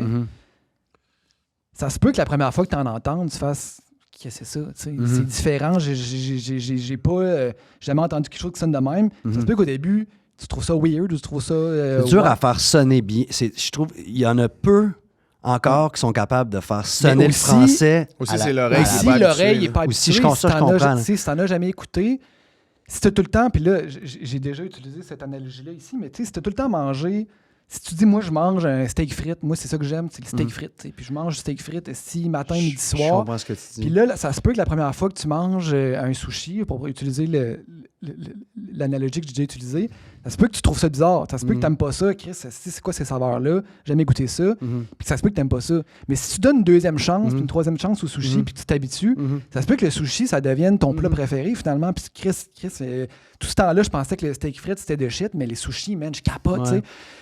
ça se peut que la première fois que tu en entendes, tu fasses qu'est-ce que c'est ça? C'est différent. J'ai pas jamais entendu quelque chose qui sonne de même. Ça se peut qu'au début, tu trouves ça weird ou tu trouves ça. C'est dur à faire sonner bien. Je trouve il y en a peu encore qui sont capables de faire sonner aussi- le français. Aussi, c'est l'oreille qui est Si pas l'oreille habituée, n'est pas Aussi, habituée, je comprends. si t'en as jamais écouté, si tu as tout le temps, puis là, j'ai déjà utilisé cette analogie-là ici, mais tu sais, si tu as tout le temps mangé, si tu dis, moi, je mange un steak frites, moi, c'est ça que j'aime, c'est le steak frites, tu sais, puis je mange du steak frites matin, midi, Je soir. comprends ce que tu dis. Puis là, ça se peut que la première fois que tu manges un sushi, pour utiliser l'analogie que j'ai déjà utilisée, ça se peut que tu trouves ça bizarre. Ça se peut que tu n'aimes pas ça. Chris, c'est quoi ces saveurs-là? J'ai jamais goûté ça. Puis ça se peut que tu n'aimes pas ça. Mais si tu donnes une deuxième chance, puis une troisième chance au sushi, puis tu t'habitues, ça se peut que le sushi, ça devienne ton plat préféré finalement. Puis Chris, tout ce temps-là, je pensais que le steak frites, c'était de shit, mais les sushis, man, je capote, tu sais.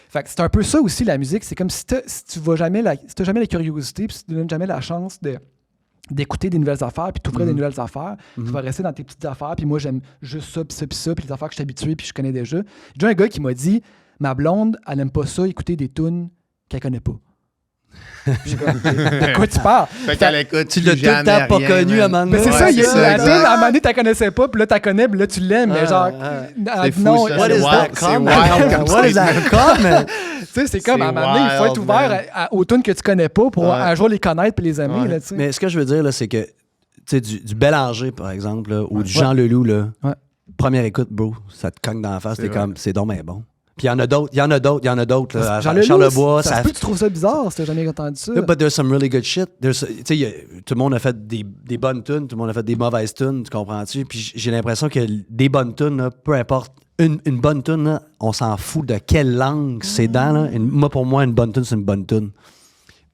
Fait que c'est un peu ça aussi, la musique. C'est comme si tu n'as jamais la curiosité, puis si tu ne donnes jamais la chance d'écouter des nouvelles affaires, puis t'ouvrir des nouvelles affaires. Tu vas rester dans tes petites affaires, puis moi, j'aime juste ça, puis ça, puis ça, puis les affaires que je suis habitué, puis je connais déjà. J'ai déjà un gars qui m'a dit, ma blonde, elle n'aime pas ça, écouter des tunes qu'elle connaît pas. De quoi tu parles? Fait qu'elle écoute, Tu l'as tout le temps pas connu à un moment Mais donné. c'est ça, Ouais, il y a c'est ça, la exact. tune, à un moment donné, tu la connaissais pas, puis là, tu la connais, puis là, tu l'aimes, mais genre. C'est fou, non, ça, What c'est is wild, that c'est comment? wild comme What is that comment? Tu sais, c'est comme à un C'est moment donné, il faut être wild, ouvert man. aux tunes que tu connais pas pour Ouais. un jour les connaître puis les aimer. Ouais. Là, tu sais. Mais ce que je veux dire, là, c'est que tu sais, du Bélanger, par exemple, là, ou du Ouais. Jean Leloup, là, Ouais. première écoute, bro, ça te cogne dans la face, C'est t'es vrai. comme, c'est donc bien bon. Puis il y en a d'autres, il y en a d'autres. Là, Jean Leloup, Charlebois, ça se peut que tu trouves ça bizarre si t'as jamais entendu ça. But there's some really good shit. Tu sais, tout le monde a fait des bonnes tunes, tout le monde a fait des mauvaises tunes, tu comprends-tu? Puis j'ai l'impression que des bonnes tunes, là, peu importe, une bonne tune, là, on s'en fout de quelle langue c'est dans. Là. Moi, pour moi, une bonne tune, c'est une bonne tune.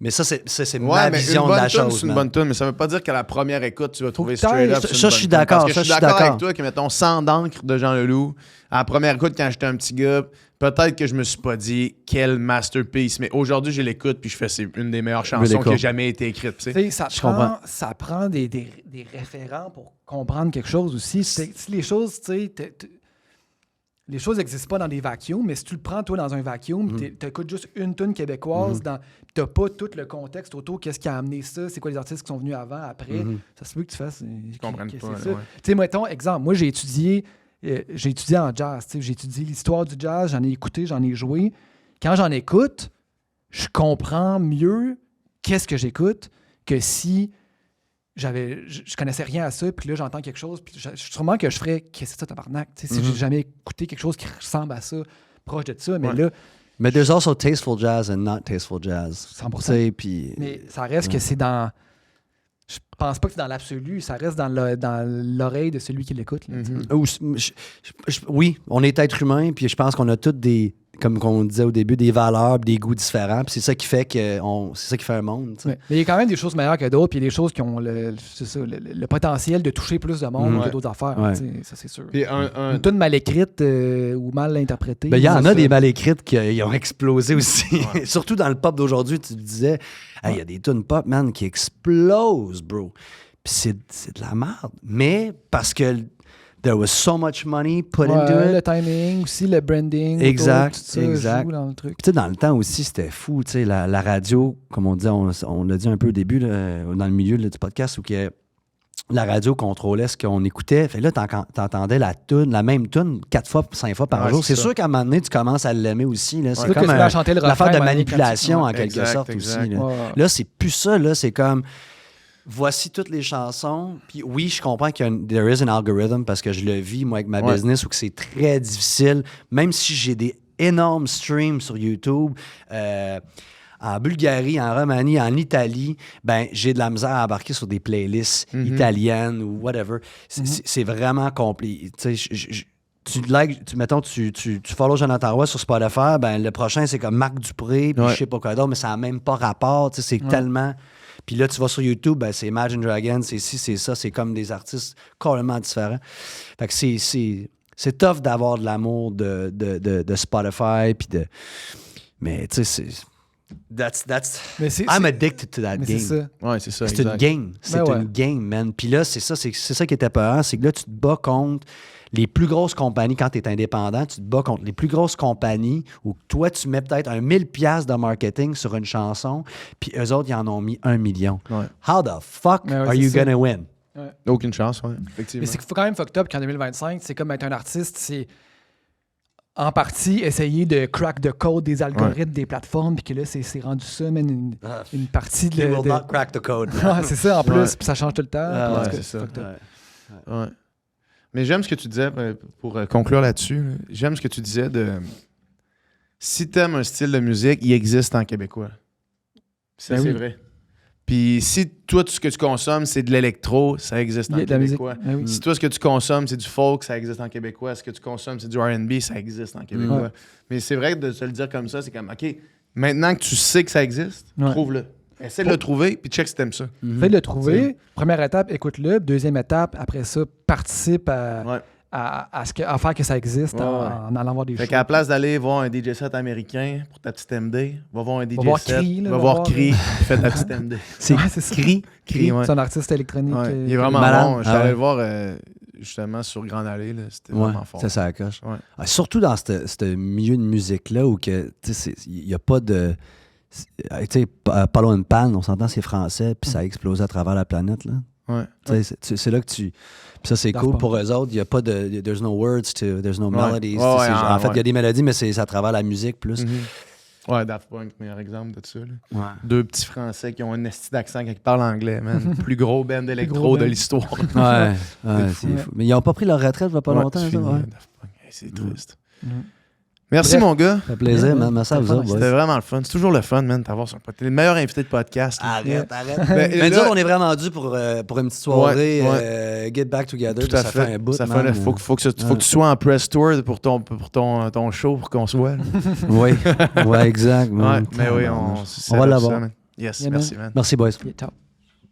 Mais ça, c'est ma Ouais, mais vision une de bonne la tune, chose. c'est une man. bonne tune, mais ça veut pas dire qu'à la première écoute, tu vas trouver que t'ailles- straight up. ça, c'est une je bonne suis tune. d'accord, Parce que ça, je suis je suis d'accord d'accord. avec toi que, mettons, Sang d'encre de Jean Leloup, à la première écoute, quand j'étais un petit gars, peut-être que je me suis pas dit quel masterpiece, mais aujourd'hui, je l'écoute puis je fais c'est une des meilleures chansons Really qui a cool. jamais été écrite. Tu sais. Tu sais, Je comprends. ça prend des référents pour comprendre quelque chose aussi. Si les choses, tu sais, les choses n'existent pas dans des vacuums, mais si tu le prends, toi, dans un vacuum, tu écoutes juste une tune québécoise, tu n'as pas tout le contexte autour, qu'est-ce qui a amené ça, c'est quoi les artistes qui sont venus avant, après, ça se peut que tu fasses... Ils comprennent pas, ça. ouais. Tu sais, mettons, exemple, moi, j'ai étudié en jazz, tu sais, j'ai étudié l'histoire du jazz, j'en ai écouté, j'en ai joué. Quand j'en écoute, je comprends mieux qu'est-ce que j'écoute que si je connaissais rien à ça, puis là, j'entends quelque chose, puis sûrement que je ferais « Qu'est-ce que c'est ça, tabarnak? » Tu sais, si j'ai jamais écouté quelque chose qui ressemble à ça, proche de ça, mais là, Mais there's also tasteful jazz and not tasteful jazz. 100%. Tu sais, puis... mais ça reste que c'est dans... Je pense pas que c'est dans l'absolu, ça reste dans l'oreille de celui qui l'écoute. Là, tu sais. Oui, on est être humain, puis je pense qu'on a toutes des, comme on disait au début, des valeurs, des goûts différents, puis c'est ça qui fait c'est ça qui fait un monde. Tu sais. Ouais. Mais il y a quand même des choses meilleures que d'autres, puis il y a des choses qui ont le potentiel de toucher plus de monde que d'autres affaires. Ouais. Tu sais, ça, c'est sûr. Puis Une tune mal écrite ou mal interprétée. Ben, il y en ça, a des mal écrites qui ont explosé aussi. Surtout dans le pop d'aujourd'hui, tu te disais, il y a des tunes pop, man, qui explosent, bro. Puis c'est de la merde. Mais parce que there was so much money put into le it. timing, aussi le branding. Exact, autour, tout ça exact. joue dans le truc. Puis, tu sais, dans le temps aussi, c'était fou. Tu sais, la radio, comme on disait, on l'a dit un peu au début, là, dans le milieu là, du podcast, où que la radio contrôlait ce qu'on écoutait. Fait là, t'entendais la même tune 4 fois, 5 fois par Ouais, jour. c'est C'est ça. sûr qu'à un moment donné, tu commences à l'aimer aussi. Là. C'est Là, que comme tu vas chanter le l'affaire refrain, de à un moment donné, manipulation, quand en tu- quelque Exact, sorte exact. aussi. Là, Ouais. là c'est plus ça. Là, c'est comme... Voici toutes les chansons. Puis oui, je comprends qu'il y a there is an algorithm parce que je le vis, moi, avec ma business, où que c'est très difficile. Même si j'ai des énormes streams sur YouTube, en Bulgarie, en Roumanie, en Italie, ben j'ai de la misère à embarquer sur des playlists italiennes ou whatever. C'est vraiment compliqué. Tu sais, tu follow Jonathan Roy sur Spotify, ben le prochain, c'est comme Marc Dupré, puis je sais pas quoi d'autre, mais ça n'a même pas rapport. Tu sais, c'est tellement... Puis là, tu vas sur YouTube, ben, c'est Imagine Dragons, c'est ci, c'est ça, c'est comme des artistes complètement différents. Fait que c'est tough d'avoir de l'amour de Spotify, puis de... Mais tu sais, Mais c'est I'm addicted to that mais game. c'est ça. Ouais, c'est ça. C'est une exact. game. C'est ouais. une game, man. Puis là, c'est ça qui était peur, c'est que là, tu te bats contre les plus grosses compagnies. Quand tu es indépendant, tu te bats contre les plus grosses compagnies où toi, tu mets peut-être 1000$ de marketing sur une chanson, puis eux autres, ils en ont mis 1 million. Ouais. How the fuck Ouais, are c'est you ça. gonna win? Aucune chance, ouais, effectivement. Mais c'est qu'il faut quand même fucked up qu'en 2025, c'est comme être un artiste, c'est en partie essayer de crack the code des algorithmes, des plateformes, puis que là, c'est rendu ça, même une partie de... They will not crack the code. Ouais, c'est ça, en plus, Ouais. puis ça change tout le temps. Ah, puis en ouais, tout cas, c'est ça. fucked up. Ouais. Mais j'aime ce que tu disais, pour conclure là-dessus, là, j'aime ce que tu disais de... Si t'aimes un style de musique, il existe en québécois. Ça, Ben c'est oui. vrai. Puis si toi, tout ce que tu consommes, c'est de l'électro, ça existe Il en y a de la musique. québécois. Ben oui. Si toi, ce que tu consommes, c'est du folk, ça existe en québécois. Ce que tu consommes, c'est du R&B, ça existe en québécois. Ouais. Mais c'est vrai que de te le dire comme ça, c'est comme, OK, maintenant que tu sais que ça existe, Ouais. trouve-le. Essaie de le trouver, puis check si t'aimes ça. Fais de le trouver. Première étape, écoute-le. Deuxième étape, après ça, participe Ouais. à faire que ça existe Ouais, en allant voir des Fait shows. qu'à la place d'aller voir un DJ set américain pour ta petite MD, va voir un DJ voir set, Cree, là, va va voir voir, Cree, puis fais ta petite MD. C'est ça. Cree, ouais. C'est un artiste électronique. Ouais, il est vraiment Malade. bon. Je suis Ah allé ouais. le voir justement sur Grande Allée. Là. C'était Ouais, vraiment fort. ça, ça coche. Ouais. Surtout dans ce milieu de musique-là où il n'y a pas de... Tu sais, Apollo and Pan, on s'entend, c'est français, puis ça a explosé à travers la planète. Là. Ouais. C'est là que tu... Puis ça, c'est cool pour eux autres. Il n'y a pas de... There's no words, there's no melodies. En fait, il y a des mélodies, mais c'est à travers la musique plus. Ouais, Daft Punk, meilleur exemple de ça. Là. Ouais. 2 petits Français qui ont un esti d'accent qui parlent anglais, man. Plus gros band d'électro de l'histoire. Ouais, c'est fou. Mais ils n'ont pas pris leur retraite il n'y a pas longtemps. C'est ça, fini, ouais. Daft Punk. Hey, c'est triste. Merci, Bref. mon gars. Ça fait plaisir, man. Merci à vous autres. C'était vraiment le fun. C'est toujours le fun, man, d'avoir son pote. T'es le meilleur invité de podcast. Là. Arrête. Ben, Mais là- nous autres, on est vraiment dû pour une petite soirée. Get back together. Tout à ça fait. fait un bout. Ça man. fait, faut que tu sois en press tour pour ton show pour qu'on se voit. là. Oui, ouais, exact. Ouais, man. mais oui, on on va l'avoir. Yes, Yeah, merci, man. Merci, boys. Ciao.